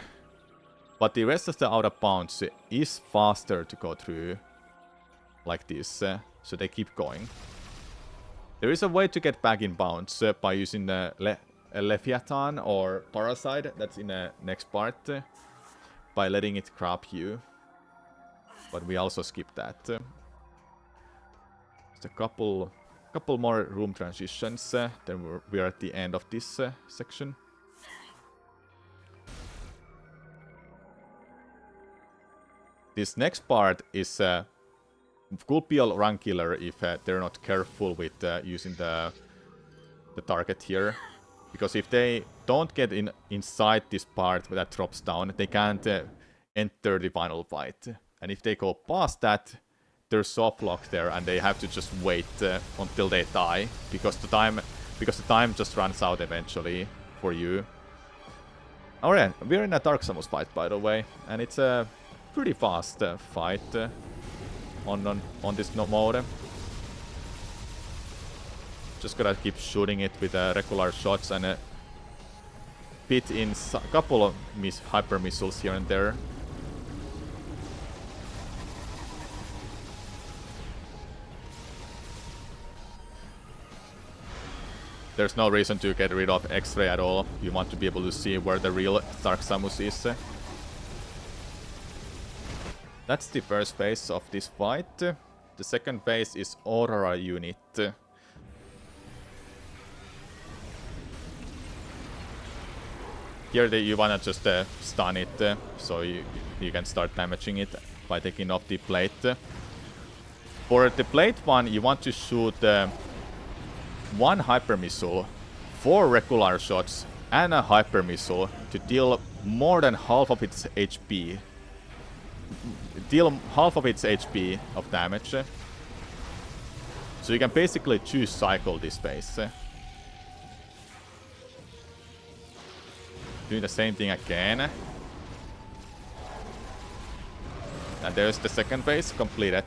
But the rest of the out of bounds is faster to go through like this, so they keep going. There is a way to get back in bounds by using the Leviathan or Parasite, that's in the next part, by letting it grab you. But we also skip that. Just a couple more room transitions, then we're at the end of this section. This next part is could be a run killer if they're not careful with using the target here. Because if they don't get inside this part that drops down, they can't enter the final fight. And if they go past that, there's soft lock there, and they have to just wait until they die, because the time just runs out eventually for you. Alright, we're in a Dark Samus fight, by the way, and it's a pretty fast fight on this mode. Just gotta keep shooting it with regular shots and pit in a couple of hyper missiles here and there. There's no reason to get rid of X-ray at all. You want to be able to see where the real Dark Samus is. That's the first phase of this fight. The second phase is Aurora unit. Here you wanna just stun it, so you can start damaging it by taking off the plate. For the plate one, you want to shoot one hyper missile, 4 regular shots, and a hyper missile to deal more than half of its HP. Deal half of its HP of damage. So you can basically choose cycle this phase. Doing the same thing again. And there's the second phase completed.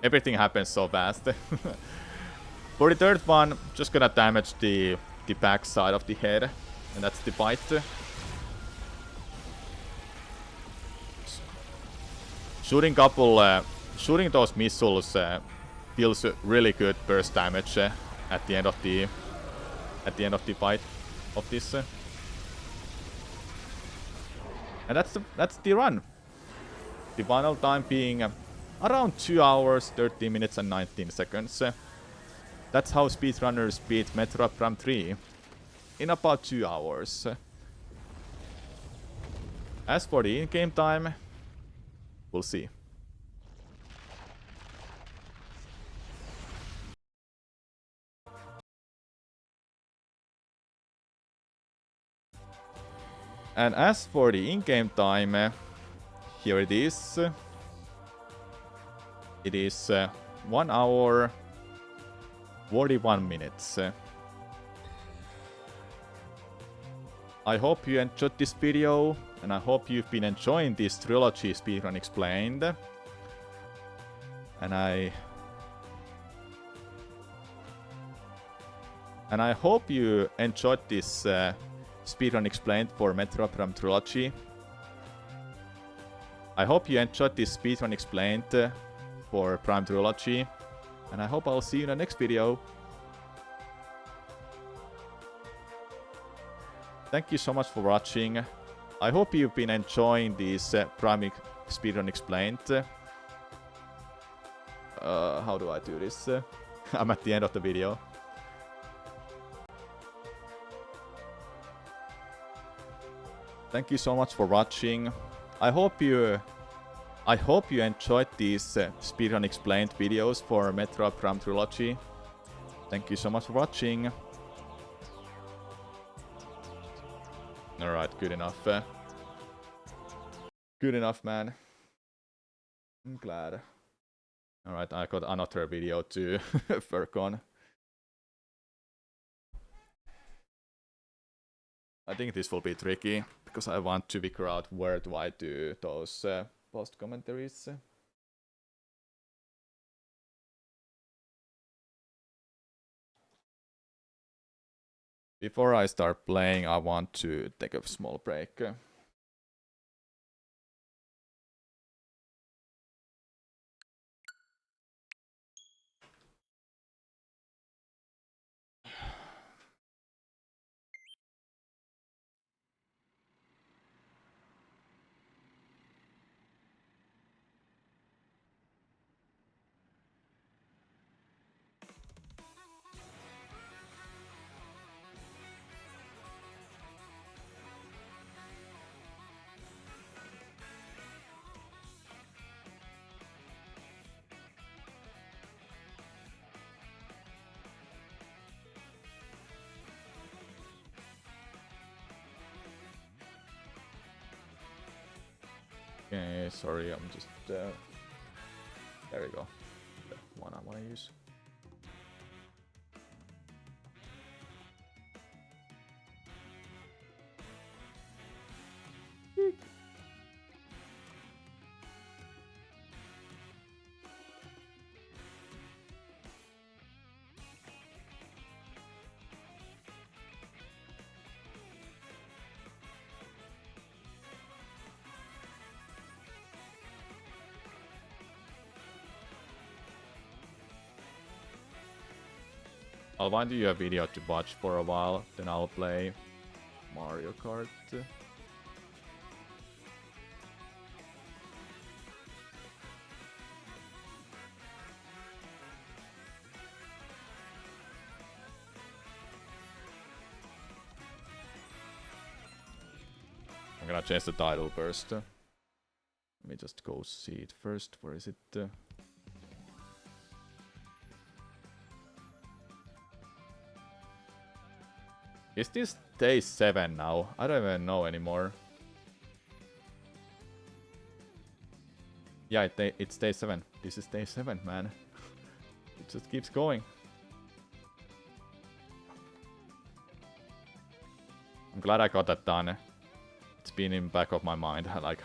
Everything happens so fast. For the third one, just gonna damage the back side of the head, and that's the fight. Shooting those missiles deals really good burst damage at the end of the fight of this. And that's the run. The final time being around 2 hours, 13 minutes and 19 seconds. That's how speedrunners beat Metroid Prime 3 in about 2 hours. As for the in-game time, we'll see. And as for the in-game time, here it is. It is 1 hour 41 minutes. I hope you enjoyed this video, and I hope you've been enjoying this trilogy Speedrun Explained. And I hope you enjoyed this Speedrun Explained for Metro Prime Trilogy. I hope you enjoyed this Speedrun Explained for Prime Trilogy. And I hope I'll see you in the next video. Thank you so much for watching. I hope you've been enjoying this Prime Speedrun Explained. How do I do this? I'm at the end of the video. Thank you so much for watching. I hope you enjoyed these Speedrun Explained videos for Metro Prime Trilogy. Thank you so much for watching. Alright, good enough. Good enough, man. I'm glad. Alright, I got another video to work on. I think this will be tricky, because I want to figure out where do I do those post commentaries. Before I start playing, I want to take a small break. Okay, sorry, I'm just... there we go. The one I want to use. I'll find you a video to watch for a while, then I'll play Mario Kart. I'm gonna change the title first. Let me just go see it first. Where is it? Is this day 7 now? I don't even know anymore. Yeah, it's day 7. This is day 7, man. It just keeps going. I'm glad I got that done. It's been in back of my mind, like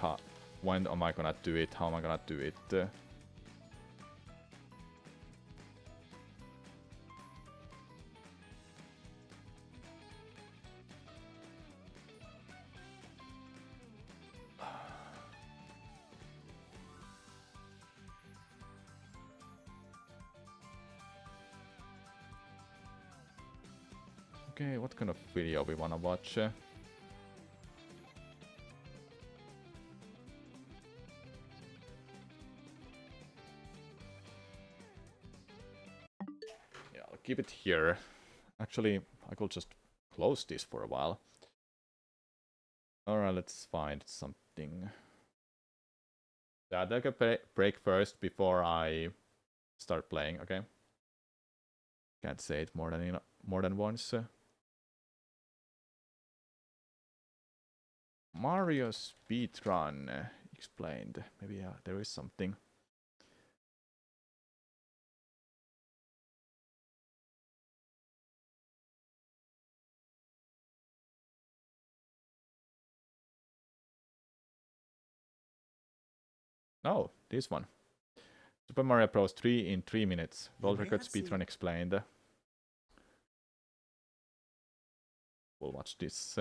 when am I gonna do it? How am I gonna do it? Okay, what kind of video we wanna watch? Yeah, I'll keep it here. Actually, I could just close this for a while. Alright, let's find something. Yeah, I'll take a break first before I start playing, okay? Can't say it more than once. Mario Speedrun explained. Maybe there is something. Oh, this one. Super Mario Bros. 3 in 3 minutes. World record speedrun explained. We'll watch this.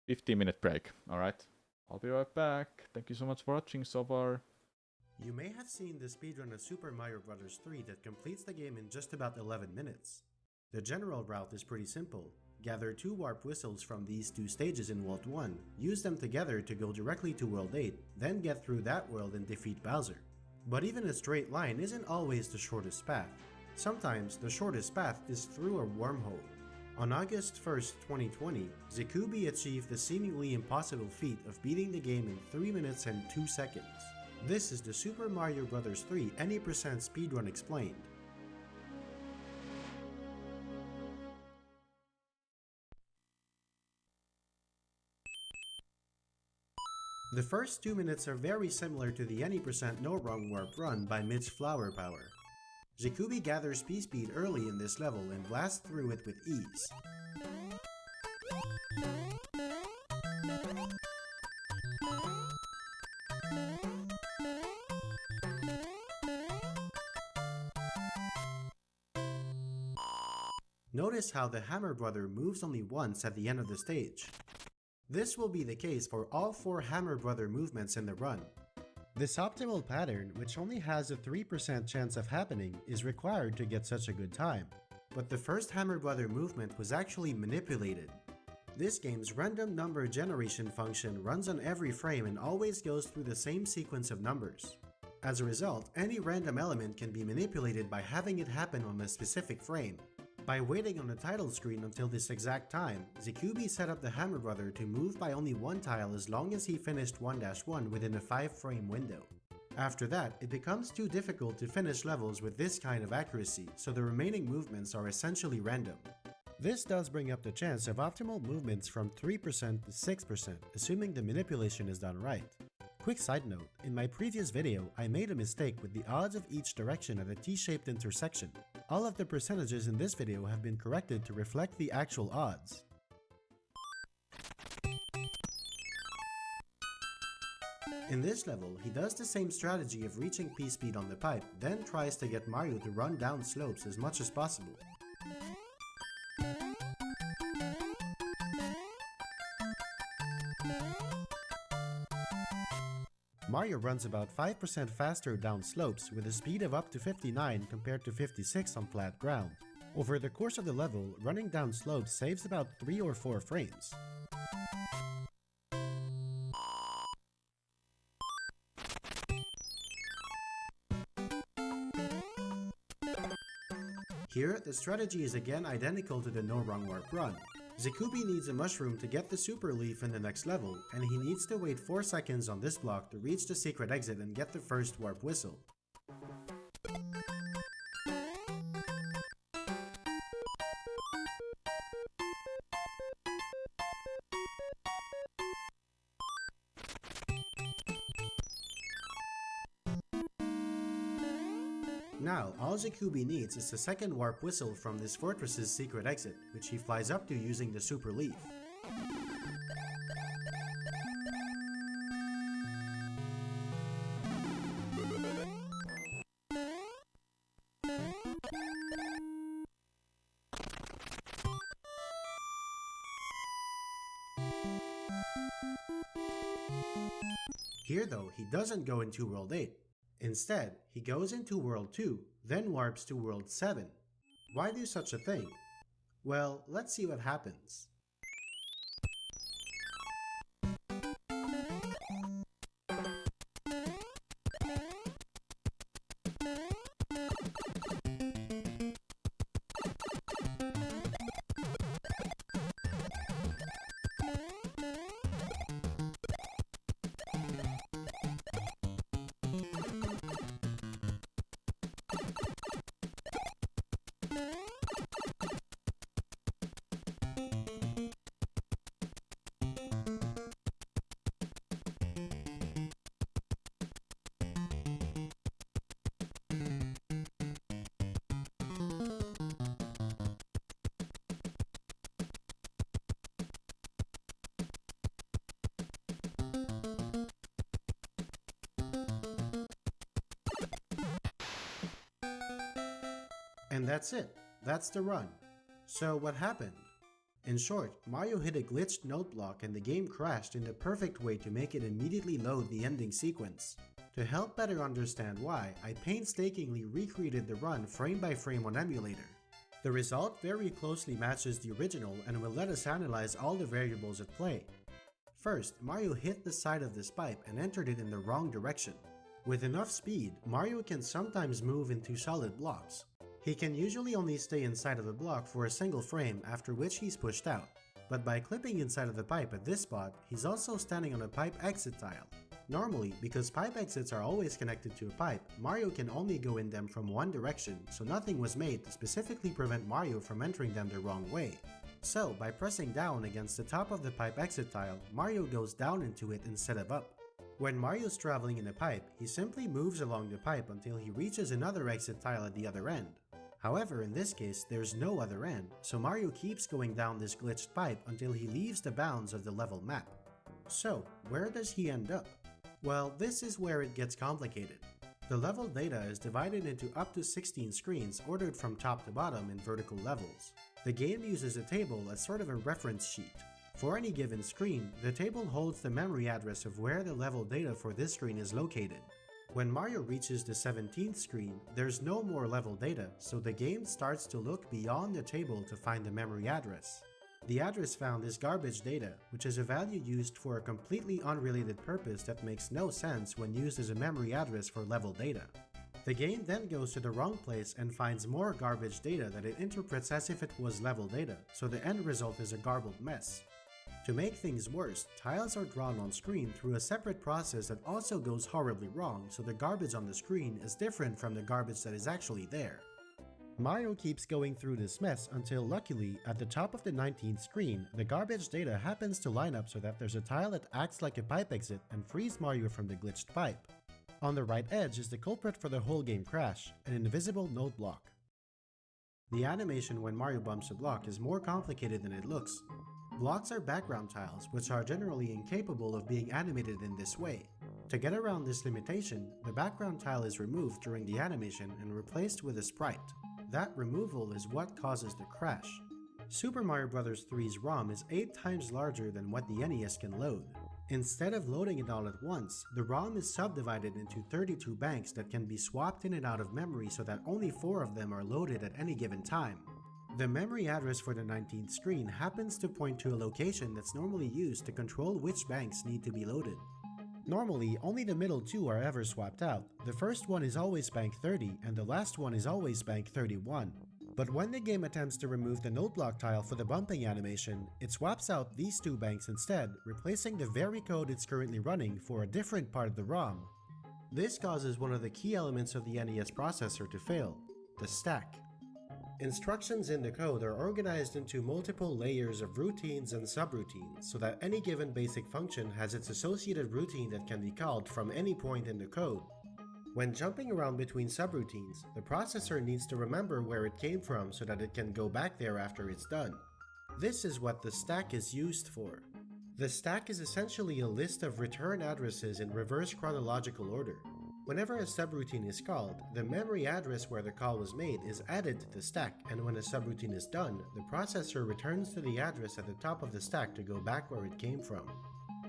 15-minute break. Alright. I'll be right back. Thank you so much for watching so far. You may have seen the speedrun of Super Mario Bros. 3 that completes the game in just about 11 minutes. The general route is pretty simple. Gather 2 warp whistles from these 2 stages in World 1, use them together to go directly to World 8, then get through that world and defeat Bowser. But even a straight line isn't always the shortest path. Sometimes the shortest path is through a wormhole. On August 1st, 2020, Zikubi achieved the seemingly impossible feat of beating the game in 3 minutes and 2 seconds. This is the Super Mario Bros. 3 Any% Speedrun Explained. The first 2 minutes are very similar to the Any% No Wrong Warp run by Mitch Flower Power. Zikubi gathers P-Speed early in this level and blasts through it with ease. Notice how the Hammer Brother moves only once at the end of the stage. This will be the case for all 4 Hammer Brother movements in the run. This optimal pattern, which only has a 3% chance of happening, is required to get such a good time. But the first Hammer Brother movement was actually manipulated. This game's random number generation function runs on every frame and always goes through the same sequence of numbers. As a result, any random element can be manipulated by having it happen on a specific frame. By waiting on the title screen until this exact time, Zikubi set up the Hammer Brother to move by only 1 tile as long as he finished 1-1 within a 5-frame window. After that, it becomes too difficult to finish levels with this kind of accuracy, so the remaining movements are essentially random. This does bring up the chance of optimal movements from 3% to 6%, assuming the manipulation is done right. Quick side note, in my previous video, I made a mistake with the odds of each direction at a T-shaped intersection. All of the percentages in this video have been corrected to reflect the actual odds. In this level, he does the same strategy of reaching P-Speed on the pipe, then tries to get Mario to run down slopes as much as possible. Mario runs about 5% faster down slopes with a speed of up to 59 compared to 56 on flat ground. Over the course of the level, running down slopes saves about 3 or 4 frames. Here, the strategy is again identical to the No Wrong Warp run. Zikubi needs a mushroom to get the super leaf in the next level, and he needs to wait 4 seconds on this block to reach the secret exit and get the first warp whistle. Now, all Zikubi needs is the second warp whistle from this fortress's secret exit, which he flies up to using the super leaf. Here though, he doesn't go into World 8. Instead, he goes into World 2, then warps to World 7. Why do such a thing? Well, let's see what happens. And that's it. That's the run. So what happened? In short, Mario hit a glitched note block and the game crashed in the perfect way to make it immediately load the ending sequence. To help better understand why, I painstakingly recreated the run frame by frame on emulator. The result very closely matches the original and will let us analyze all the variables at play. First, Mario hit the side of this pipe and entered it in the wrong direction. With enough speed, Mario can sometimes move into solid blocks. He can usually only stay inside of a block for a single frame, after which he's pushed out. But by clipping inside of the pipe at this spot, he's also standing on a pipe exit tile. Normally, because pipe exits are always connected to a pipe, Mario can only go in them from one direction, so nothing was made to specifically prevent Mario from entering them the wrong way. So, by pressing down against the top of the pipe exit tile, Mario goes down into it instead of up. When Mario's traveling in a pipe, he simply moves along the pipe until he reaches another exit tile at the other end. However, in this case, there's no other end, so Mario keeps going down this glitched pipe until he leaves the bounds of the level map. So, where does he end up? Well, this is where it gets complicated. The level data is divided into up to 16 screens ordered from top to bottom in vertical levels. The game uses a table as sort of a reference sheet. For any given screen, the table holds the memory address of where the level data for this screen is located. When Mario reaches the 17th screen, there's no more level data, so the game starts to look beyond the table to find the memory address. The address found is garbage data, which is a value used for a completely unrelated purpose that makes no sense when used as a memory address for level data. The game then goes to the wrong place and finds more garbage data that it interprets as if it was level data, so the end result is a garbled mess. To make things worse, tiles are drawn on screen through a separate process that also goes horribly wrong, so the garbage on the screen is different from the garbage that is actually there. Mario keeps going through this mess until luckily, at the top of the 19th screen, the garbage data happens to line up so that there's a tile that acts like a pipe exit and frees Mario from the glitched pipe. On the right edge is the culprit for the whole game crash, an invisible note block. The animation when Mario bumps a block is more complicated than it looks. Blocks are background tiles, which are generally incapable of being animated in this way. To get around this limitation, the background tile is removed during the animation and replaced with a sprite. That removal is what causes the crash. Super Mario Bros. 3's ROM is 8 times larger than what the NES can load. Instead of loading it all at once, the ROM is subdivided into 32 banks that can be swapped in and out of memory so that only 4 of them are loaded at any given time. The memory address for the 19th screen happens to point to a location that's normally used to control which banks need to be loaded. Normally, only the middle 2 are ever swapped out. The first one is always bank 30 and the last one is always bank 31. But when the game attempts to remove the note block tile for the bumping animation, it swaps out these 2 banks instead, replacing the very code it's currently running for a different part of the ROM. This causes one of the key elements of the NES processor to fail, the stack. Instructions in the code are organized into multiple layers of routines and subroutines so that any given basic function has its associated routine that can be called from any point in the code. When jumping around between subroutines, the processor needs to remember where it came from so that it can go back there after it's done. This is what the stack is used for. The stack is essentially a list of return addresses in reverse chronological order. Whenever a subroutine is called, the memory address where the call was made is added to the stack, and when a subroutine is done, the processor returns to the address at the top of the stack to go back where it came from.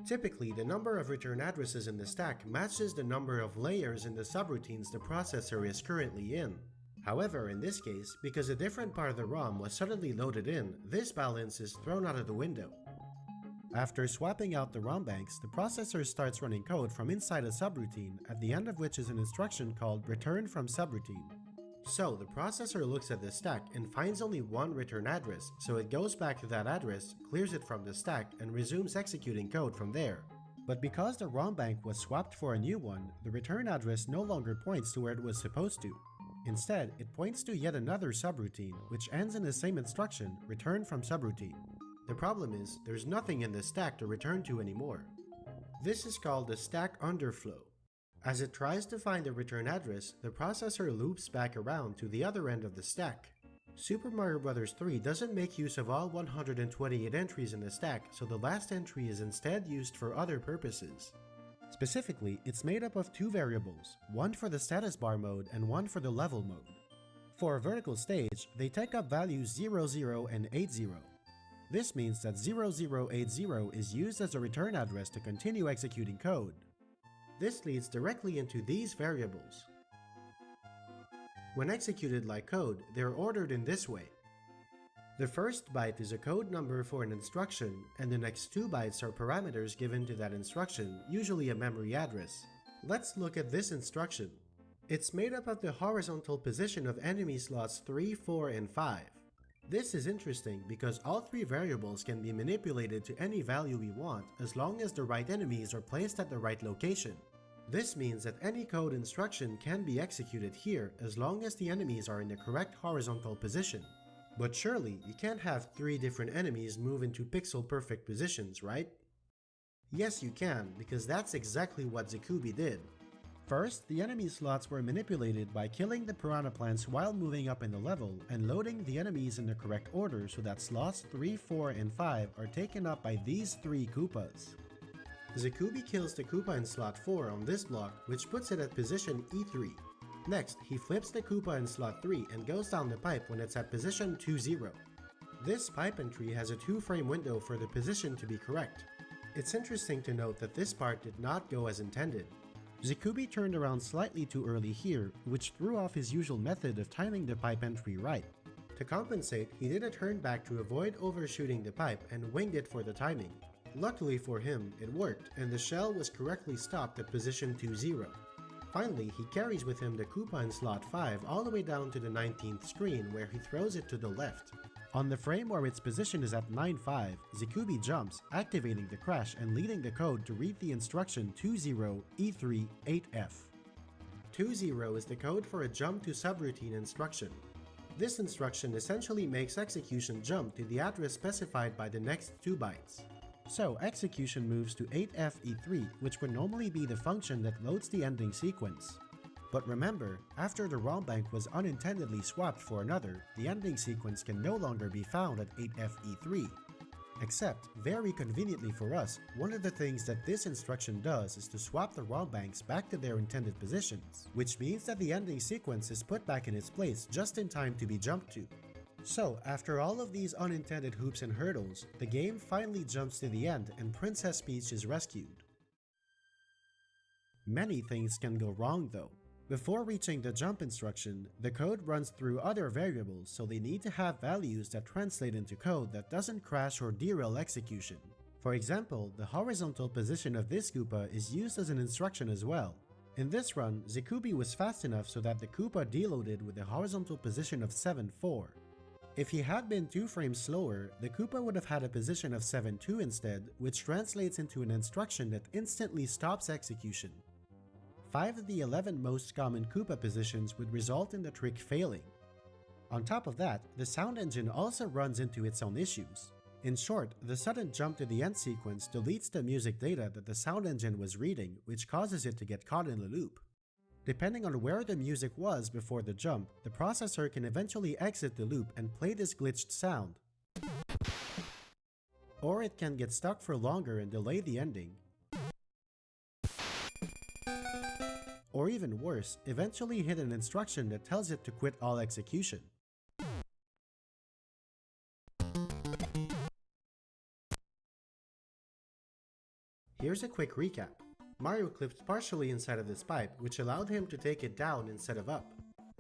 Typically, the number of return addresses in the stack matches the number of layers in the subroutines the processor is currently in. However, in this case, because a different part of the ROM was suddenly loaded in, this balance is thrown out of the window. After swapping out the ROM banks, the processor starts running code from inside a subroutine, at the end of which is an instruction called return from subroutine. So the processor looks at the stack and finds only one return address, so it goes back to that address, clears it from the stack, and resumes executing code from there. But because the ROM bank was swapped for a new one, the return address no longer points to where it was supposed to. Instead, it points to yet another subroutine, which ends in the same instruction, return from subroutine. The problem is, there's nothing in the stack to return to anymore. This is called the stack underflow. As it tries to find the return address, the processor loops back around to the other end of the stack. Super Mario Bros. 3 doesn't make use of all 128 entries in the stack, so the last entry is instead used for other purposes. Specifically, it's made up of 2 variables, one for the status bar mode and one for the level mode. For a vertical stage, they take up values 0, 0, and 80. This means that 0080 is used as a return address to continue executing code. This leads directly into these variables. When executed like code, they are ordered in this way. The first byte is a code number for an instruction, and the next 2 bytes are parameters given to that instruction, usually a memory address. Let's look at this instruction. It's made up of the horizontal position of enemy slots 3, 4, and 5. This is interesting because all 3 variables can be manipulated to any value we want as long as the right enemies are placed at the right location. This means that any code instruction can be executed here as long as the enemies are in the correct horizontal position. But surely you can't have 3 different enemies move into pixel perfect positions, right? Yes, you can, because that's exactly what Zikubi did. First, the enemy slots were manipulated by killing the piranha plants while moving up in the level and loading the enemies in the correct order so that slots 3, 4, and 5 are taken up by these 3 Koopas. Zikubi kills the Koopa in slot 4 on this block, which puts it at position E3. Next, he flips the Koopa in slot 3 and goes down the pipe when it's at position 20. This pipe entry has a 2-frame window for the position to be correct. It's interesting to note that this part did not go as intended. Zikubi turned around slightly too early here, which threw off his usual method of timing the pipe entry right. To compensate, he did a turn back to avoid overshooting the pipe and winged it for the timing. Luckily for him, it worked, and the shell was correctly stopped at position 20. Finally, he carries with him the Koopa in slot 5 all the way down to the 19th screen where he throws it to the left. On the frame where its position is at 9.5, Zikubi jumps, activating the crash and leading the code to read the instruction 20E3-8F. 20 is the code for a jump to subroutine instruction. This instruction essentially makes execution jump to the address specified by the next 2 bytes. So execution moves to 8FE3, which would normally be the function that loads the ending sequence. But remember, after the ROM bank was unintendedly swapped for another, the ending sequence can no longer be found at 8FE3. Except, very conveniently for us, one of the things that this instruction does is to swap the ROM banks back to their intended positions, which means that the ending sequence is put back in its place just in time to be jumped to. So, after all of these unintended hoops and hurdles, the game finally jumps to the end and Princess Peach is rescued. Many things can go wrong though. Before reaching the jump instruction, the code runs through other variables, so they need to have values that translate into code that doesn't crash or derail execution. For example, the horizontal position of this Koopa is used as an instruction as well. In this run, Zikubi was fast enough so that the Koopa deloaded with a horizontal position of 7.4. If he had been 2 frames slower, the Koopa would have had a position of 7.2 instead, which translates into an instruction that instantly stops execution. 5 of the 11 most common Koopa positions would result in the trick failing. On top of that, the sound engine also runs into its own issues. In short, the sudden jump to the end sequence deletes the music data that the sound engine was reading, which causes it to get caught in a loop. Depending on where the music was before the jump, the processor can eventually exit the loop and play this glitched sound. Or it can get stuck for longer and delay the ending. Or even worse, eventually hit an instruction that tells it to quit all execution. Here's a quick recap. Mario clipped partially inside of this pipe, which allowed him to take it down instead of up.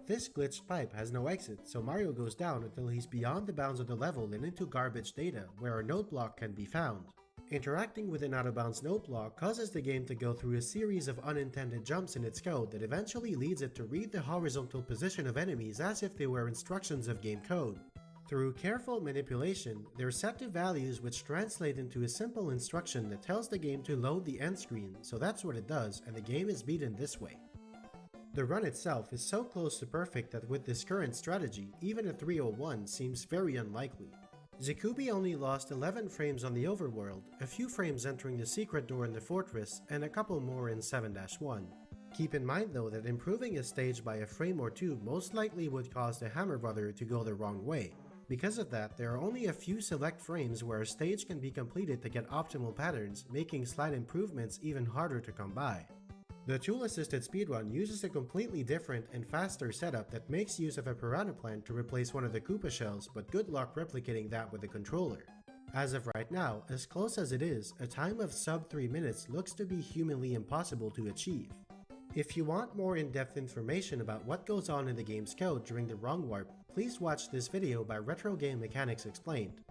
This glitched pipe has no exit, so Mario goes down until he's beyond the bounds of the level and into garbage data, where a note block can be found. Interacting with an out-of-bounds note block causes the game to go through a series of unintended jumps in its code that eventually leads it to read the horizontal position of enemies as if they were instructions of game code. Through careful manipulation, they're set to values which translate into a simple instruction that tells the game to load the end screen, so that's what it does, and the game is beaten this way. The run itself is so close to perfect that with this current strategy, even a 301 seems very unlikely. Zikubi only lost 11 frames on the overworld, a few frames entering the secret door in the fortress, and a couple more in 7-1. Keep in mind though that improving a stage by a frame or 2 most likely would cause the Hammer Brother to go the wrong way. Because of that, there are only a few select frames where a stage can be completed to get optimal patterns, making slight improvements even harder to come by. The tool-assisted speedrun uses a completely different and faster setup that makes use of a piranha plant to replace one of the Koopa shells, but good luck replicating that with a controller. As of right now, as close as it is, a time of sub 3 minutes looks to be humanly impossible to achieve. If you want more in-depth information about what goes on in the game's code during the wrong warp, please watch this video by Retro Game Mechanics Explained.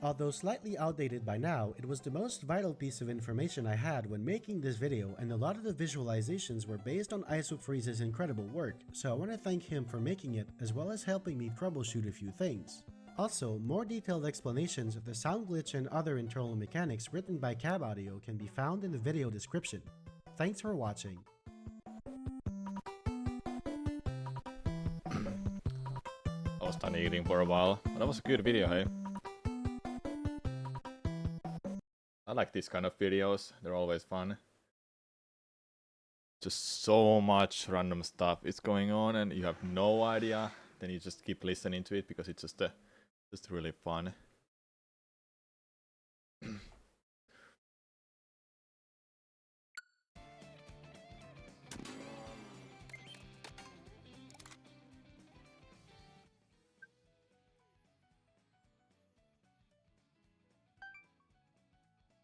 Although slightly outdated by now, it was the most vital piece of information I had when making this video, and a lot of the visualizations were based on Isofreeze's incredible work, so I want to thank him for making it as well as helping me troubleshoot a few things. Also, more detailed explanations of the sound glitch and other internal mechanics written by Cab Audio can be found in the video description. Thanks for watching. I was done eating for a while, but that was a good video, hey? I like these kind of videos, they're always fun. Just so much random stuff is going on and you have no idea, then you just keep listening to it because it's just really fun.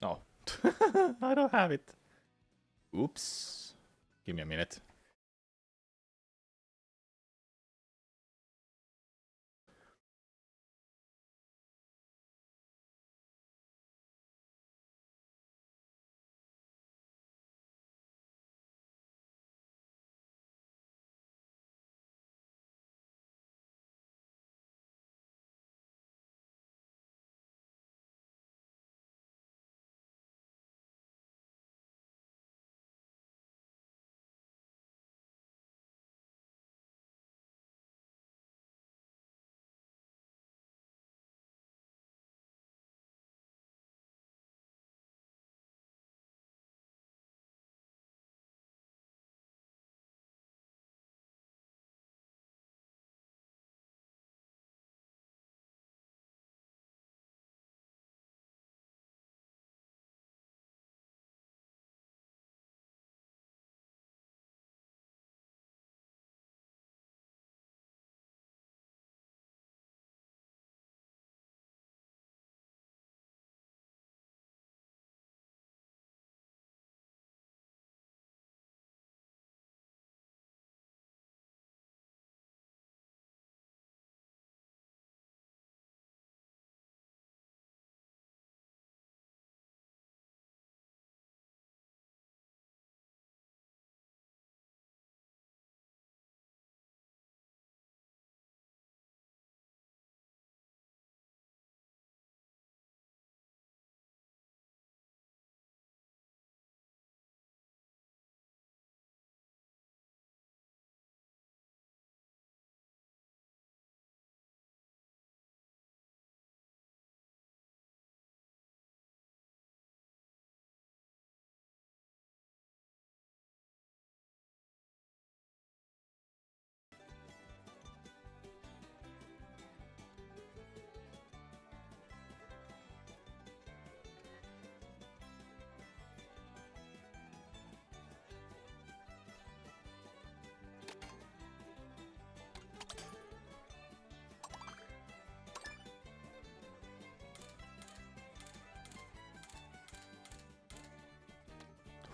Oh, I don't have it. Oops. Give me a minute.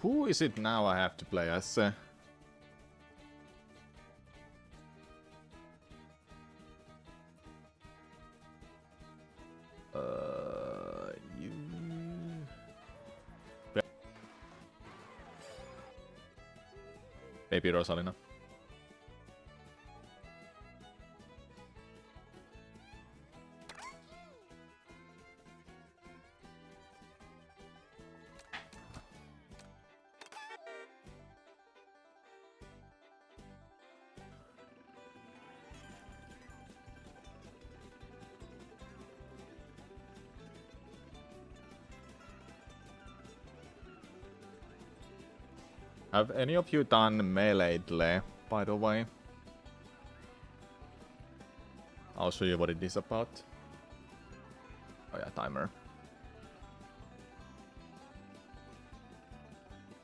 Who is it now I have to play as? You... Baby Rosalina. Have any of you done melee delay, by the way? I'll show you what it is about. Oh yeah, timer.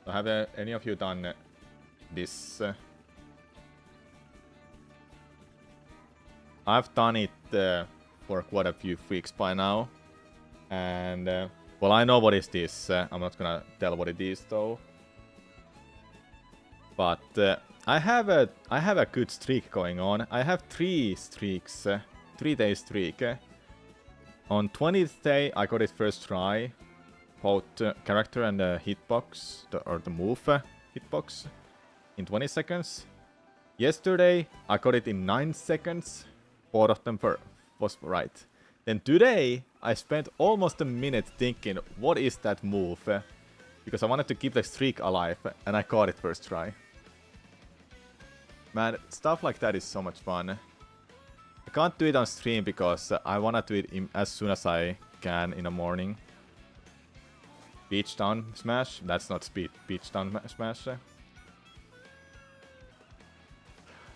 So have any of you done this. I've done it for quite a few weeks by now. And, well, I know what is this. I'm not gonna tell what it is, though. But I have a good streak going on. I have 3 streaks, 3-day streak. On 20th day, I got it first try, both character and hitbox, or the move hitbox, in 20 seconds. Yesterday, I got it in 9 seconds. Both of them was right. Then today, I spent almost a minute thinking, what is that move? Because I wanted to keep the streak alive, and I caught it first try. Man, stuff like that is so much fun. I can't do it on stream because I wanna do it as soon as I can in the morning. Beach down smash? That's not beach down smash.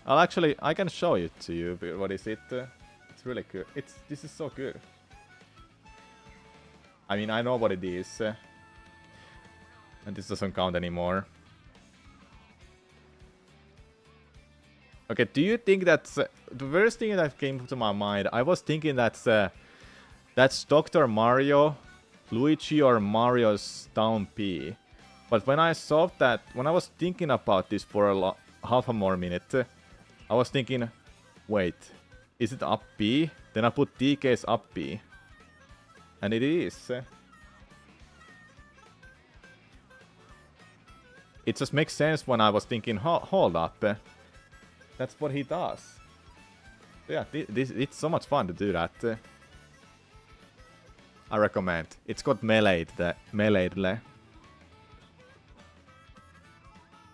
I can show it to you. What is it? It's really good. This is so good. I mean, I know what it is. And this doesn't count anymore. Okay, do you think that's... the first thing that came to my mind, I was thinking that's Dr. Mario, Luigi or Mario's down B. But when I saw that, when I was thinking about this for half a more minute, I was thinking, wait, is it up B? Then I put DK's up B. And it is. It just makes sense when I was thinking, hold up. That's what he does. Yeah, it's so much fun to do that. I recommend. It's got melee. Yeah,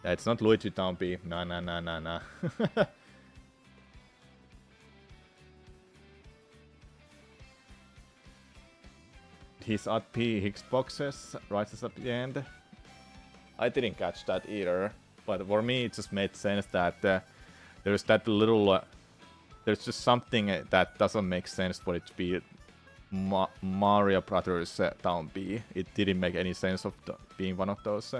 it's not Luigi down B. No. His up P Xboxes rises at the end. I didn't catch that either. But for me, it just made sense that there's that little... there's just something that doesn't make sense for it to be Mario Brothers down B. It didn't make any sense of being one of those.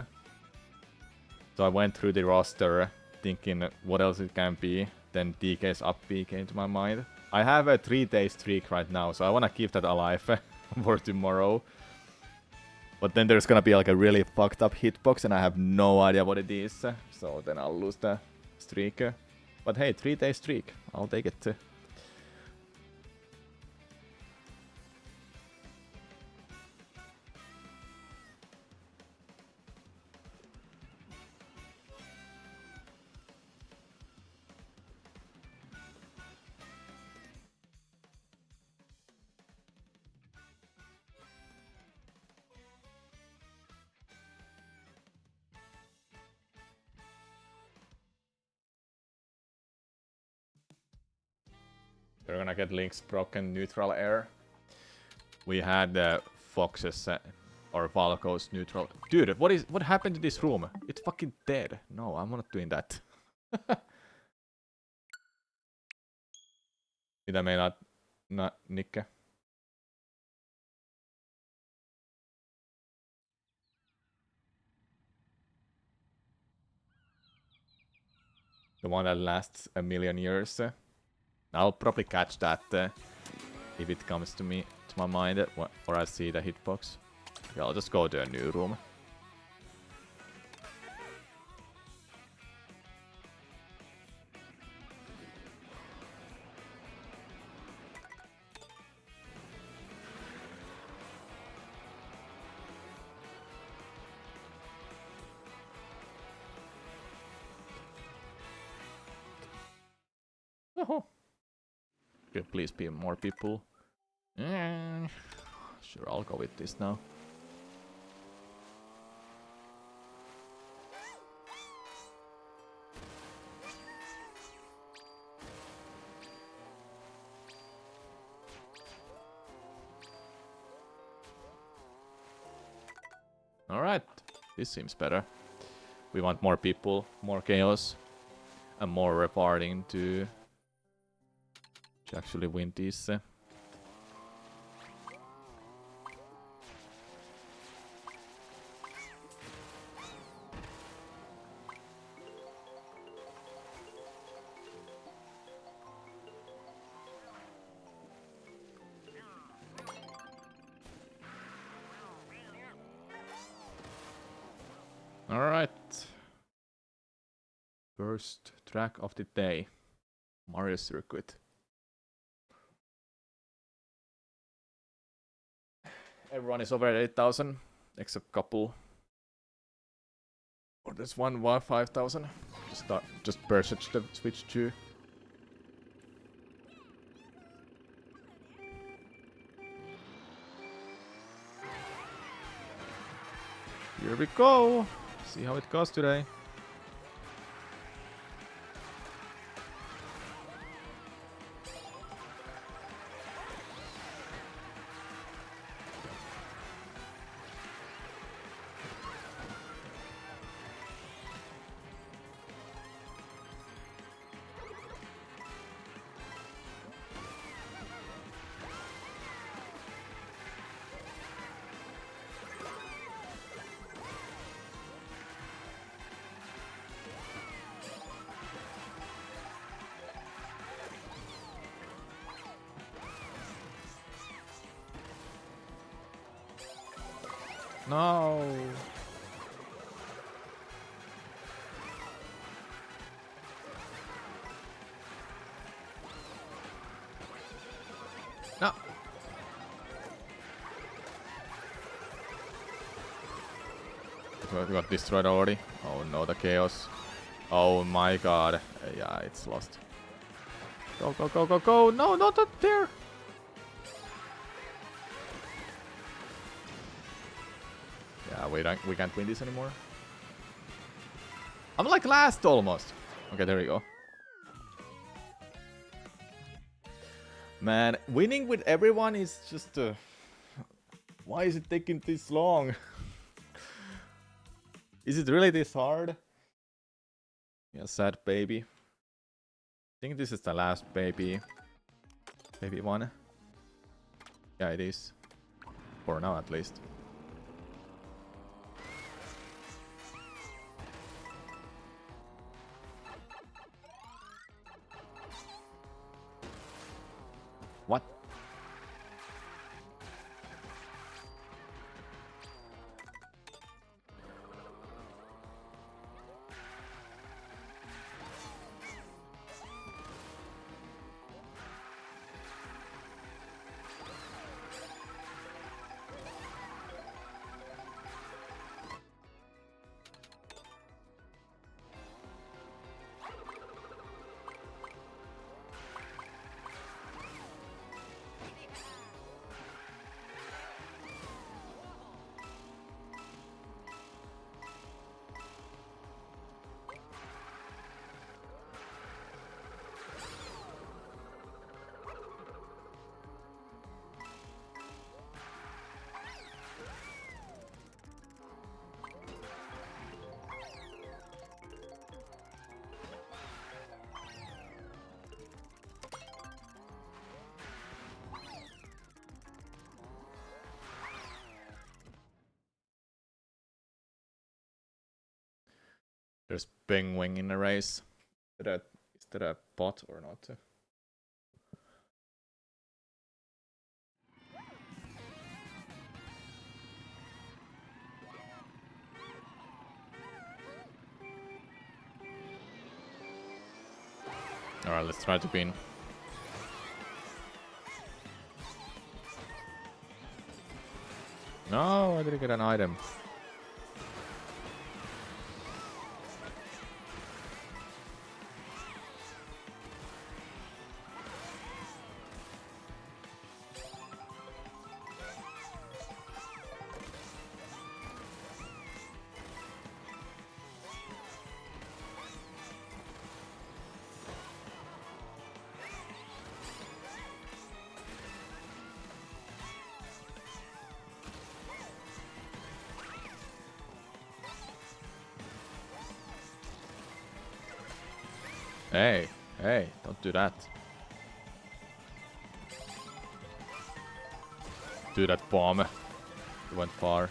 So I went through the roster thinking what else it can be. Then DK's up B came to my mind. I have a 3-day streak right now, so I want to keep that alive for tomorrow. But then there's gonna be like a really fucked up hitbox and I have no idea what it is. So then I'll lose the streak. But hey, 3-day streak. I'll take it. We're gonna get Link's broken neutral air. We had Fox's or Valko's neutral. Dude, what happened to this room? It's fucking dead. No, I'm not doing that. Mitä meinaat, Nikke? The one that lasts a million years. I'll probably catch that if it comes to my mind, or I see the hitbox. Yeah, I'll just go to a new room. Oh. Could please be more people. Sure, I'll go with this now. Alright, this seems better. We want more people, more chaos, and more rewarding to actually win these. Alright. First track of the day. Mario Circuit. Everyone is over 8,000, except couple. Or there's one 5,000. Just purchase the Switch 2. Here we go. See how it goes today. No. No. It got destroyed already. Oh no, the chaos. Oh my god. Yeah, it's lost. Go, go, go, go, go. No, not up there. Yeah, we can't win this anymore. I'm like last almost. Okay, there we go. Man, winning with everyone is just why is it taking this long? Is it really this hard? Yeah, sad baby. I think this is the last baby. Baby one. Yeah, it is. For now at least. What? There's Penguin in the race. Is that a bot or not? Alright, let's try to win. No, I didn't get an item. Hey, hey, don't do that. Do that bomb. You went far.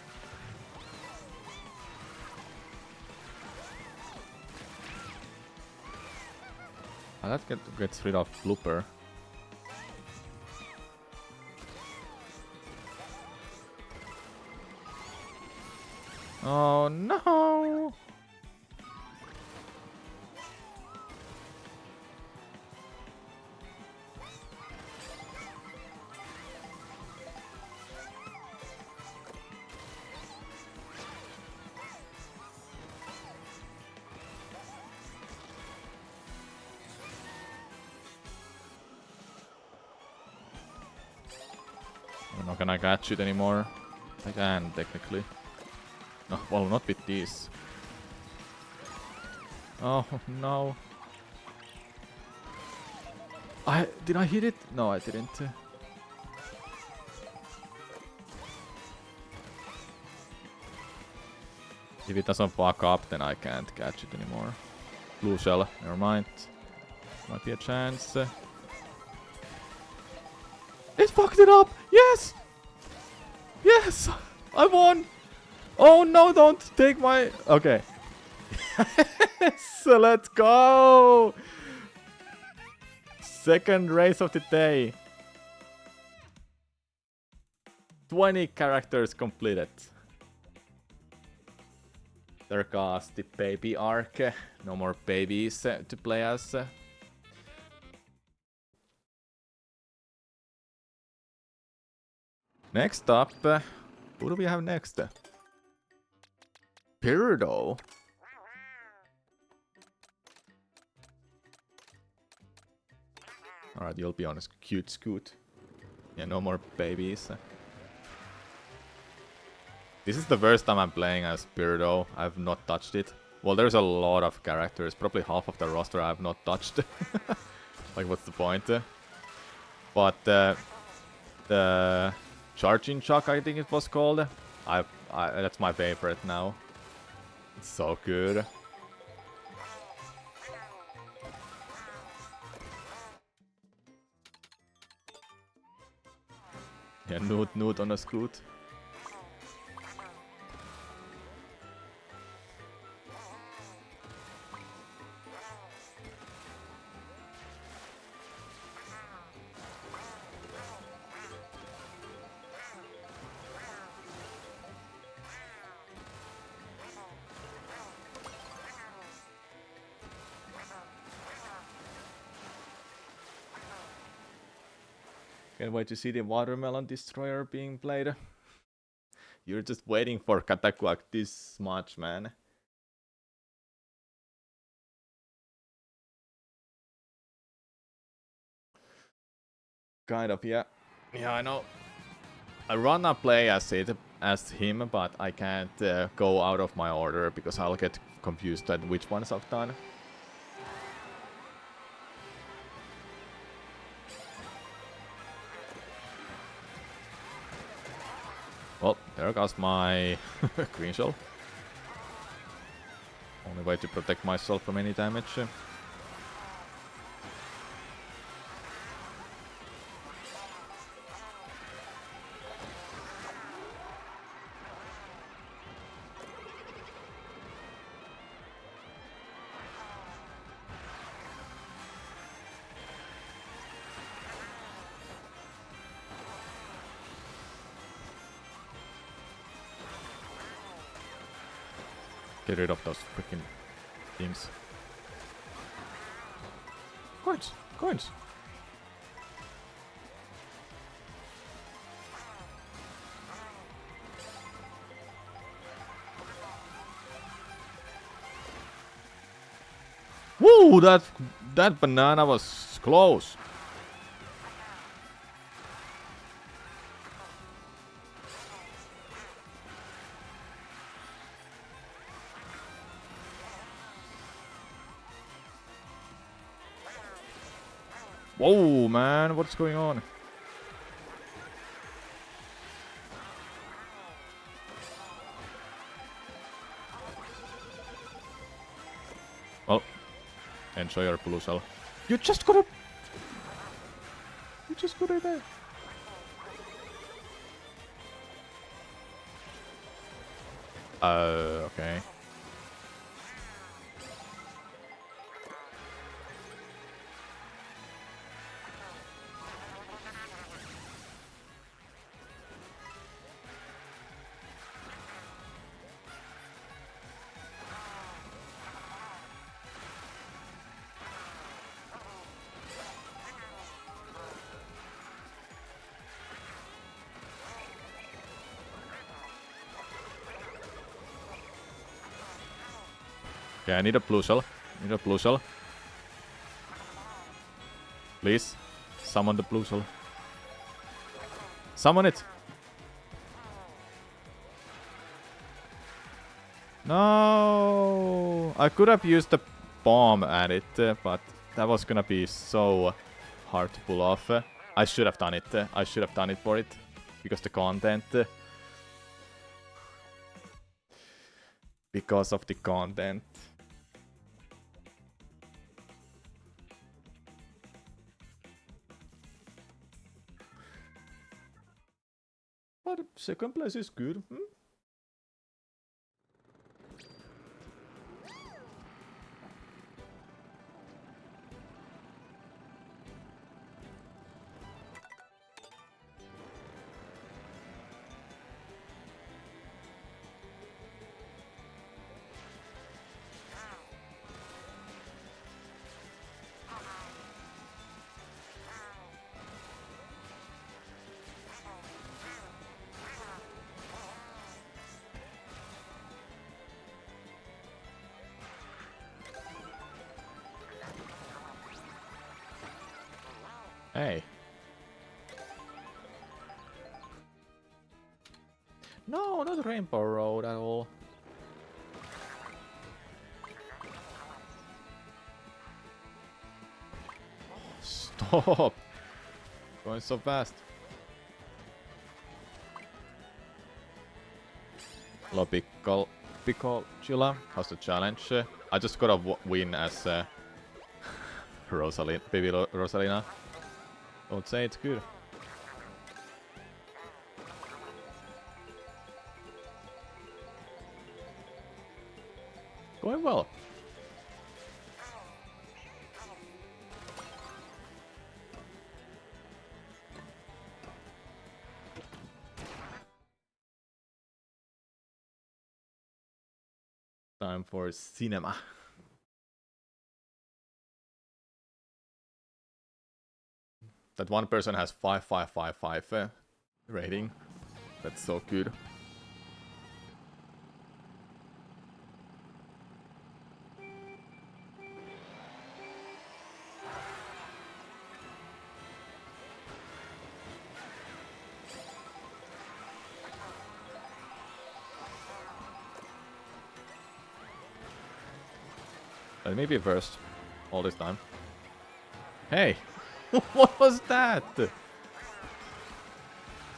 Oh, that gets rid of Blooper. Oh no! I'm not gonna catch it anymore. I can, technically. No, well, not with these. Oh, no. Did I hit it? No, I didn't. If it doesn't fuck up, then I can't catch it anymore. Blue shell, never mind. Might be a chance. It fucked it up! Yes! Yes! I won! Oh no, don't take my... Okay. So let's go! Second race of the day. 20 characters completed. There goes the baby arc. No more babies to play as. Next up, who do we have next? Peardo. Alright, you'll be on a cute scoot. Yeah, no more babies. This is the first time I'm playing as Peardo. I've not touched it. Well, there's a lot of characters. Probably half of the roster I have not touched. Like, what's the point? But the Charging Chuck, I think it was called. That's my favorite now. It's so good. Yeah, Newt on a scoot. Can't wait to see the Watermelon Destroyer being played. You're just waiting for Katakuak this much, man. Kind of, yeah. Yeah, I know. I wanna play as him, but I can't go out of my order because I'll get confused at which ones I've done. Well, there goes my green shell. Only way to protect myself from any damage. Get rid of those freaking things. Coins! Coins! Woo! That banana was close! Whoa, man, what's going on? Well, enjoy your blue cell. You just got it there. Okay. Okay, I need a blue shell. Need a blue shell. Please. Summon the blue shell. Summon it! No! I could have used the bomb at it, but that was gonna be so hard to pull off. I should have done it. I should have done it for it. Because the content. Because of the content. But second place is good. Hey. No, not Rainbow Road at all. Stop! Going so fast. Hello, Piccola. How's the challenge? I just got a win as Rosalina, baby Rosalina. Don't say it's good. Going well. Time for cinema. That one person has 5555 rating. That's so good. Let me be first all this time. Hey! What was that?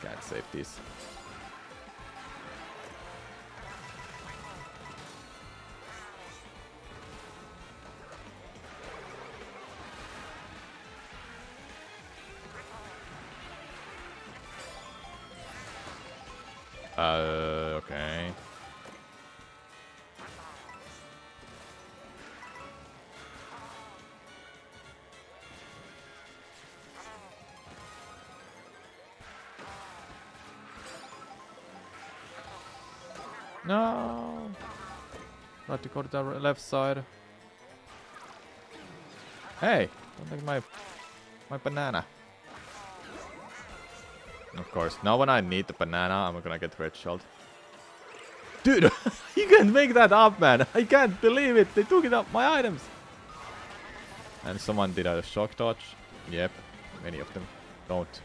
Can't save this. Okay. No! Try to go to the left side. Hey! Don't take my banana. Of course, now when I need the banana, I'm gonna get red shelled. Dude! You can't make that up, man! I can't believe it! They took it up my items! And someone did a shock dodge. Yep, many of them don't.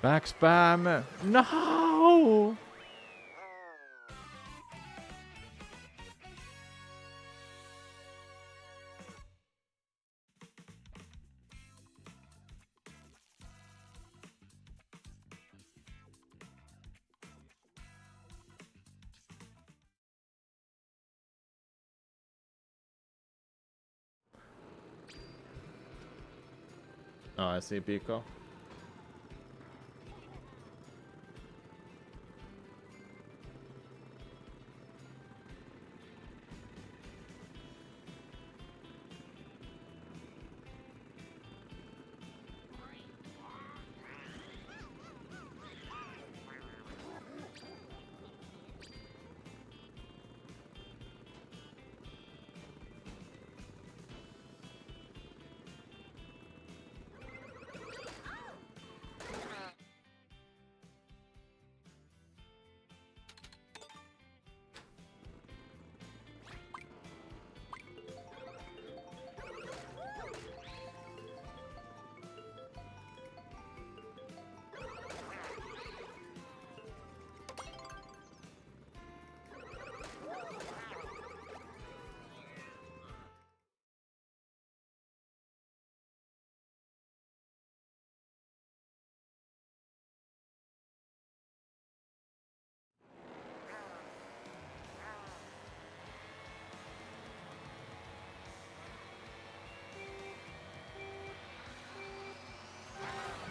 Back spam! No! Oh, I see Pico.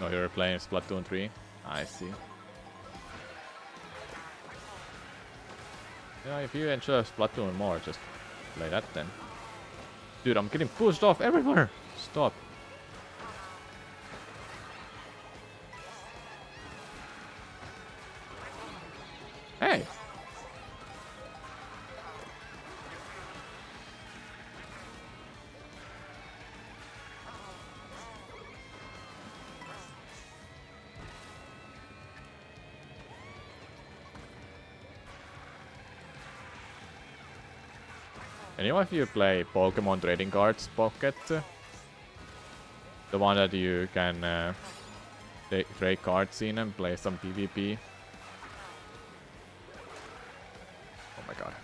Oh, you're playing Splatoon 3? I see. Yeah, if you enjoy Splatoon more, just play that then. Dude, I'm getting pushed off everywhere! Stop. Hey! Anyone of you play Pokemon Trading Cards Pocket? The one that you can trade cards in and play some PvP? Oh my god.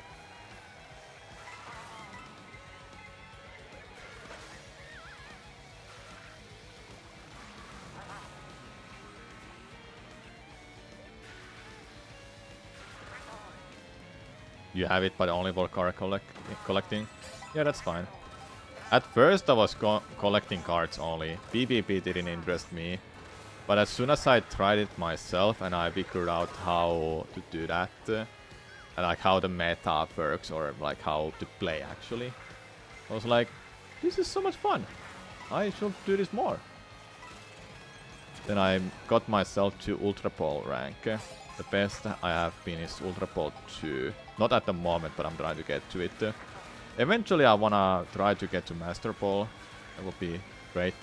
You have it, but only for card collecting? Yeah, that's fine. At first I was collecting cards only. PvP didn't interest me. But as soon as I tried it myself and I figured out how to do that, and like how the meta works, or like how to play actually, I was like, this is so much fun. I should do this more. Then I got myself to Ultra Ball rank. The best I have been is Ultra Ball 2. Not at the moment, but I'm trying to get to it. Eventually I wanna try to get to Master Ball. That would be great.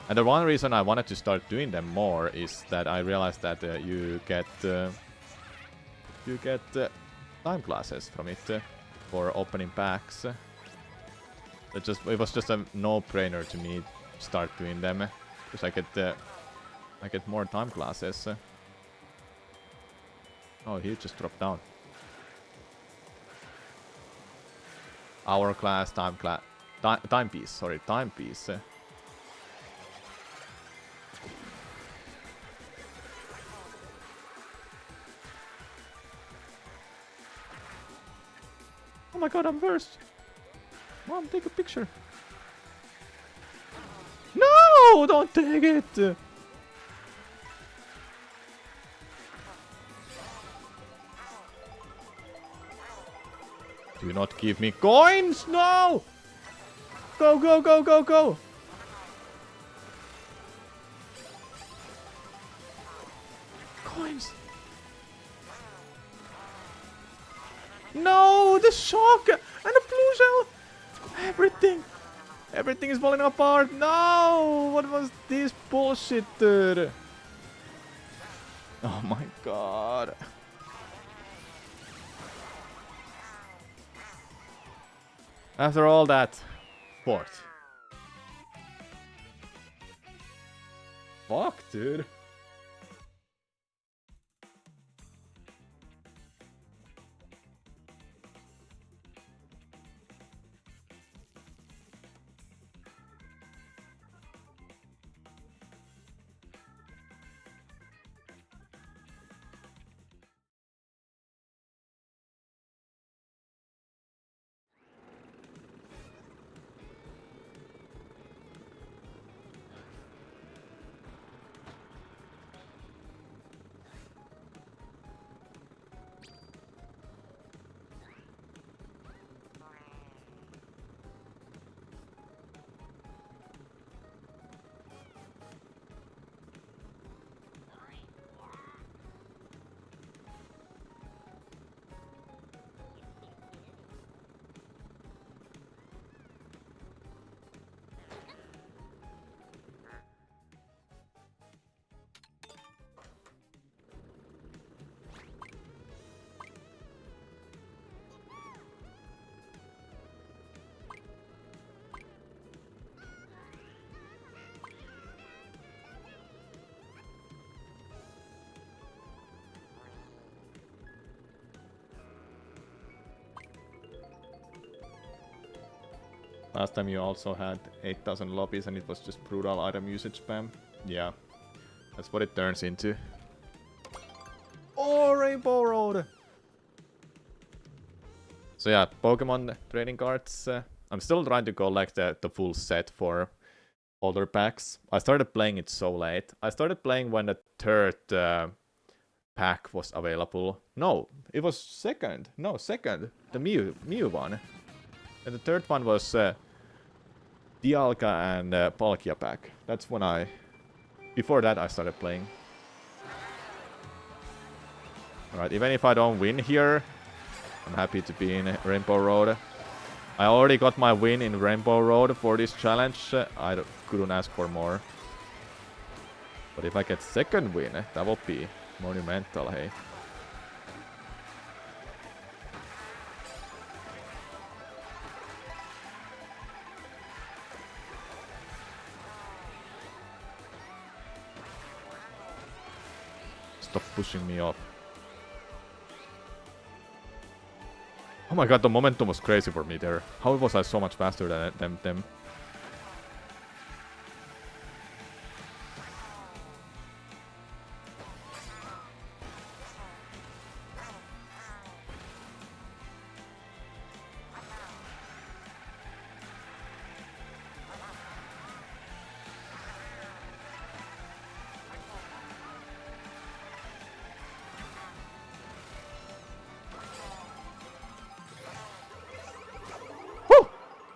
And the one reason I wanted to start doing them more is that I realized that you get time classes from it for opening packs. It was just a no-brainer to me to start doing them, because I get more time classes. Oh, he just dropped down. Hourglass, timepiece. Sorry, timepiece. Oh my god, I'm first. Mom, take a picture. No, don't take it. Do not give me coins! No! Go, go, go, go, go! Coins! No! The shock! And the blue shell! Everything! Everything is falling apart! No! What was this bullshit, dude? Oh my god. After all that, fourth. Fuck, dude. Last time you also had 8,000 lobbies and it was just brutal item usage spam. Yeah, that's what it turns into. Oh, Rainbow Road! So yeah, Pokemon trading cards. I'm still trying to collect the full set for older packs. I started playing it so late. I started playing when the third pack was available. No, it was second. No, second. The Mew one. And the third one was Dialga and Palkia pack. That's when I... Before that I started playing. Alright, even if I don't win here, I'm happy to be in Rainbow Road. I already got my win in Rainbow Road for this challenge. Couldn't ask for more. But if I get second win, that would be monumental, hey. Stop pushing me off. Oh my god, the momentum was crazy for me there. How was I so much faster than them?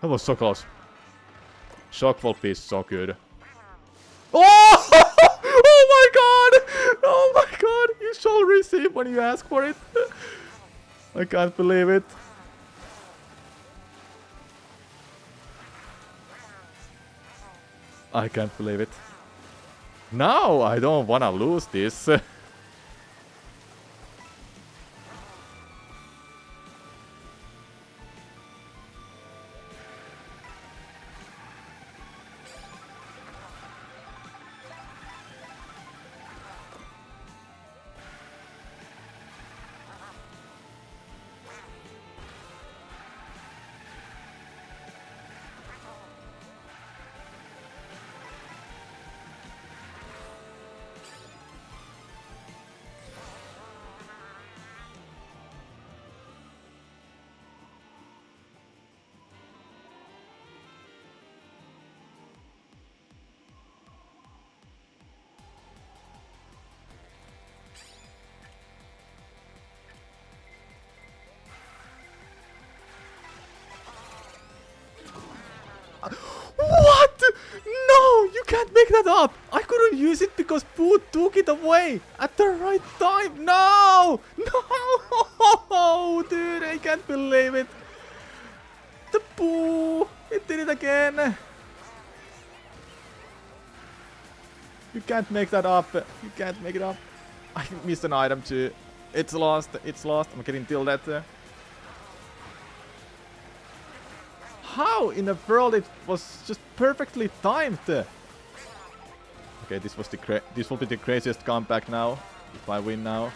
That was so close. Shock will be so good. Oh! Oh my god! Oh my god! You shall receive when you ask for it. I can't believe it. I can't believe it. Now I don't wanna lose this. What? No, you can't make that up. I couldn't use it because Pooh took it away at the right time. No, no, dude, I can't believe it. The Pooh, it did it again. You can't make that up. You can't make it up. I missed an item too. It's lost. It's lost. I'm getting tilted. How in the world it was just perfectly timed? Okay, this will be the craziest comeback now. If I win now.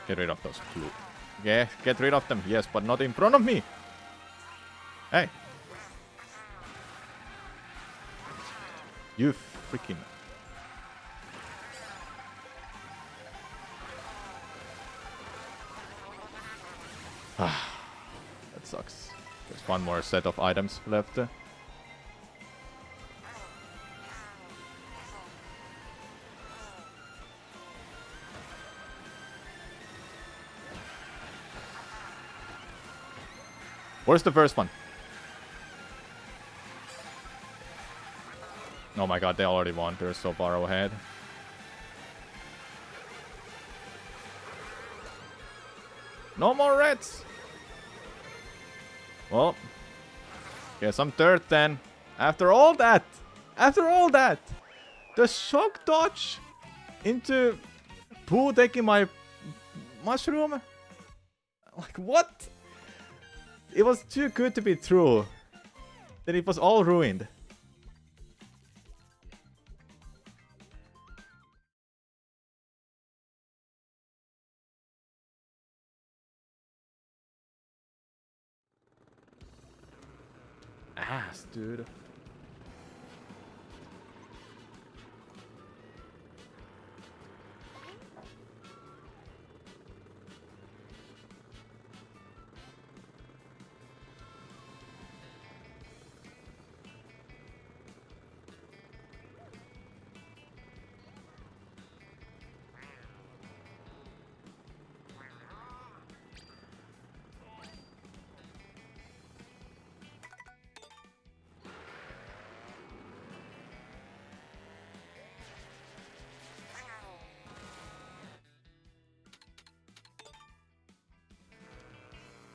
Get rid of those blue. Yeah, get rid of them, yes, but not in front of me. Hey. You freaking... Ah, that sucks. There's one more set of items left. Where's the first one? Oh my god, they already won. They're so far ahead. No more reds! Well, Okay, some dirt then. After all that! After all that! The shock dodge into Pooh taking my mushroom? Like, what? It was too good to be true. Then it was all ruined. Ass, dude.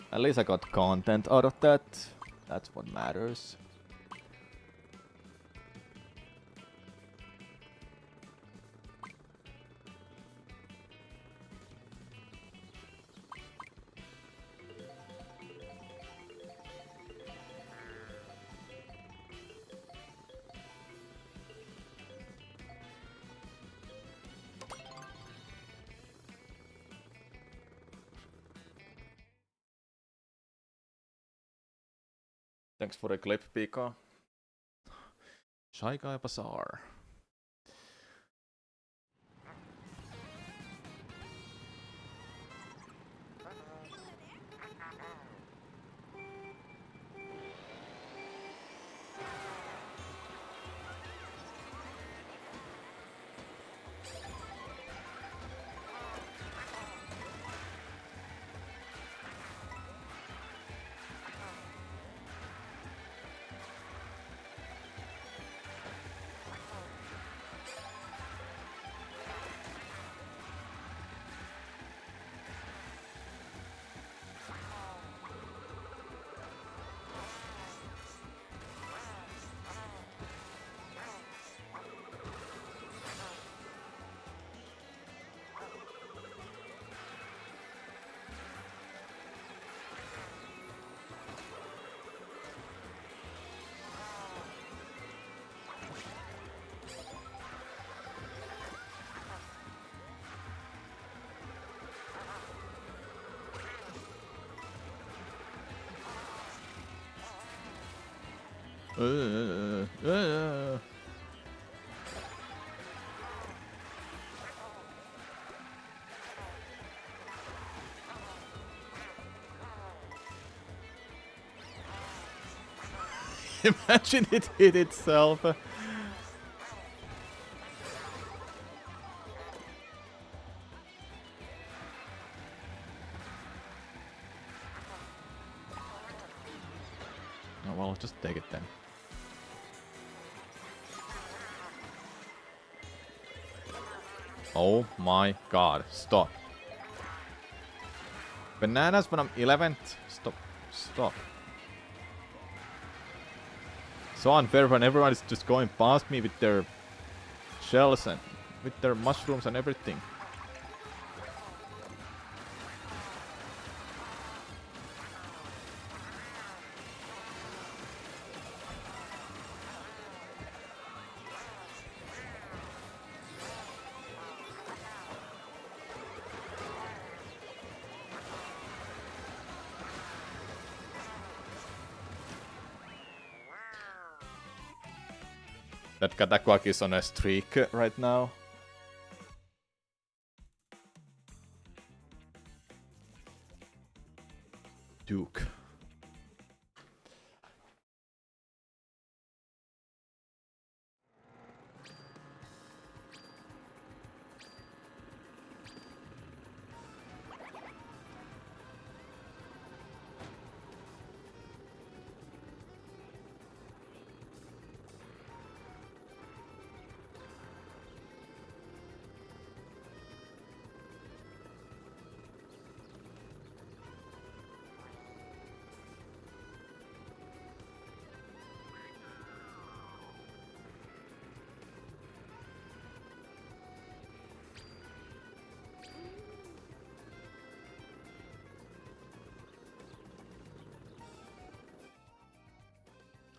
At least I got content out of that. That's what matters. Thanks for the clip, Pika. Shy Guy Bazaar. Imagine it hit itself. Oh well, just take it then. Oh my god, stop. Bananas when I'm 11th? Stop. Stop. So unfair when everyone is just going past me with their shells and with their mushrooms and everything. That Katakwak is on a streak right now. Duke.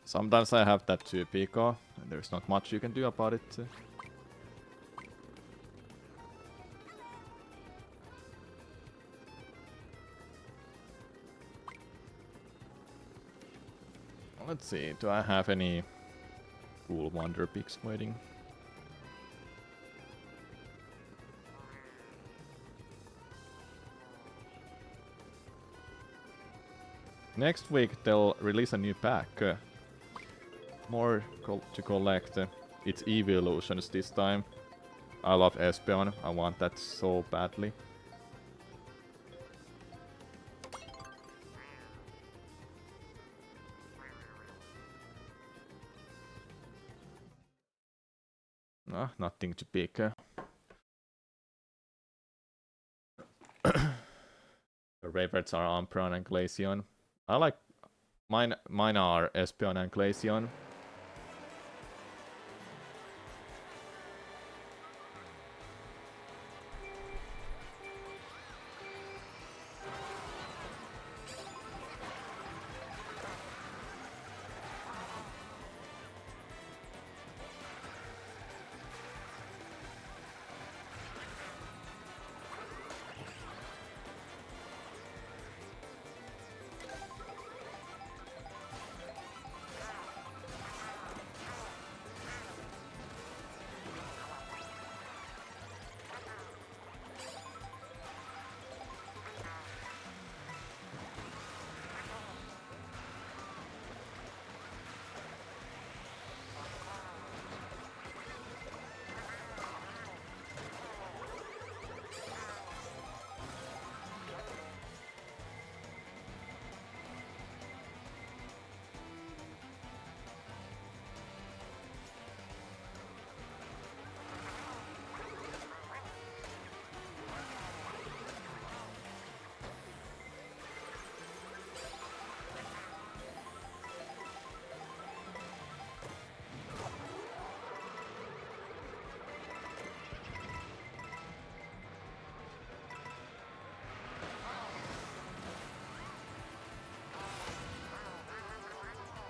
Sometimes I have that too, Pico, and there's not much you can do about it. Let's see, do I have any cool wonder picks waiting? Next week they'll release a new pack. More to collect. It's evolutions this time. I love Espeon. I want that so badly. Nothing to pick. The favorites are Umbreon and Glaceon. I like mine are Espeon and Glaceon.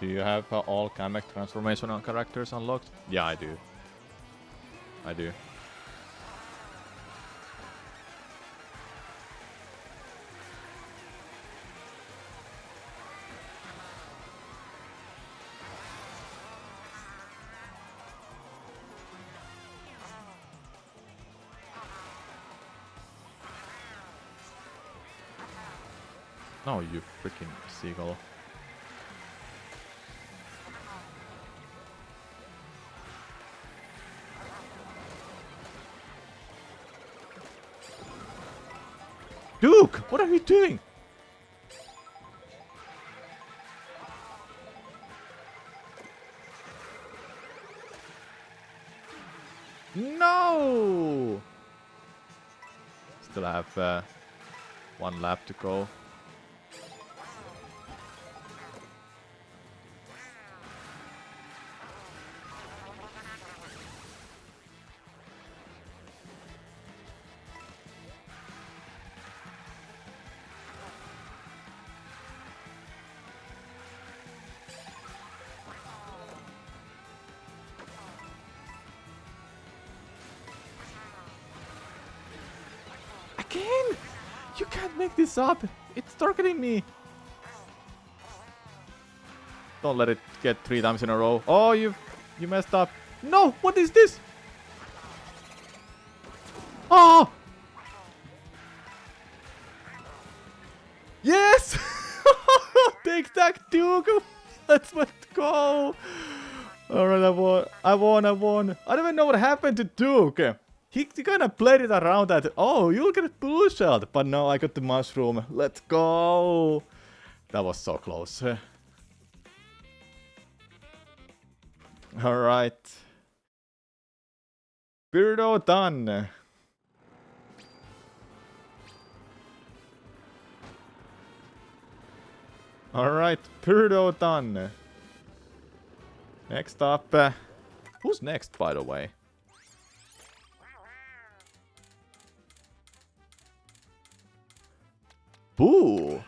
Do you have all Kamek transformational characters unlocked? Yeah, I do. I do. No, you freaking seagull. Duke, what are you doing? No! Still have one lap to go. Again! You can't make this up! It's targeting me! Don't let it get 3 times in a row. Oh, you messed up. No! What is this? Oh! Yes! Take that, Duke! Let's go! Alright, I won. I don't even know what happened to Duke. He kind of played it around that, oh, you'll get a blue shot. But no, I got the mushroom. Let's go! That was so close. Alright. Birdo done. Alright, Birdo done. Next up. Who's next, by the way? Boo!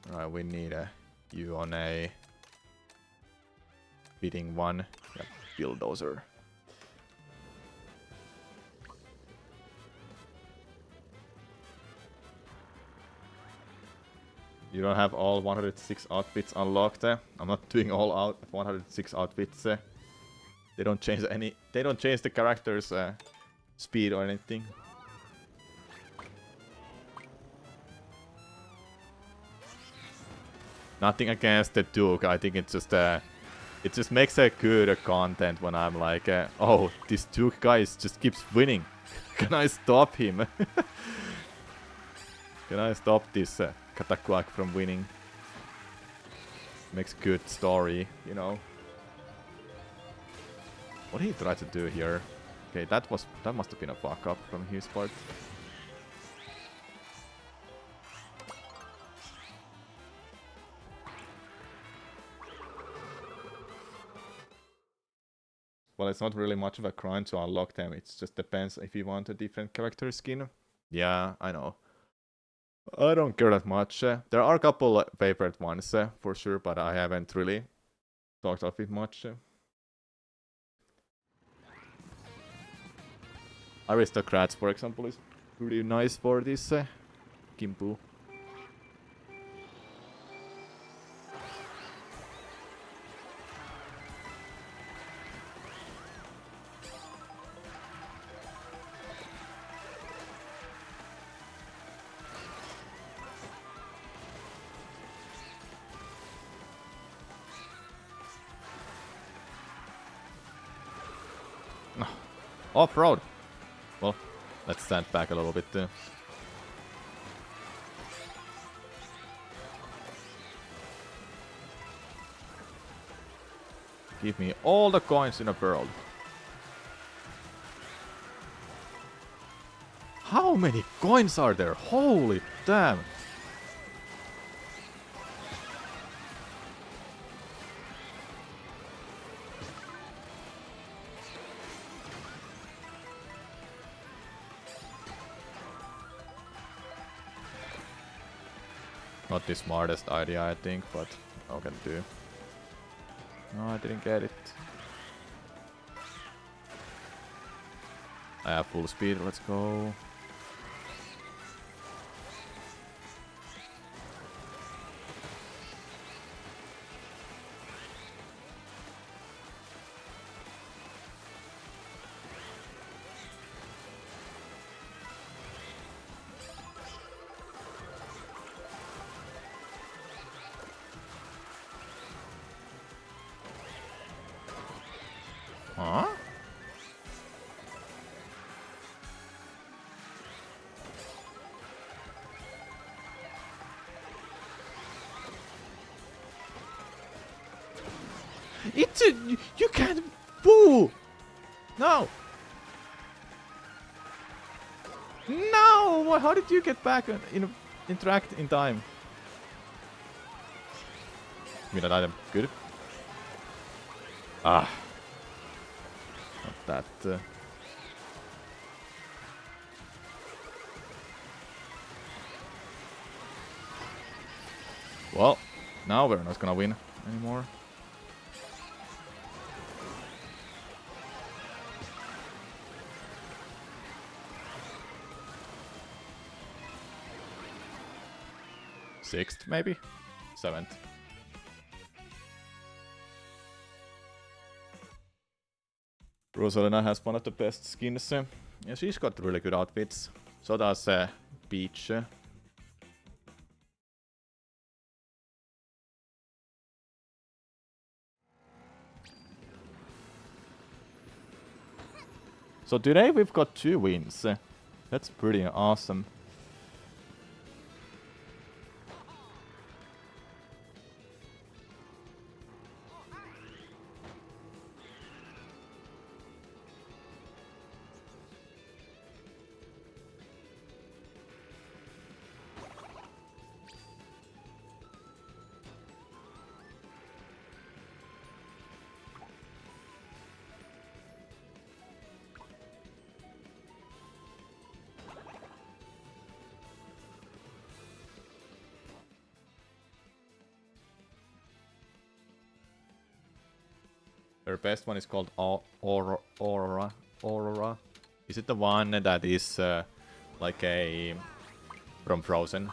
Alright, we need you on a bidding one. Yeah, bulldozer. You don't have all 106 outfits unlocked. I'm not doing all 106 outfits. They don't change any. They don't change the character's speed or anything. Nothing against the Duke. I think it's just it just makes a good content when I'm like, oh, this Duke guy just keeps winning. Can I stop him? Can I stop this Katakwak from winning? Makes good story, you know. What did he try to do here? Okay, that must have been a fuck up from his part. Well, it's not really much of a grind to unlock them. It just depends if you want a different character skin. Yeah, I know. I don't care that much. There are a couple favorite ones for sure, but I haven't really talked of it much. Aristocrats, for example, is pretty nice for this Kimpu. Off-road! Well, let's stand back a little bit. Give me all the coins in the world. How many coins are there? Holy damn! Not the smartest idea, I think, but how can do? No, I didn't get it. I have full speed, let's go. Huh? It's a... You can't... Boo! No! No! How did you get back and interact in time? Give me that item. Good. Ah. Not that... Well, now we're not gonna win anymore. Sixth, maybe? Seventh. Rosalina has one of the best skins. Yeah, she's got really good outfits. So does Peach. So today we've got 2 wins. That's pretty awesome. Her best one is called Aurora. Aurora. Is it the one that is like a from Frozen?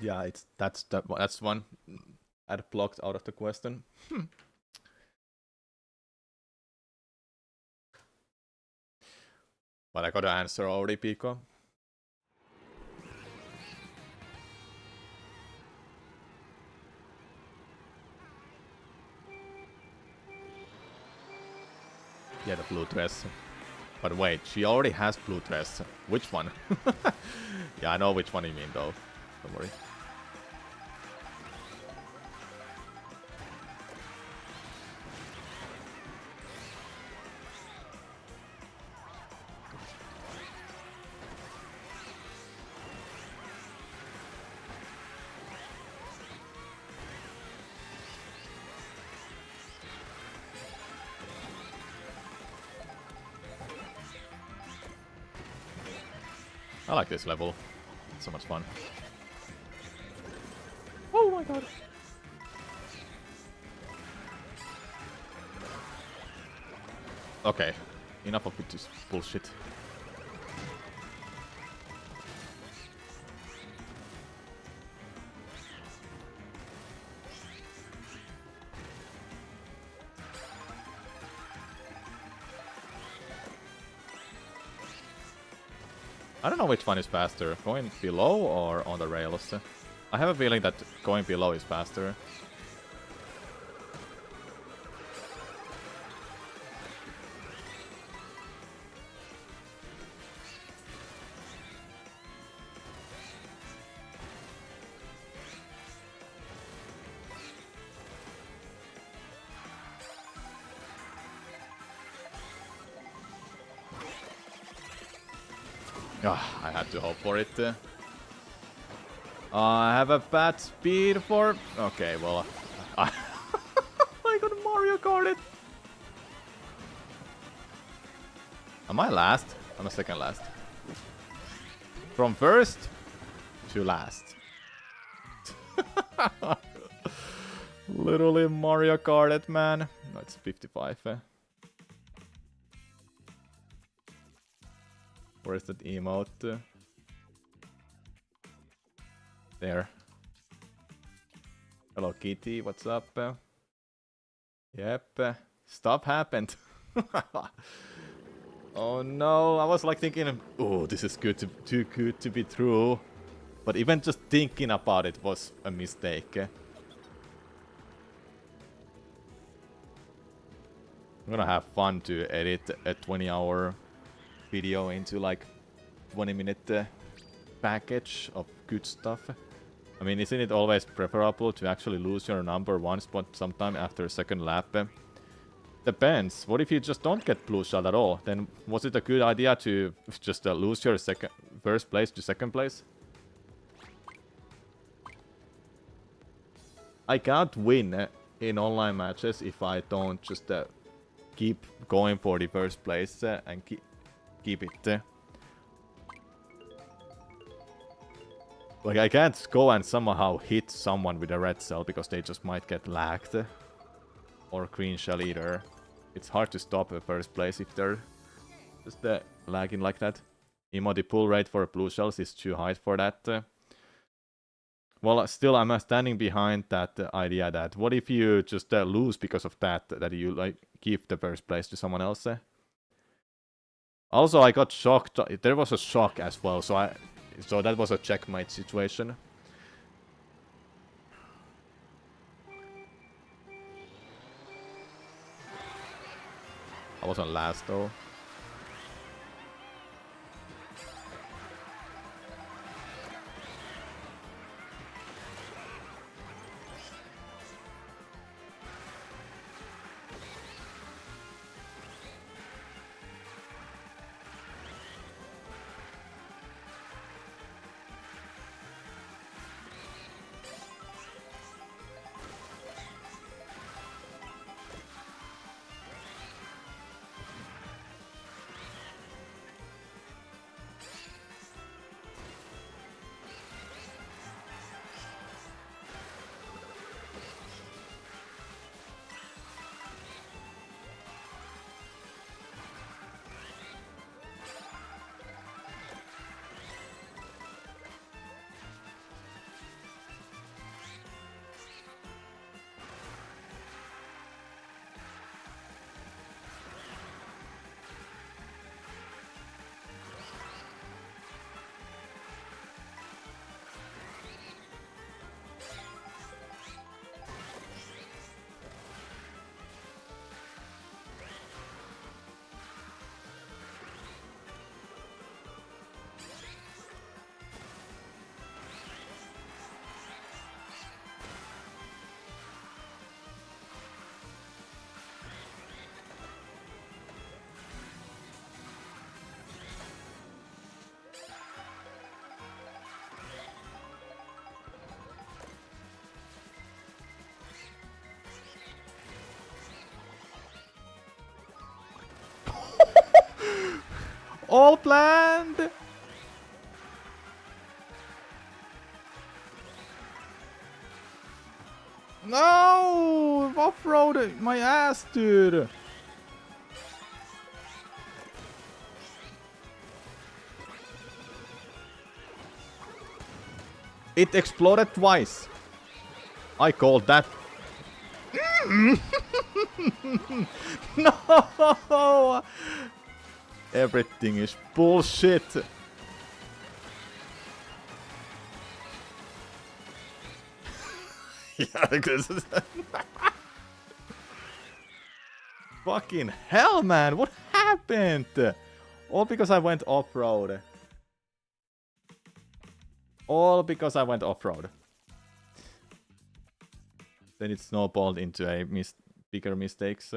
Yeah, that's one I'd blocked out of the question. But I got an answer already, Pico. Yeah, the blue dress. But wait, she already has blue dress. Which one? Yeah, I know which one you mean though. Don't worry. I like this level. It's so much fun. Oh my god. Okay. Enough of this bullshit. I don't know which one is faster, going below or on the rails. I have a feeling that going below is faster. I had to hope for it. I have a bad speed for... Okay, well... I got Mario Karted! Am I last? I'm a second last. From first to last. Literally Mario Karted, man. No, it's 55. Where's that emote? There. Hello Kitty, what's up? Yep. Stuff happened. Oh no, I was like thinking, oh, this is too good to be true. But even just thinking about it was a mistake. I'm gonna have fun to edit a 20-hour video into like 20-minute package of good stuff. I mean, isn't it always preferable to actually lose your number one spot sometime after a second lap? Depends. What if you just don't get blue shot at all? Then was it a good idea to just lose your first place to second place? I can't win in online matches if I don't just keep going for the first place and keep it. Like, I can't go and somehow hit someone with a red cell because they just might get lagged. Or green shell either. It's hard to stop a first place if they're just lagging like that. The pull rate for blue shells is too high for that. Well, still, I'm standing behind that idea that what if you just lose because of that you like give the first place to someone else? Also, I got shocked. There was a shock as well, so that was a checkmate situation. I wasn't last though. All planned! No! Off-road my ass, dude! It exploded twice. I called that. No! Everything is bullshit. Yeah, this is fucking hell, man! What happened? All because I went off-road. All because I went off-road. Then it snowballed into a bigger mistakes.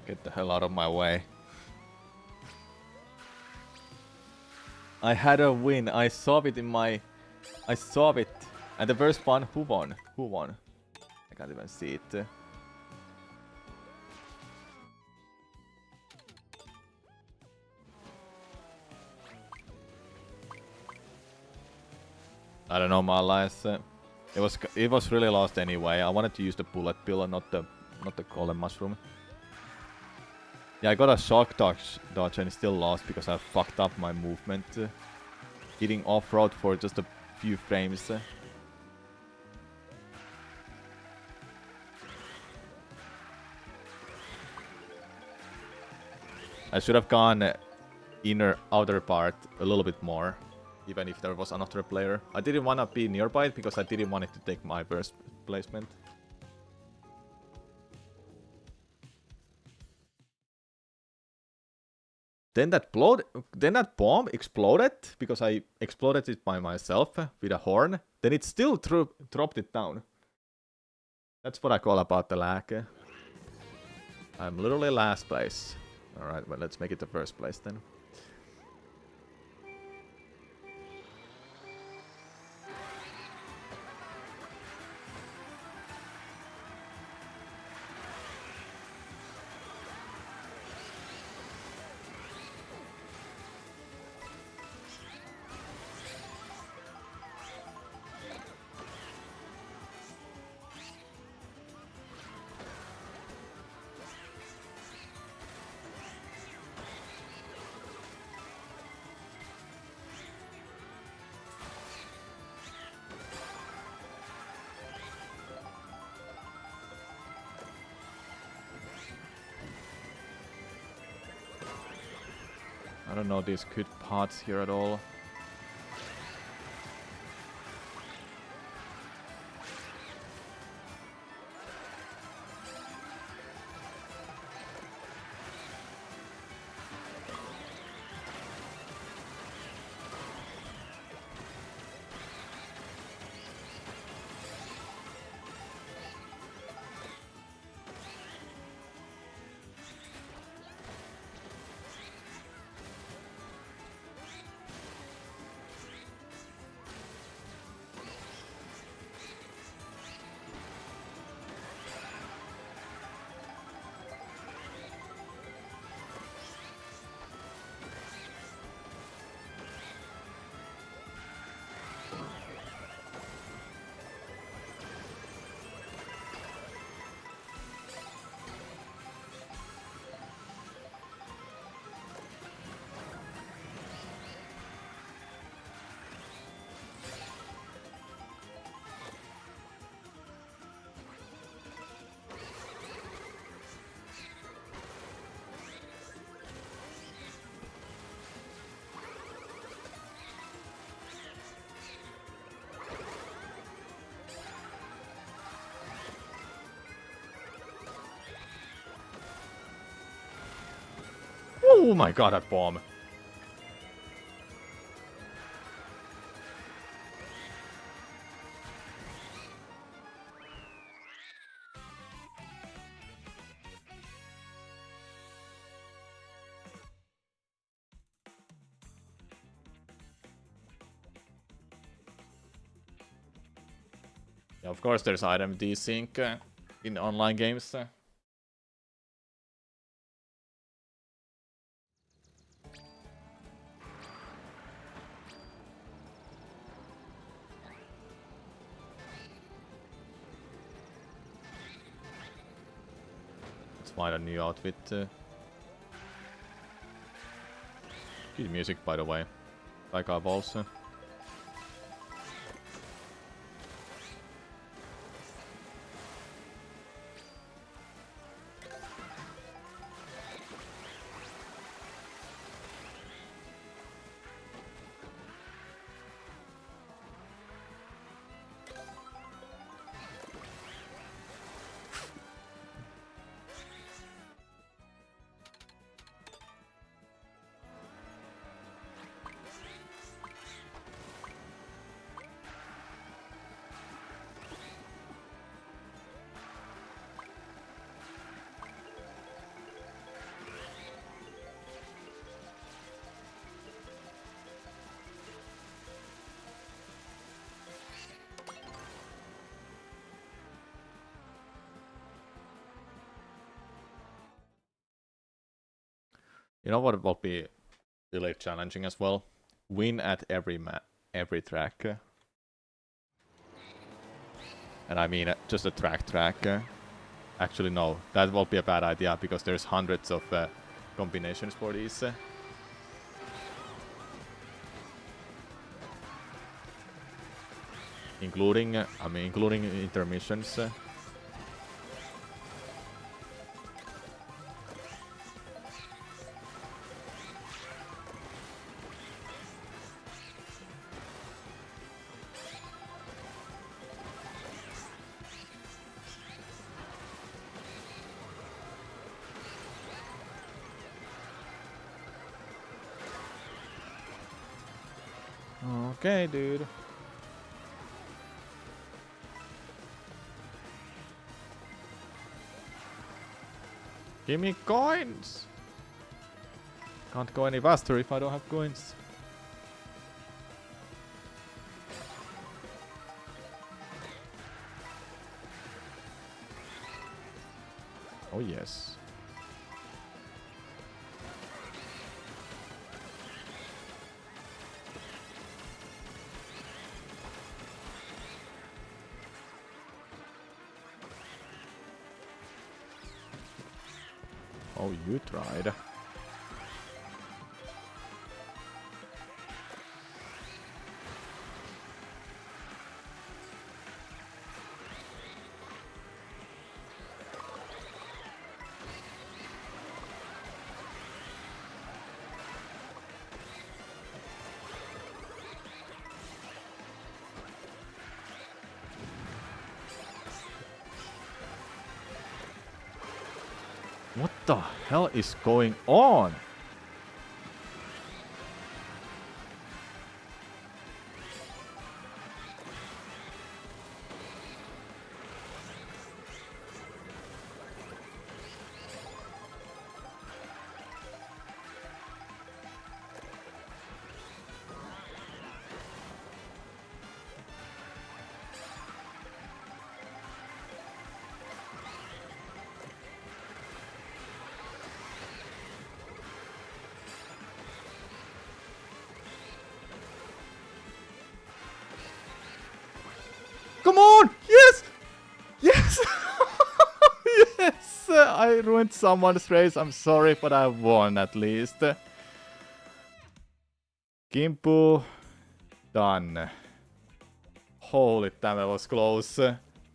Get the hell out of my way. I had a win. I saw it in my... I saw it. And the first one, who won? Who won? I can't even see it. I don't know, my lies. It was really lost anyway. I wanted to use the bullet bill and not the golden mushroom. Yeah, I got a shock dodge and still lost because I fucked up my movement. Hitting off-road for just a few frames. I should have gone outer part a little bit more, even if there was another player. I didn't want to be nearby it because I didn't want it to take my first placement. Then that bomb exploded because I exploded it by myself with a horn. Then it still dropped it down. That's what I call about the lag. I'm literally last place. Alright, well, let's make it the first place then. I don't know these good parts here at all. Oh my god, that bomb. Yeah, of course, there's item desync in online games. Let's find a new outfit. Good music, by the way. Like our balls. You know what will be really challenging as well? Win at every track. And I mean just a track. Actually no, that will be a bad idea because there's hundreds of combinations for these. Including intermissions. Okay, dude. Give me coins! Can't go any faster if I don't have coins. Oh yes. Oh, you tried. What the hell is going on? Come on! Yes! Yes! Yes! I ruined someone's race. I'm sorry, but I won at least. Gimpu done. Holy damn, that was close.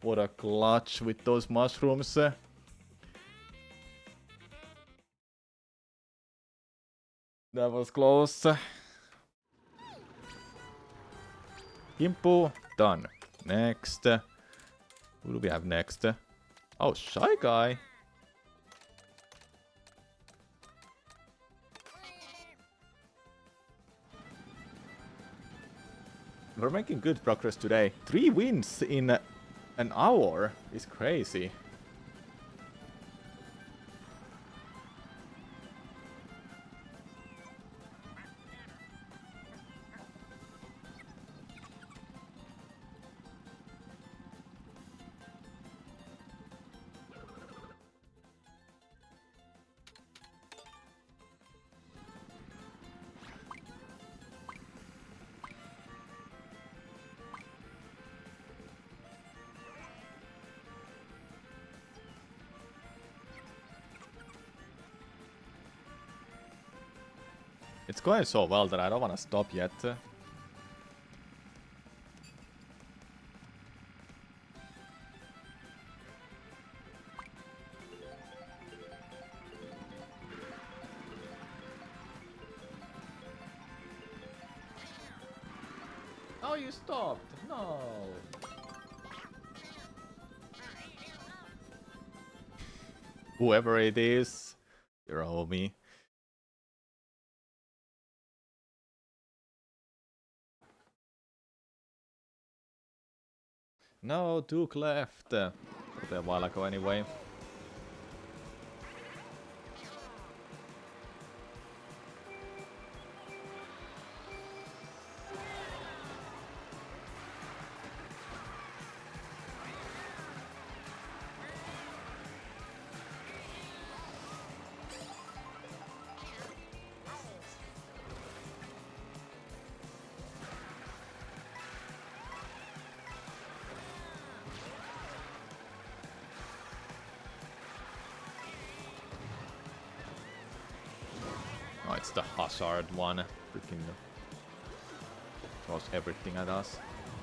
What a clutch with those mushrooms. That was close. Gimpu done. Next. Who do we have next? Oh, Shy Guy. We're making good progress today. 3 wins in an hour is crazy. It's going so well that I don't want to stop yet. Oh, you stopped! No! Whoever it is, you're a homie. No, Duke left. Probably a while ago anyway. Oh, it's the Hazard one. Freaking throws everything at us.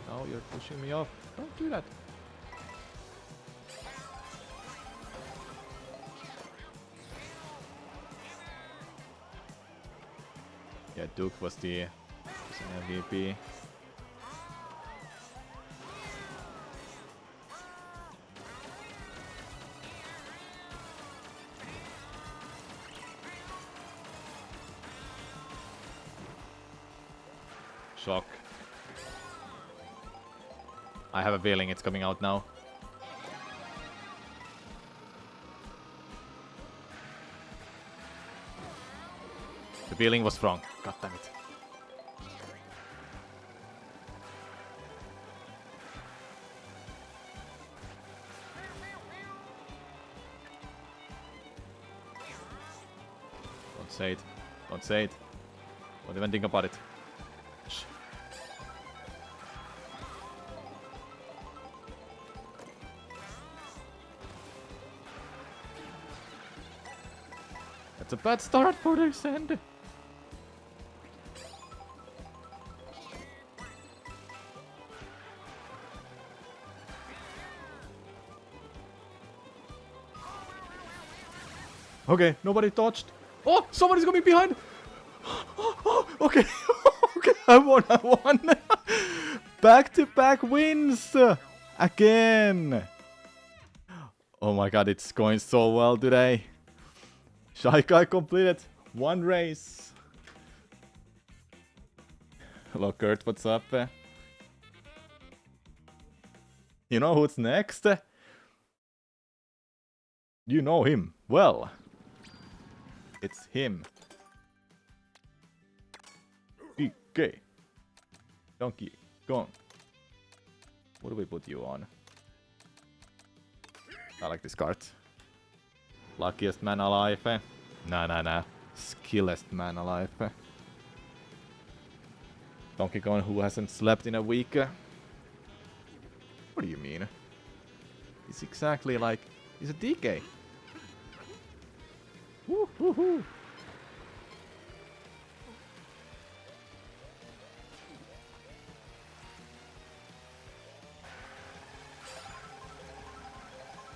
No, you're pushing me off. Don't do that. Yeah, Duke was the MVP. Shock. I have a feeling it's coming out now. The feeling was wrong. God damn it. Don't say it. Don't say it. Don't even think about it. Shh. That's a bad start for this end. Okay, nobody touched. Oh, somebody's coming behind. Okay, okay, I won. Back-to-back wins again. Oh my god, it's going so well today. Shy Guy completed one race. Hello, Kurt. What's up? You know who's next? You know him well. It's him. DK. Donkey Kong. What do we put you on? I like this card. Luckiest man alive. Nah. Skillest man alive. Donkey Kong who hasn't slept in a week. What do you mean? He's exactly like... He's a DK. Woo-hoo-hoo.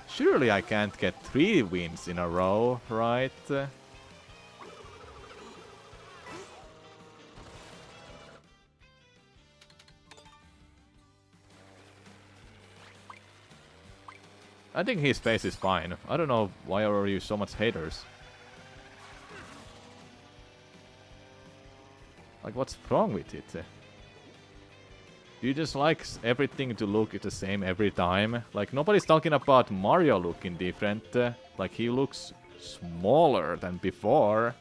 Surely I can't get 3 wins in a row, right? I think his face is fine. I don't know why are you so much haters. Like, what's wrong with it? Do you just like everything to look the same every time? Like, nobody's talking about Mario looking different. Like, he looks smaller than before.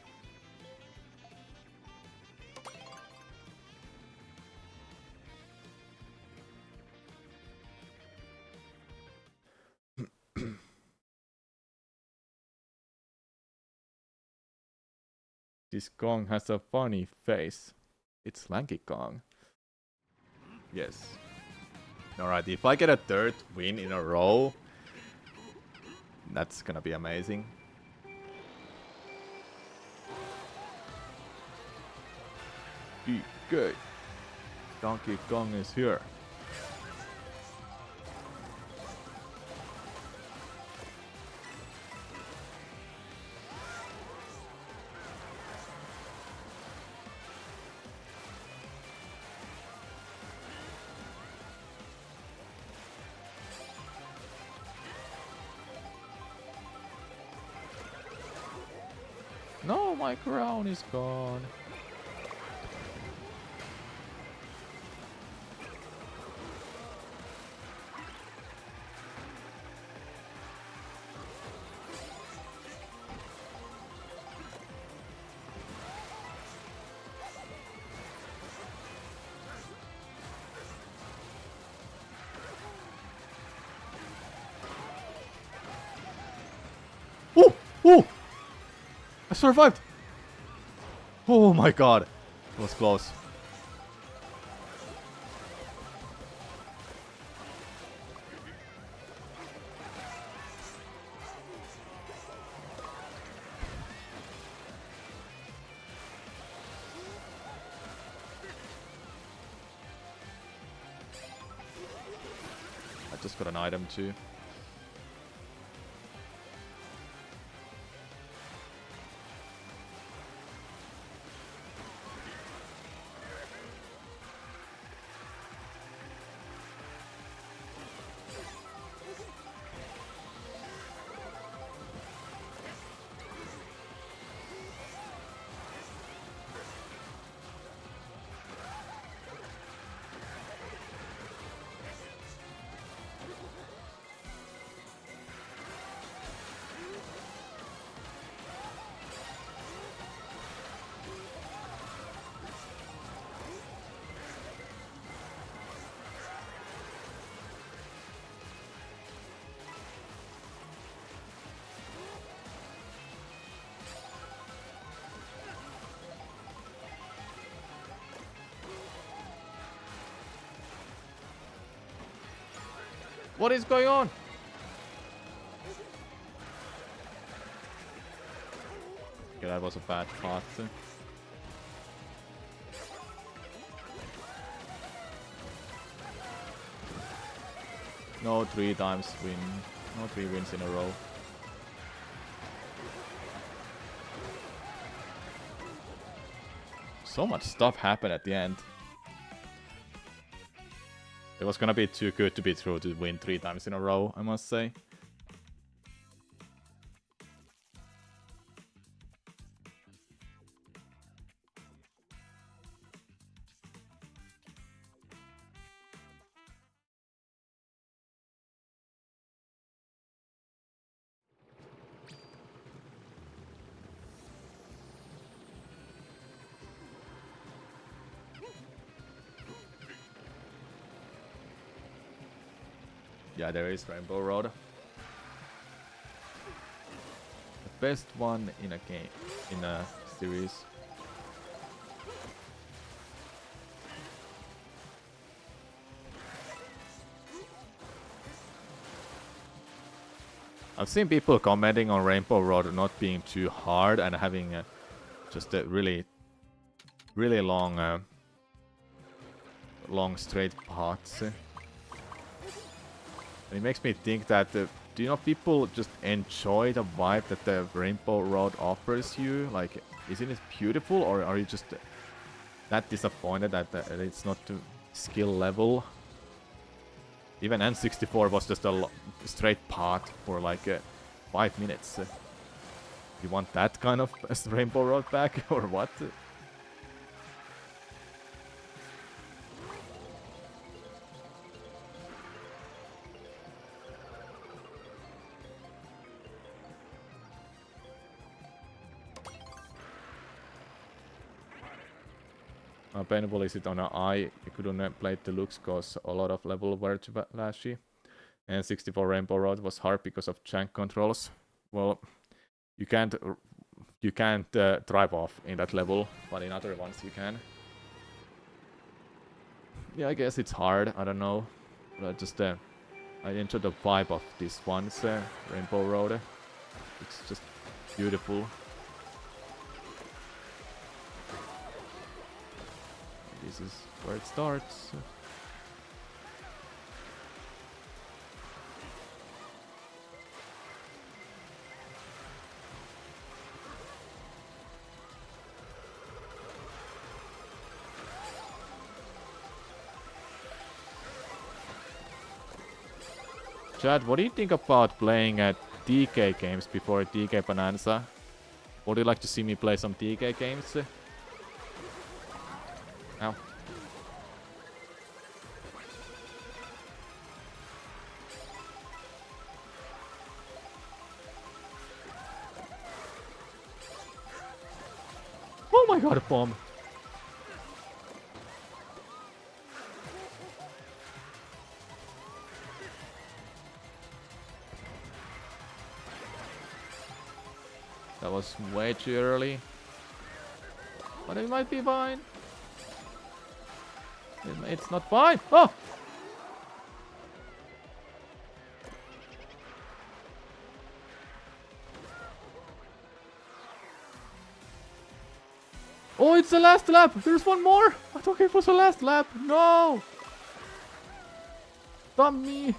This Kong has a funny face. It's Lanky Kong. Yes. Alright, if I get a 3rd win in a row, that's gonna be amazing. DK. Donkey Kong is here. No, my crown is gone. Oh! Oh! I survived! Oh my god. It was close. I just got an item too. What is going on? Okay, that was a bad path. No 3 times win. No 3 wins in a row. So much stuff happened at the end. It was gonna be too good to be true to win 3 times in a row, I must say. Yeah, there is Rainbow Road. The best one in a game, in a series. I've seen people commenting on Rainbow Road not being too hard and having just a really long, long straight paths. And it makes me think that, do you know, people just enjoy the vibe that the Rainbow Road offers you? Like, isn't it beautiful, or are you just that disappointed that it's not to skill level? Even N64 was just a straight path for like 5 minutes. You want that kind of Rainbow Road back, or what? How painful is it on an eye? You couldn't play the looks cause a lot of level were too flashy. And 64 Rainbow Road was hard because of jank controls. Well, you can't drive off in that level, but in other ones you can. Yeah, I guess it's hard. I don't know, but just I enjoy the vibe of this one's Rainbow Road. It's just beautiful. This is where it starts. Chad, what do you think about playing at DK games before DK Bonanza? Would you like to see me play some DK games? Ow. Oh my god, a bomb. That was way too early. But it might be fine. It's not fine. Oh! Oh, it's the last lap. There's one more. I thought it was the last lap. No! Damn me.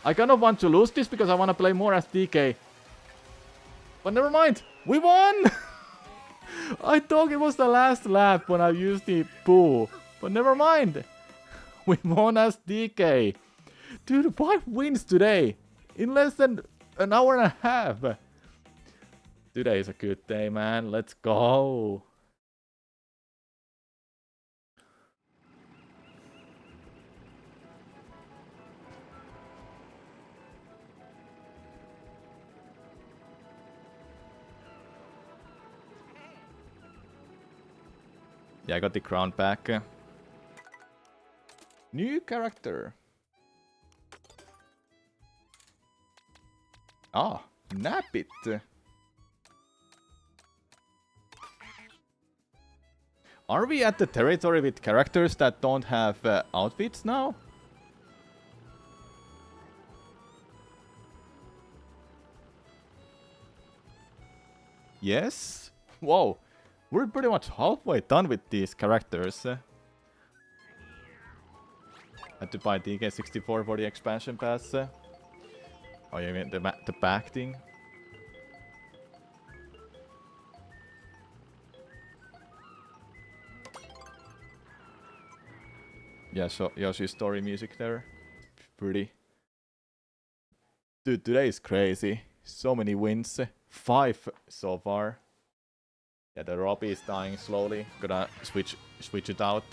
I kind of want to lose this because I want to play more as DK. But never mind. We won! I thought it was the last lap when I used the pool. But never mind. We won as DK. Dude, 5 wins today. In less than an hour and a half. Today is a good day, man. Let's go. Yeah, I got the crown back. New character. Ah, nap it. Are we at the territory with characters that don't have outfits now? Yes? Whoa. We're pretty much halfway done with these characters. Had to buy DK64 for the expansion pass. Oh, you mean the back thing? Yeah, so Yoshi's story music there. Pretty. Dude, today is crazy. So many wins. 5 so far. Yeah, the Robbie is dying slowly. Gotta switch it out.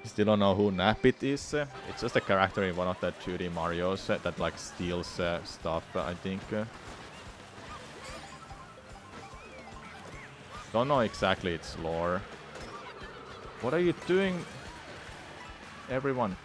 Still don't know who Napit is. It's just a character in one of the 2D Marios that like steals stuff, I think. Don't know exactly its lore. What are you doing, everyone?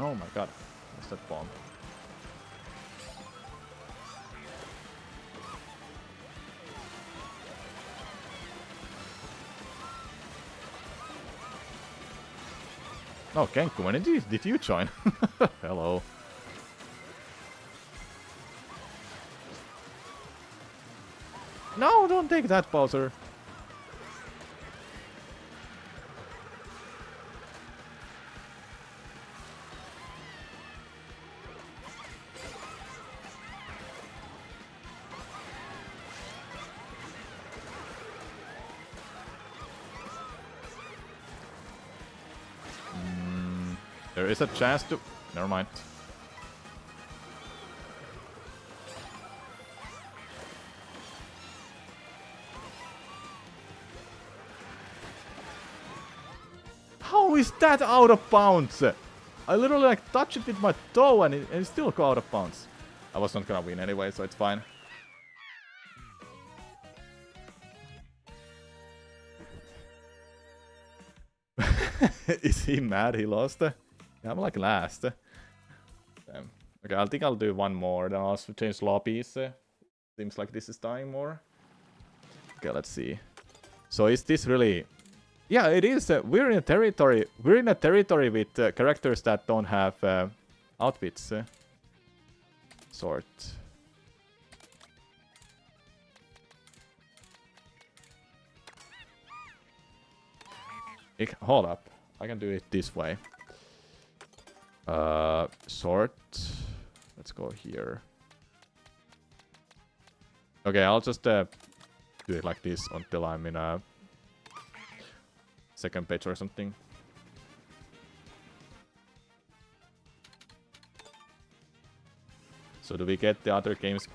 Oh my god, what's that bomb? Oh, Kenku, when did you join? Hello. No, don't take that, Bowser. There is a chance to... Never mind. How is that out of bounds? I literally like touch it with my toe and it still go out of bounds. I was not gonna win anyway, so it's fine. Is he mad he lost? Yeah, I'm like last. Damn. Okay, I think I'll do one more, then I'll also change lobbies. Seems like this is dying more. Okay, let's see. So is this really... Yeah, it is. We're in a territory. We're in a territory with characters that don't have outfits. Sort. Hold up. I can do it this way. Sort. Let's go here. Okay, I'll just do it like this until I'm in a second page or something. So do we get the other games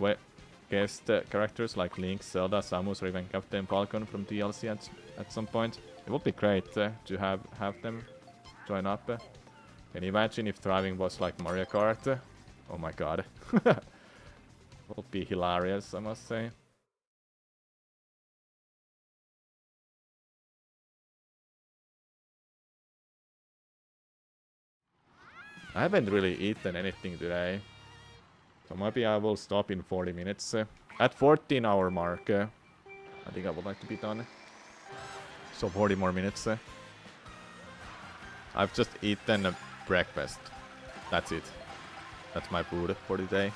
guest characters like Link, Zelda, Samus, or even Captain Falcon from DLC at some point? It would be great to have them join up. Can you imagine if driving was like Mario Kart? Oh my god. It would be hilarious, I must say. I haven't really eaten anything today. So maybe I will stop in 40 minutes. At 14-hour mark, I think I would like to be done. So 40 more minutes. I've just eaten breakfast. That's it. That's my food for the day.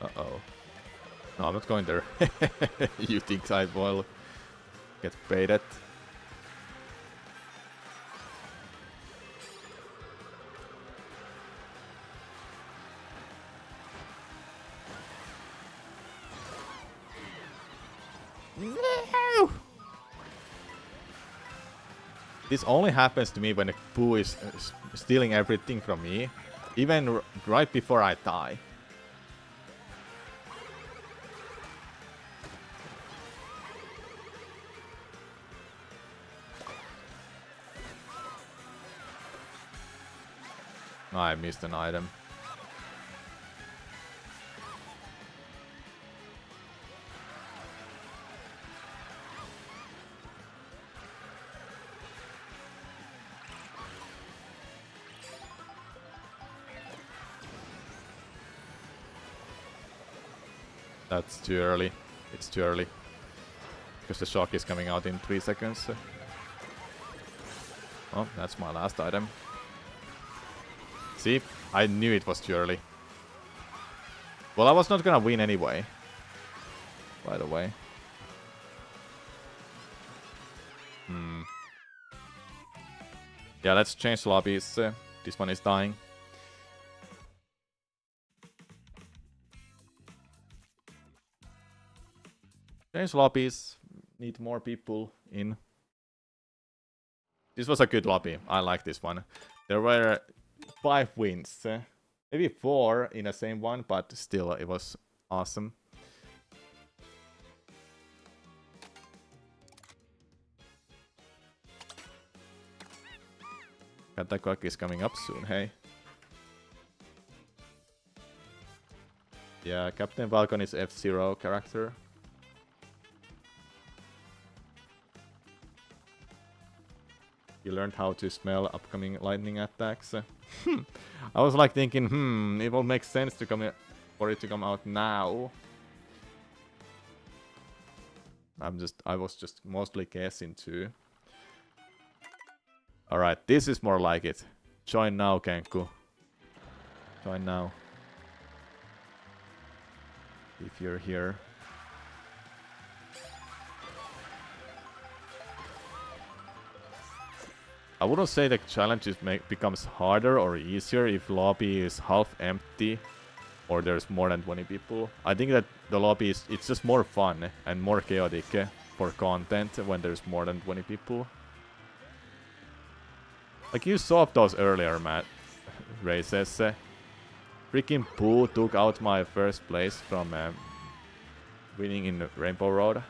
Uh-oh. No, I'm not going there. You think I will get baited? No! This only happens to me when the Pooh is stealing everything from me, even right before I die. I missed an item. That's too early. It's too early. Because the shock is coming out in 3 seconds. Oh, that's my last item. See? I knew it was too early. Well, I was not gonna win anyway. By the way. Yeah, let's change lobbies. This one is dying. Change lobbies. Need more people in. This was a good lobby. I like this one. There were 5 wins. Maybe 4 in the same one, but still, it was awesome. Katakak is coming up soon, hey. Yeah, Captain Falcon is F-Zero character. You learned how to smell upcoming lightning attacks. I was like thinking, it will make sense to come for it to come out now. I was just mostly guessing too. Alright, this is more like it. Join now, Kenku. Join now. If you're here. I wouldn't say the challenges becomes harder or easier if lobby is half empty or there's more than 20 people. I think that the lobby it's just more fun and more chaotic for content when there's more than 20 people. Like you saw those earlier, Matt, races. Freaking Pooh took out my first place from winning in Rainbow Road.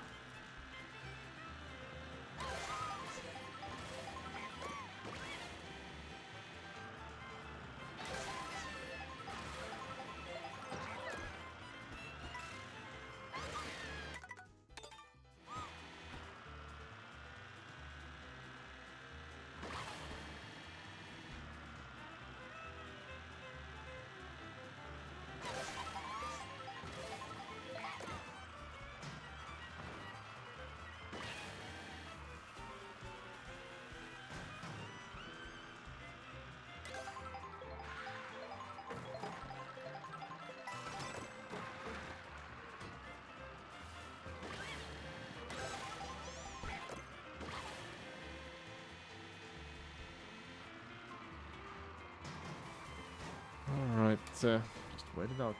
Alright, just wait it out.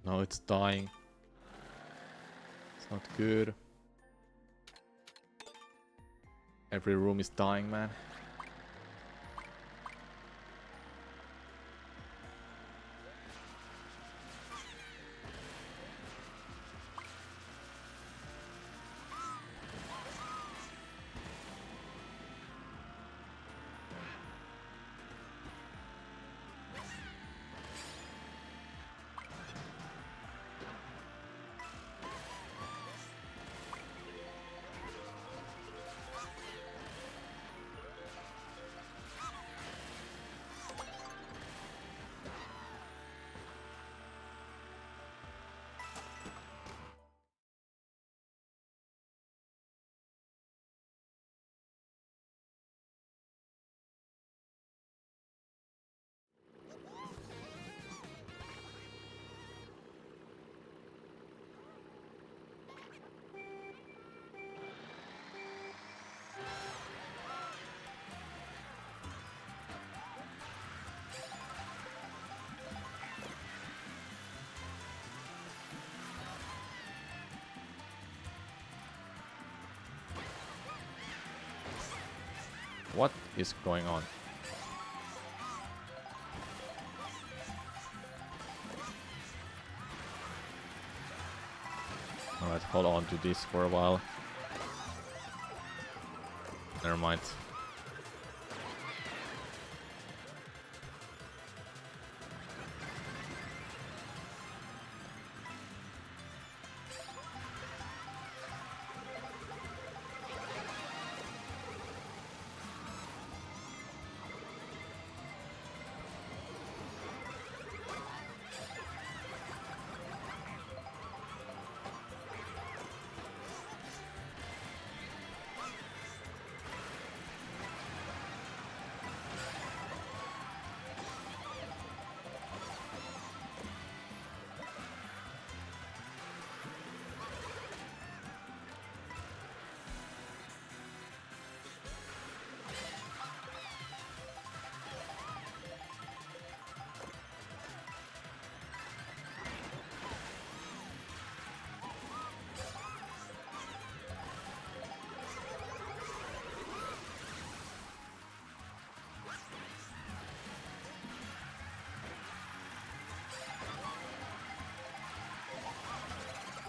No, it's dying. It's not good. Every room is dying, man. What is going on? Alright, hold on to this for a while. Never mind.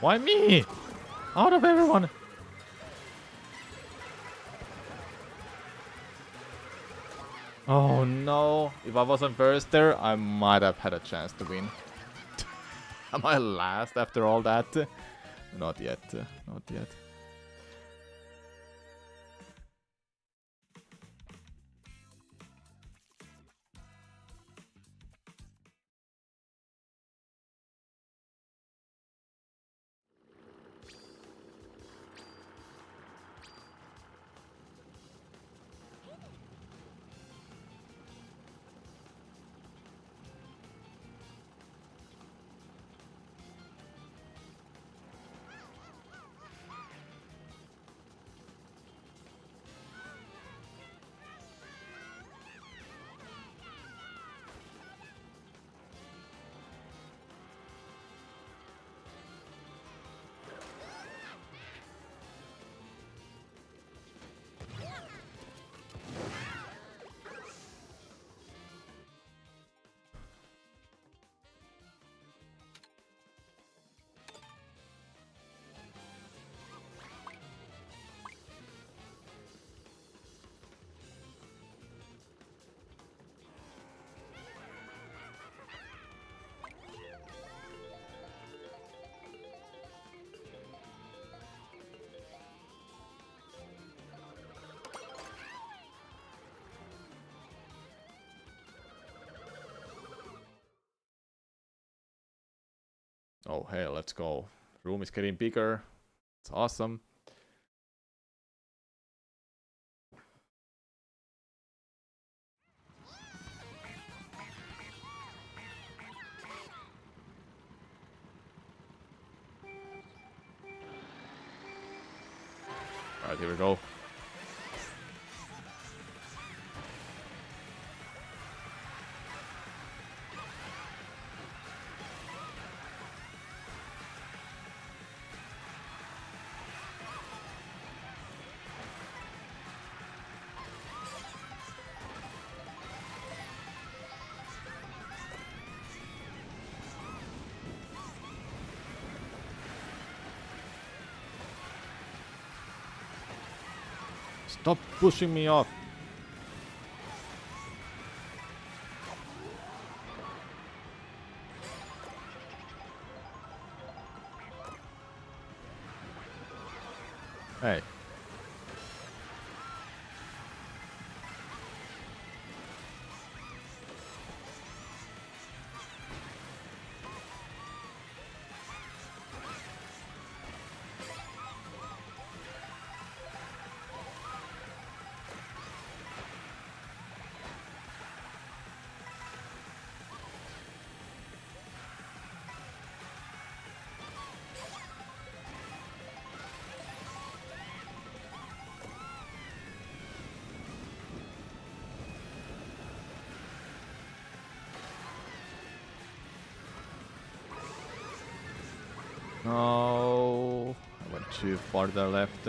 Why me? Out of everyone! Oh no, if I wasn't first there, I might have had a chance to win. Am I last after all that? Not yet, not yet. Oh hey, let's go. Room is getting bigger. It's awesome. Alright, here we go. Stop pushing me off. Hey. No, I went too far to the left.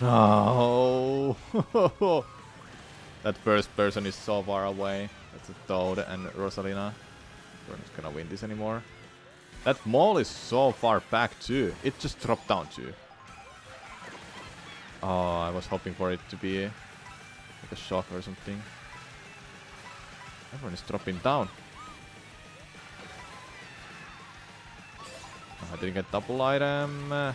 No. That first person is so far away. That's a Toad and Rosalina. We're not gonna win this anymore. That mall is so far back too. It just dropped down too. Oh, I was hoping for it to be like a shock or something. Everyone is dropping down. Oh, I didn't get double item. Well,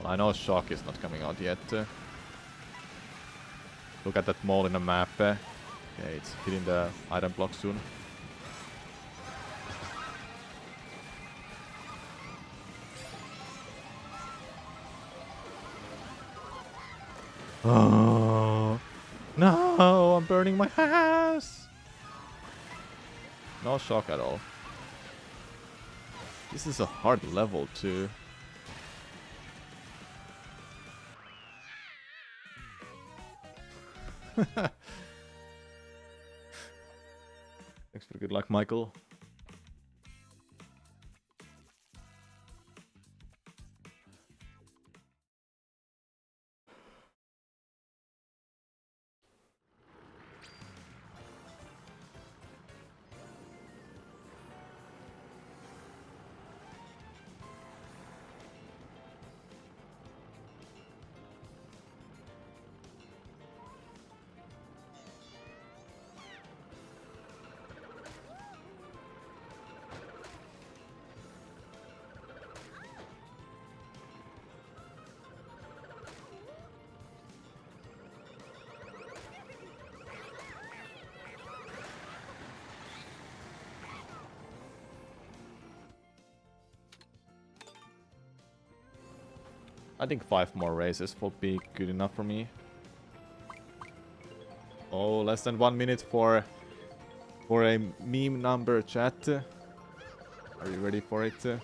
I know shock is not coming out yet. Look at that mole in the map. Okay, it's hitting the item block soon. Oh no! I'm burning my ass. No shock at all. This is a hard level too. Thanks for good luck, Michael. I think 5 more races will be good enough for me. Oh, less than 1 minute for a meme number, chat. Are you ready for it?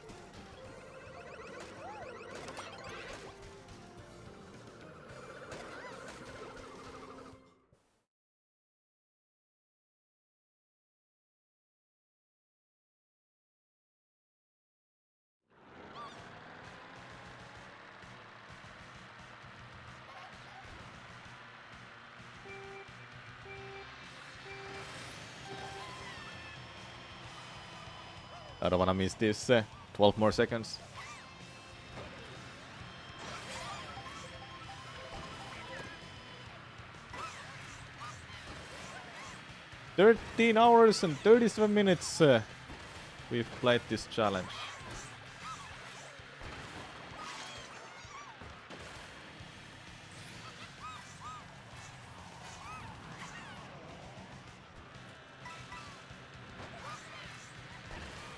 I don't wanna miss this. 12 more seconds. "13 hours and 37 minutes we've played this challenge."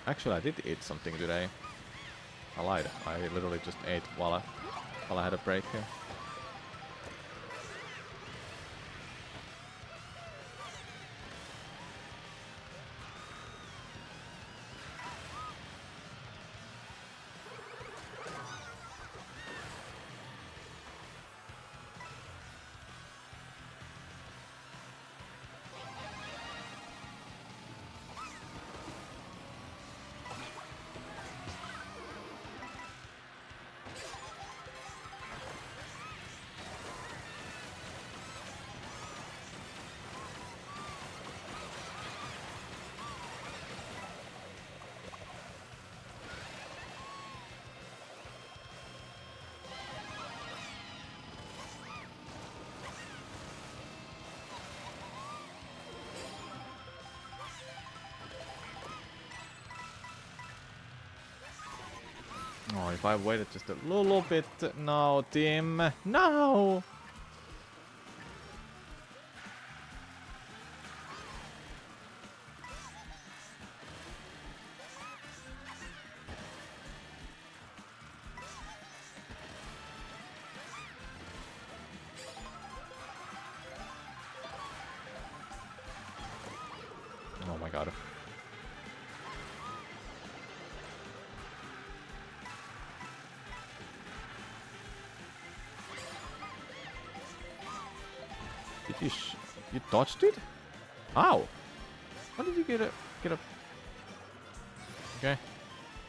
Actually, I did eat something today. I lied. I literally just ate while I had a break here. Oh, if I waited just a little bit. No, team. No! Oh my god. Did you you dodged it? How? How did you get a... Okay.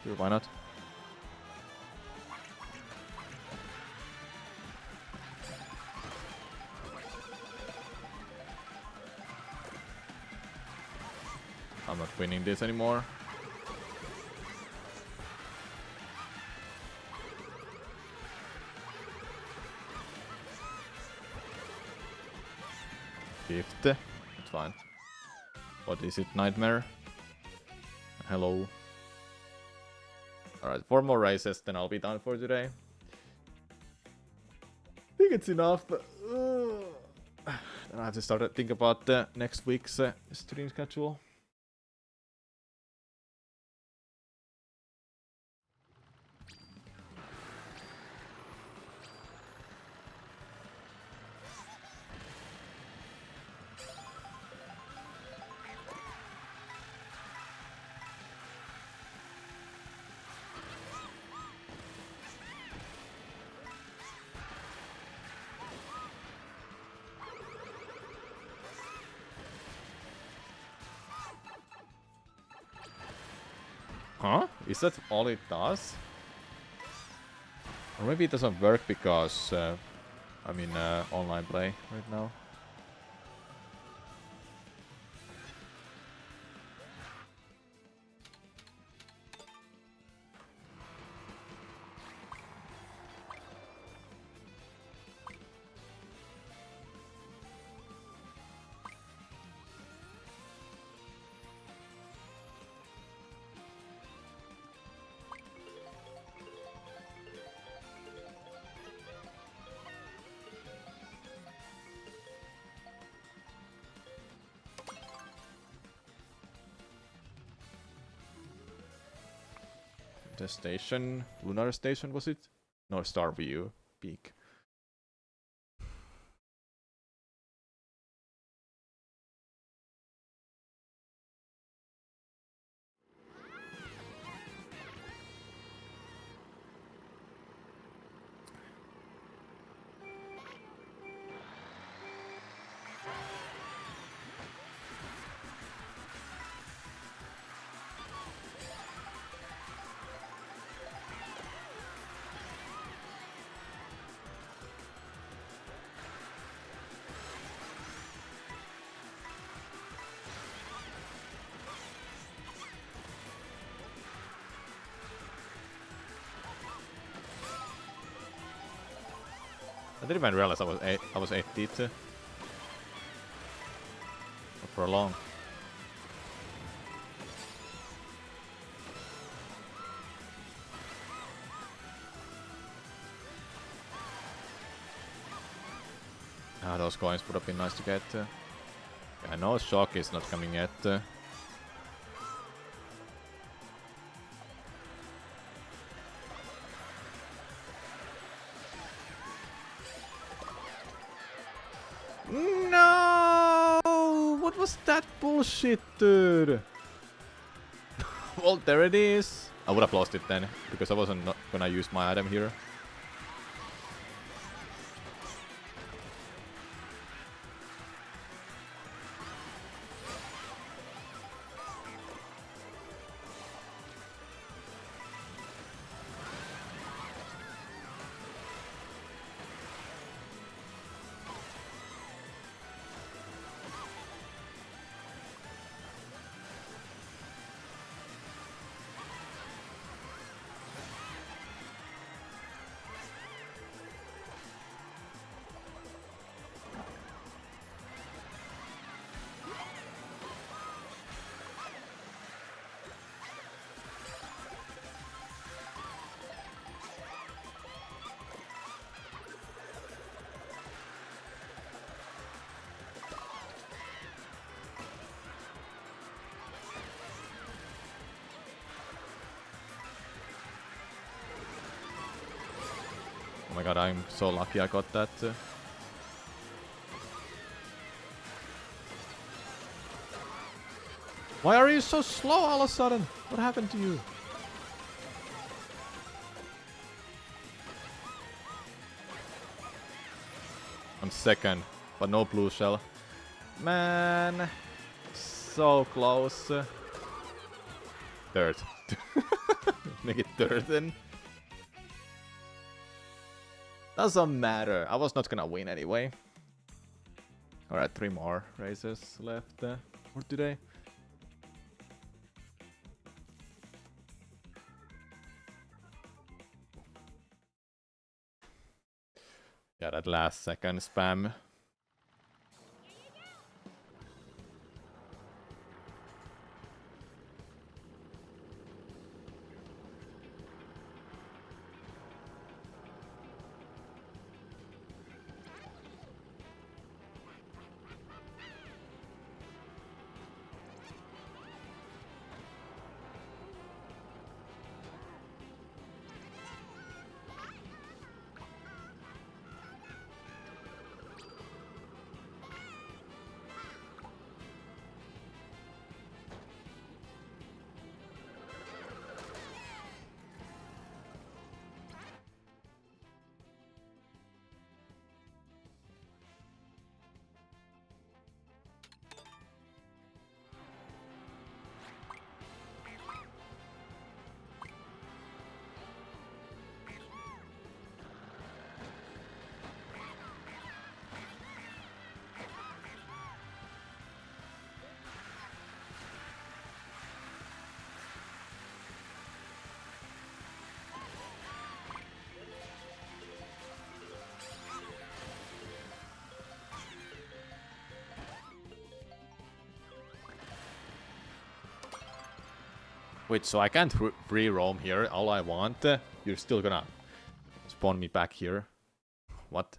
Sure, why not? I'm not winning this anymore. Fifth. That's fine. What is it, Nightmare? Hello. Alright, 4 more races, then I'll be done for today. I think it's enough. Then I have to start to think about next week's stream schedule. Huh? Is that all it does? Or maybe it doesn't work because I'm in online play right now. The station, Lunar Station was it? No, Starview Peak. I didn't even realize I was 82. For long. Ah, those coins would have been nice to get. Yeah, I know Shock is not coming yet. No! What was that bullshit, dude? Well, there it is. I would have lost it then, because I wasn't gonna use my item here. Oh my god, I'm so lucky I got that. Why are you so slow all of a sudden? What happened to you? I'm second, but no blue shell. Man, so close. Third. Make it third then. Doesn't matter. I was not gonna win anyway. Alright, 3 more races left for today. Yeah, that last second spam. Wait, so I can't free roam here all I want? You're still gonna spawn me back here? What?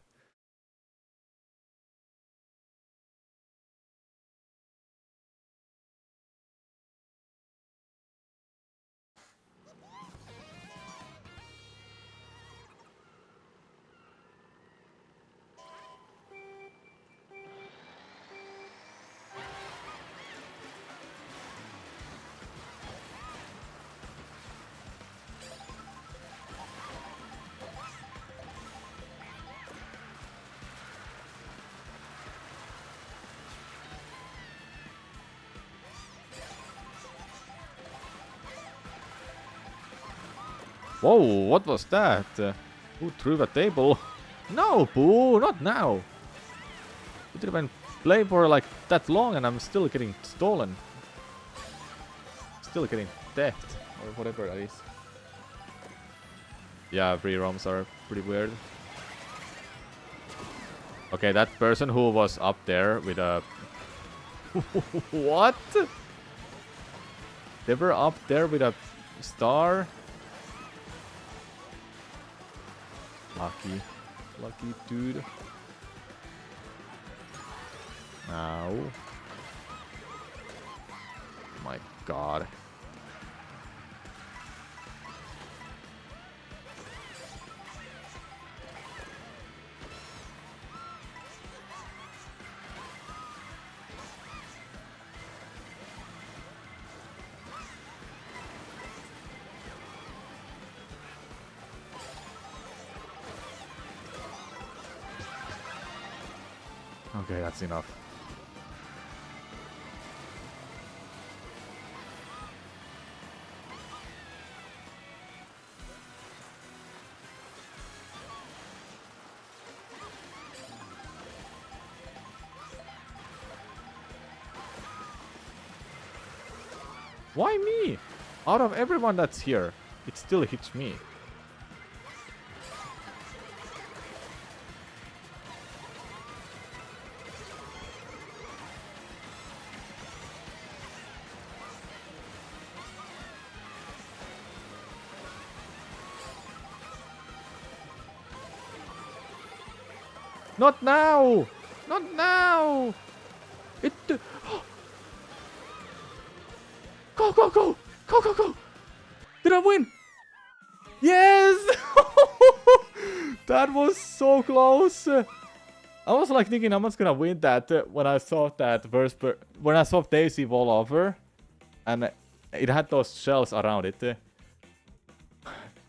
Whoa, what was that? Who threw the table? No, Boo, not now. We didn't even play for like that long and I'm still getting stolen. Still getting theft, or whatever that is. Yeah, free roams are pretty weird. Okay, that person who was up there with a... What? They were up there with a star? Lucky. Lucky dude. Now. My god. Okay, that's enough. Why me? Out of everyone that's here, it still hits me. Not now! Not now! It... Go, go, go! Go, go, go! Did I win? Yes! That was so close! I was like thinking I'm not gonna win that when I saw that when I saw Daisy fall over and it had those shells around it.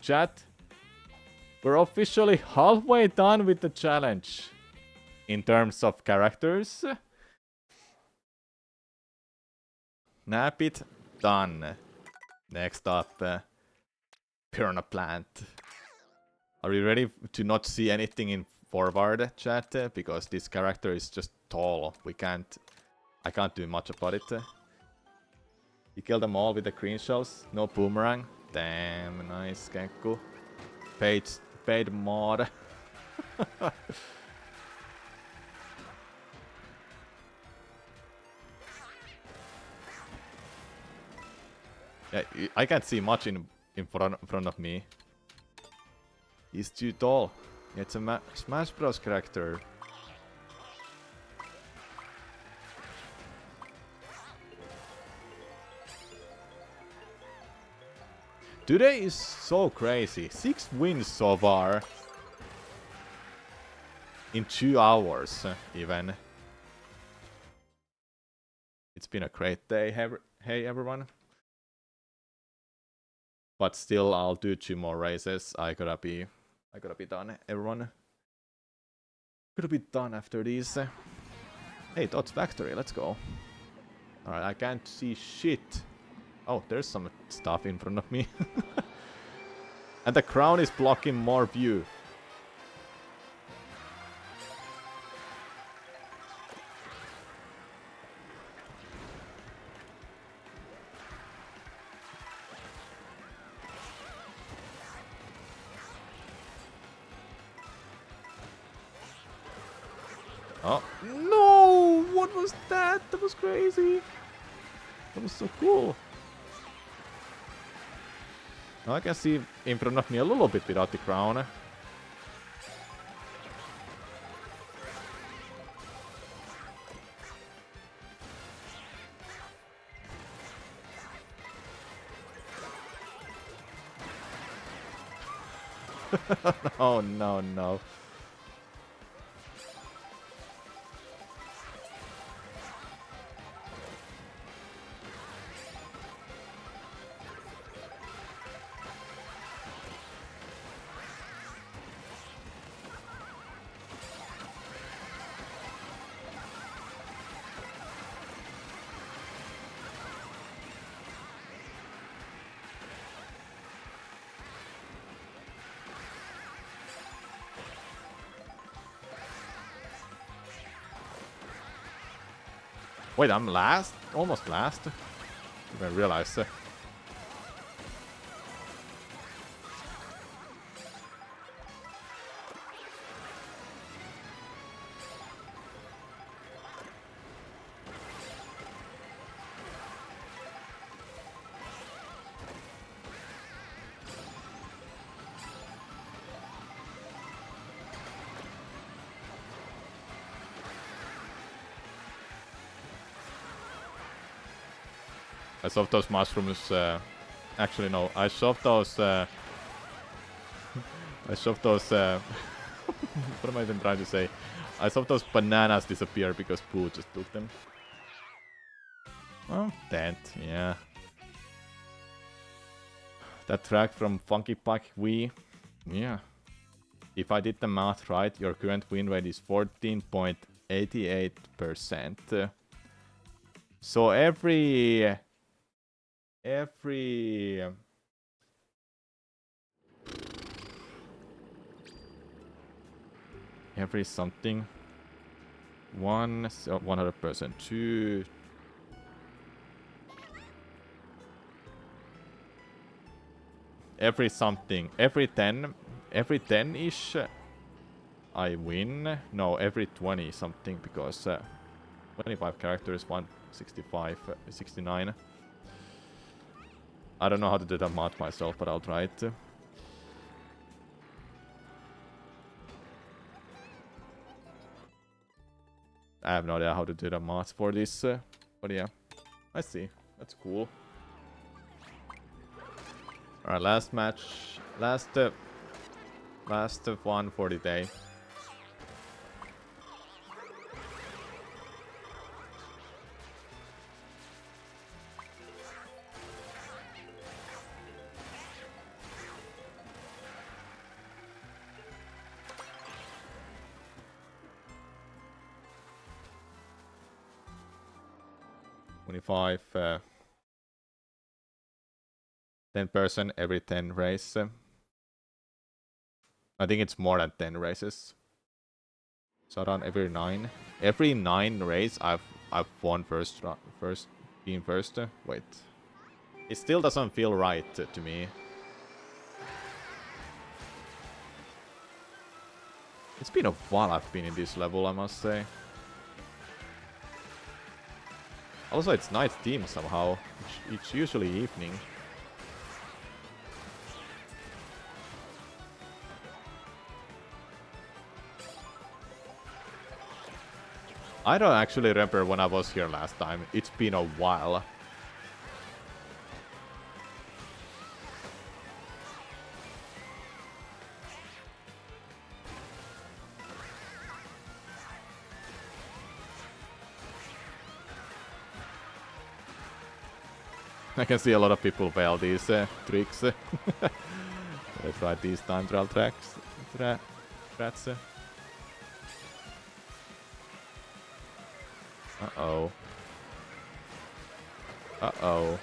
Chat, we're officially halfway done with the challenge in terms of characters. Napit done. Next up, Piranha Plant. Are you ready to not see anything in forward, chat? Because this character is just tall. I can't do much about it. You kill them all with the green shells. No boomerang. Damn, nice, Kenku. Paid mod. Yeah, I can't see much in front of me. He's too tall. It's a Smash Bros character. Today is so crazy. 6 wins so far. In 2 hours, even. It's been a great day, hey everyone. But still, I'll do 2 more races. I gotta be done, everyone. Gotta be done after these. Hey, Dot's Factory, let's go. Alright, I can't see shit. Oh, there's some stuff in front of me. And the crown is blocking more view. Oh, no! What was that? That was crazy. That was so cool. Now I can see in front of me a little bit without the crown. Oh no, no. Wait, I'm last? Almost last? Didn't realize. I saw those mushrooms. Actually, no. I saw those. I saw those. What am I even trying to say? I saw those bananas disappear because Pooh just took them. Well, dent, yeah. That track from Funky Pack Wii. Yeah. If I did the math right, your current win rate is 14.88%. So every something 100%, 2 every something, every 10-ish I win. No, every 20 something, because 25 characters, 165, 69. I don't know how to do that math myself, but I'll try it. I have no idea how to do the math for this, but yeah, I see. That's cool. Alright, last match. Last one for the day. $25, 10% every 10 race. I think it's more than 10 races. So around every 9. Every 9 race I've won first. Wait. It still doesn't feel right to me. It's been a while I've been in this level, I must say. Also, it's night team somehow. It's usually evening. I don't actually remember when I was here last time. It's been a while. I can see a lot of people fail these tricks. I tried these time trial tracks. Strats. Uh-oh. Uh-oh.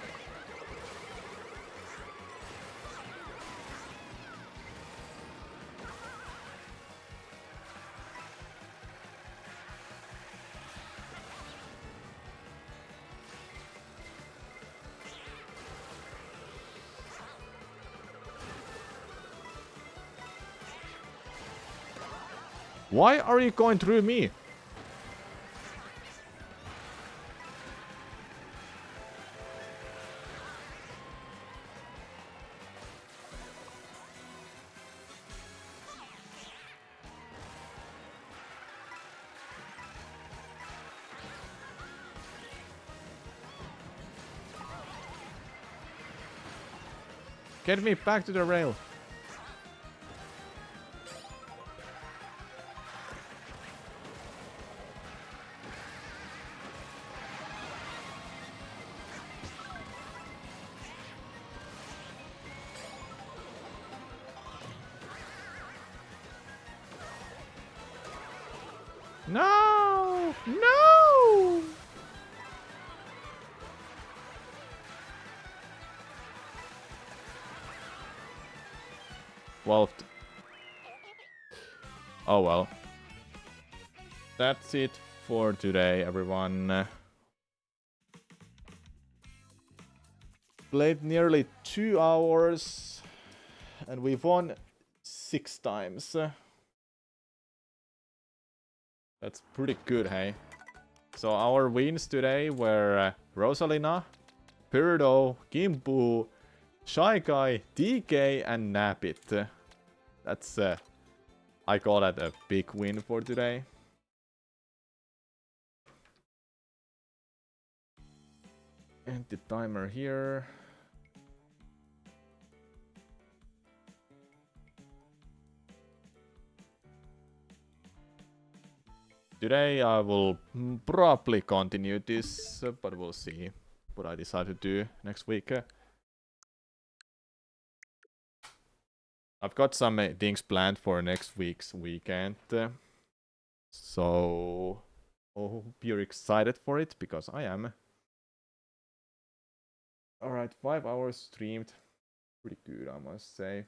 Why are you going through me? Get me back to the rail. No! No! Well, oh well. That's it for today, everyone. Played nearly 2 hours, and we won 6 times. That's pretty good, hey? So our wins today were Rosalina, Peardo, Gimpu, Shy Guy, DK, and Nabbit. That's, I call that a big win for today. And the timer here. Today I will probably continue this, but we'll see what I decide to do next week. I've got some things planned for next week's weekend. So I hope you're excited for it, because I am. Alright, 5 hours streamed. Pretty good, I must say.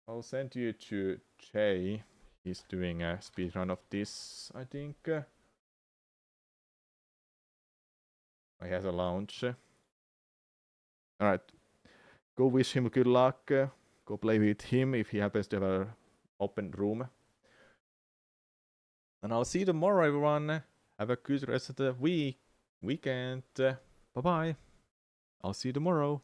I'll send you to Jay. He's doing a speedrun of this, I think. He has a launch. Alright. Go wish him good luck. Go play with him if he happens to have an open room. And I'll see you tomorrow, everyone. Have a good rest of the weekend. Bye-bye. I'll see you tomorrow.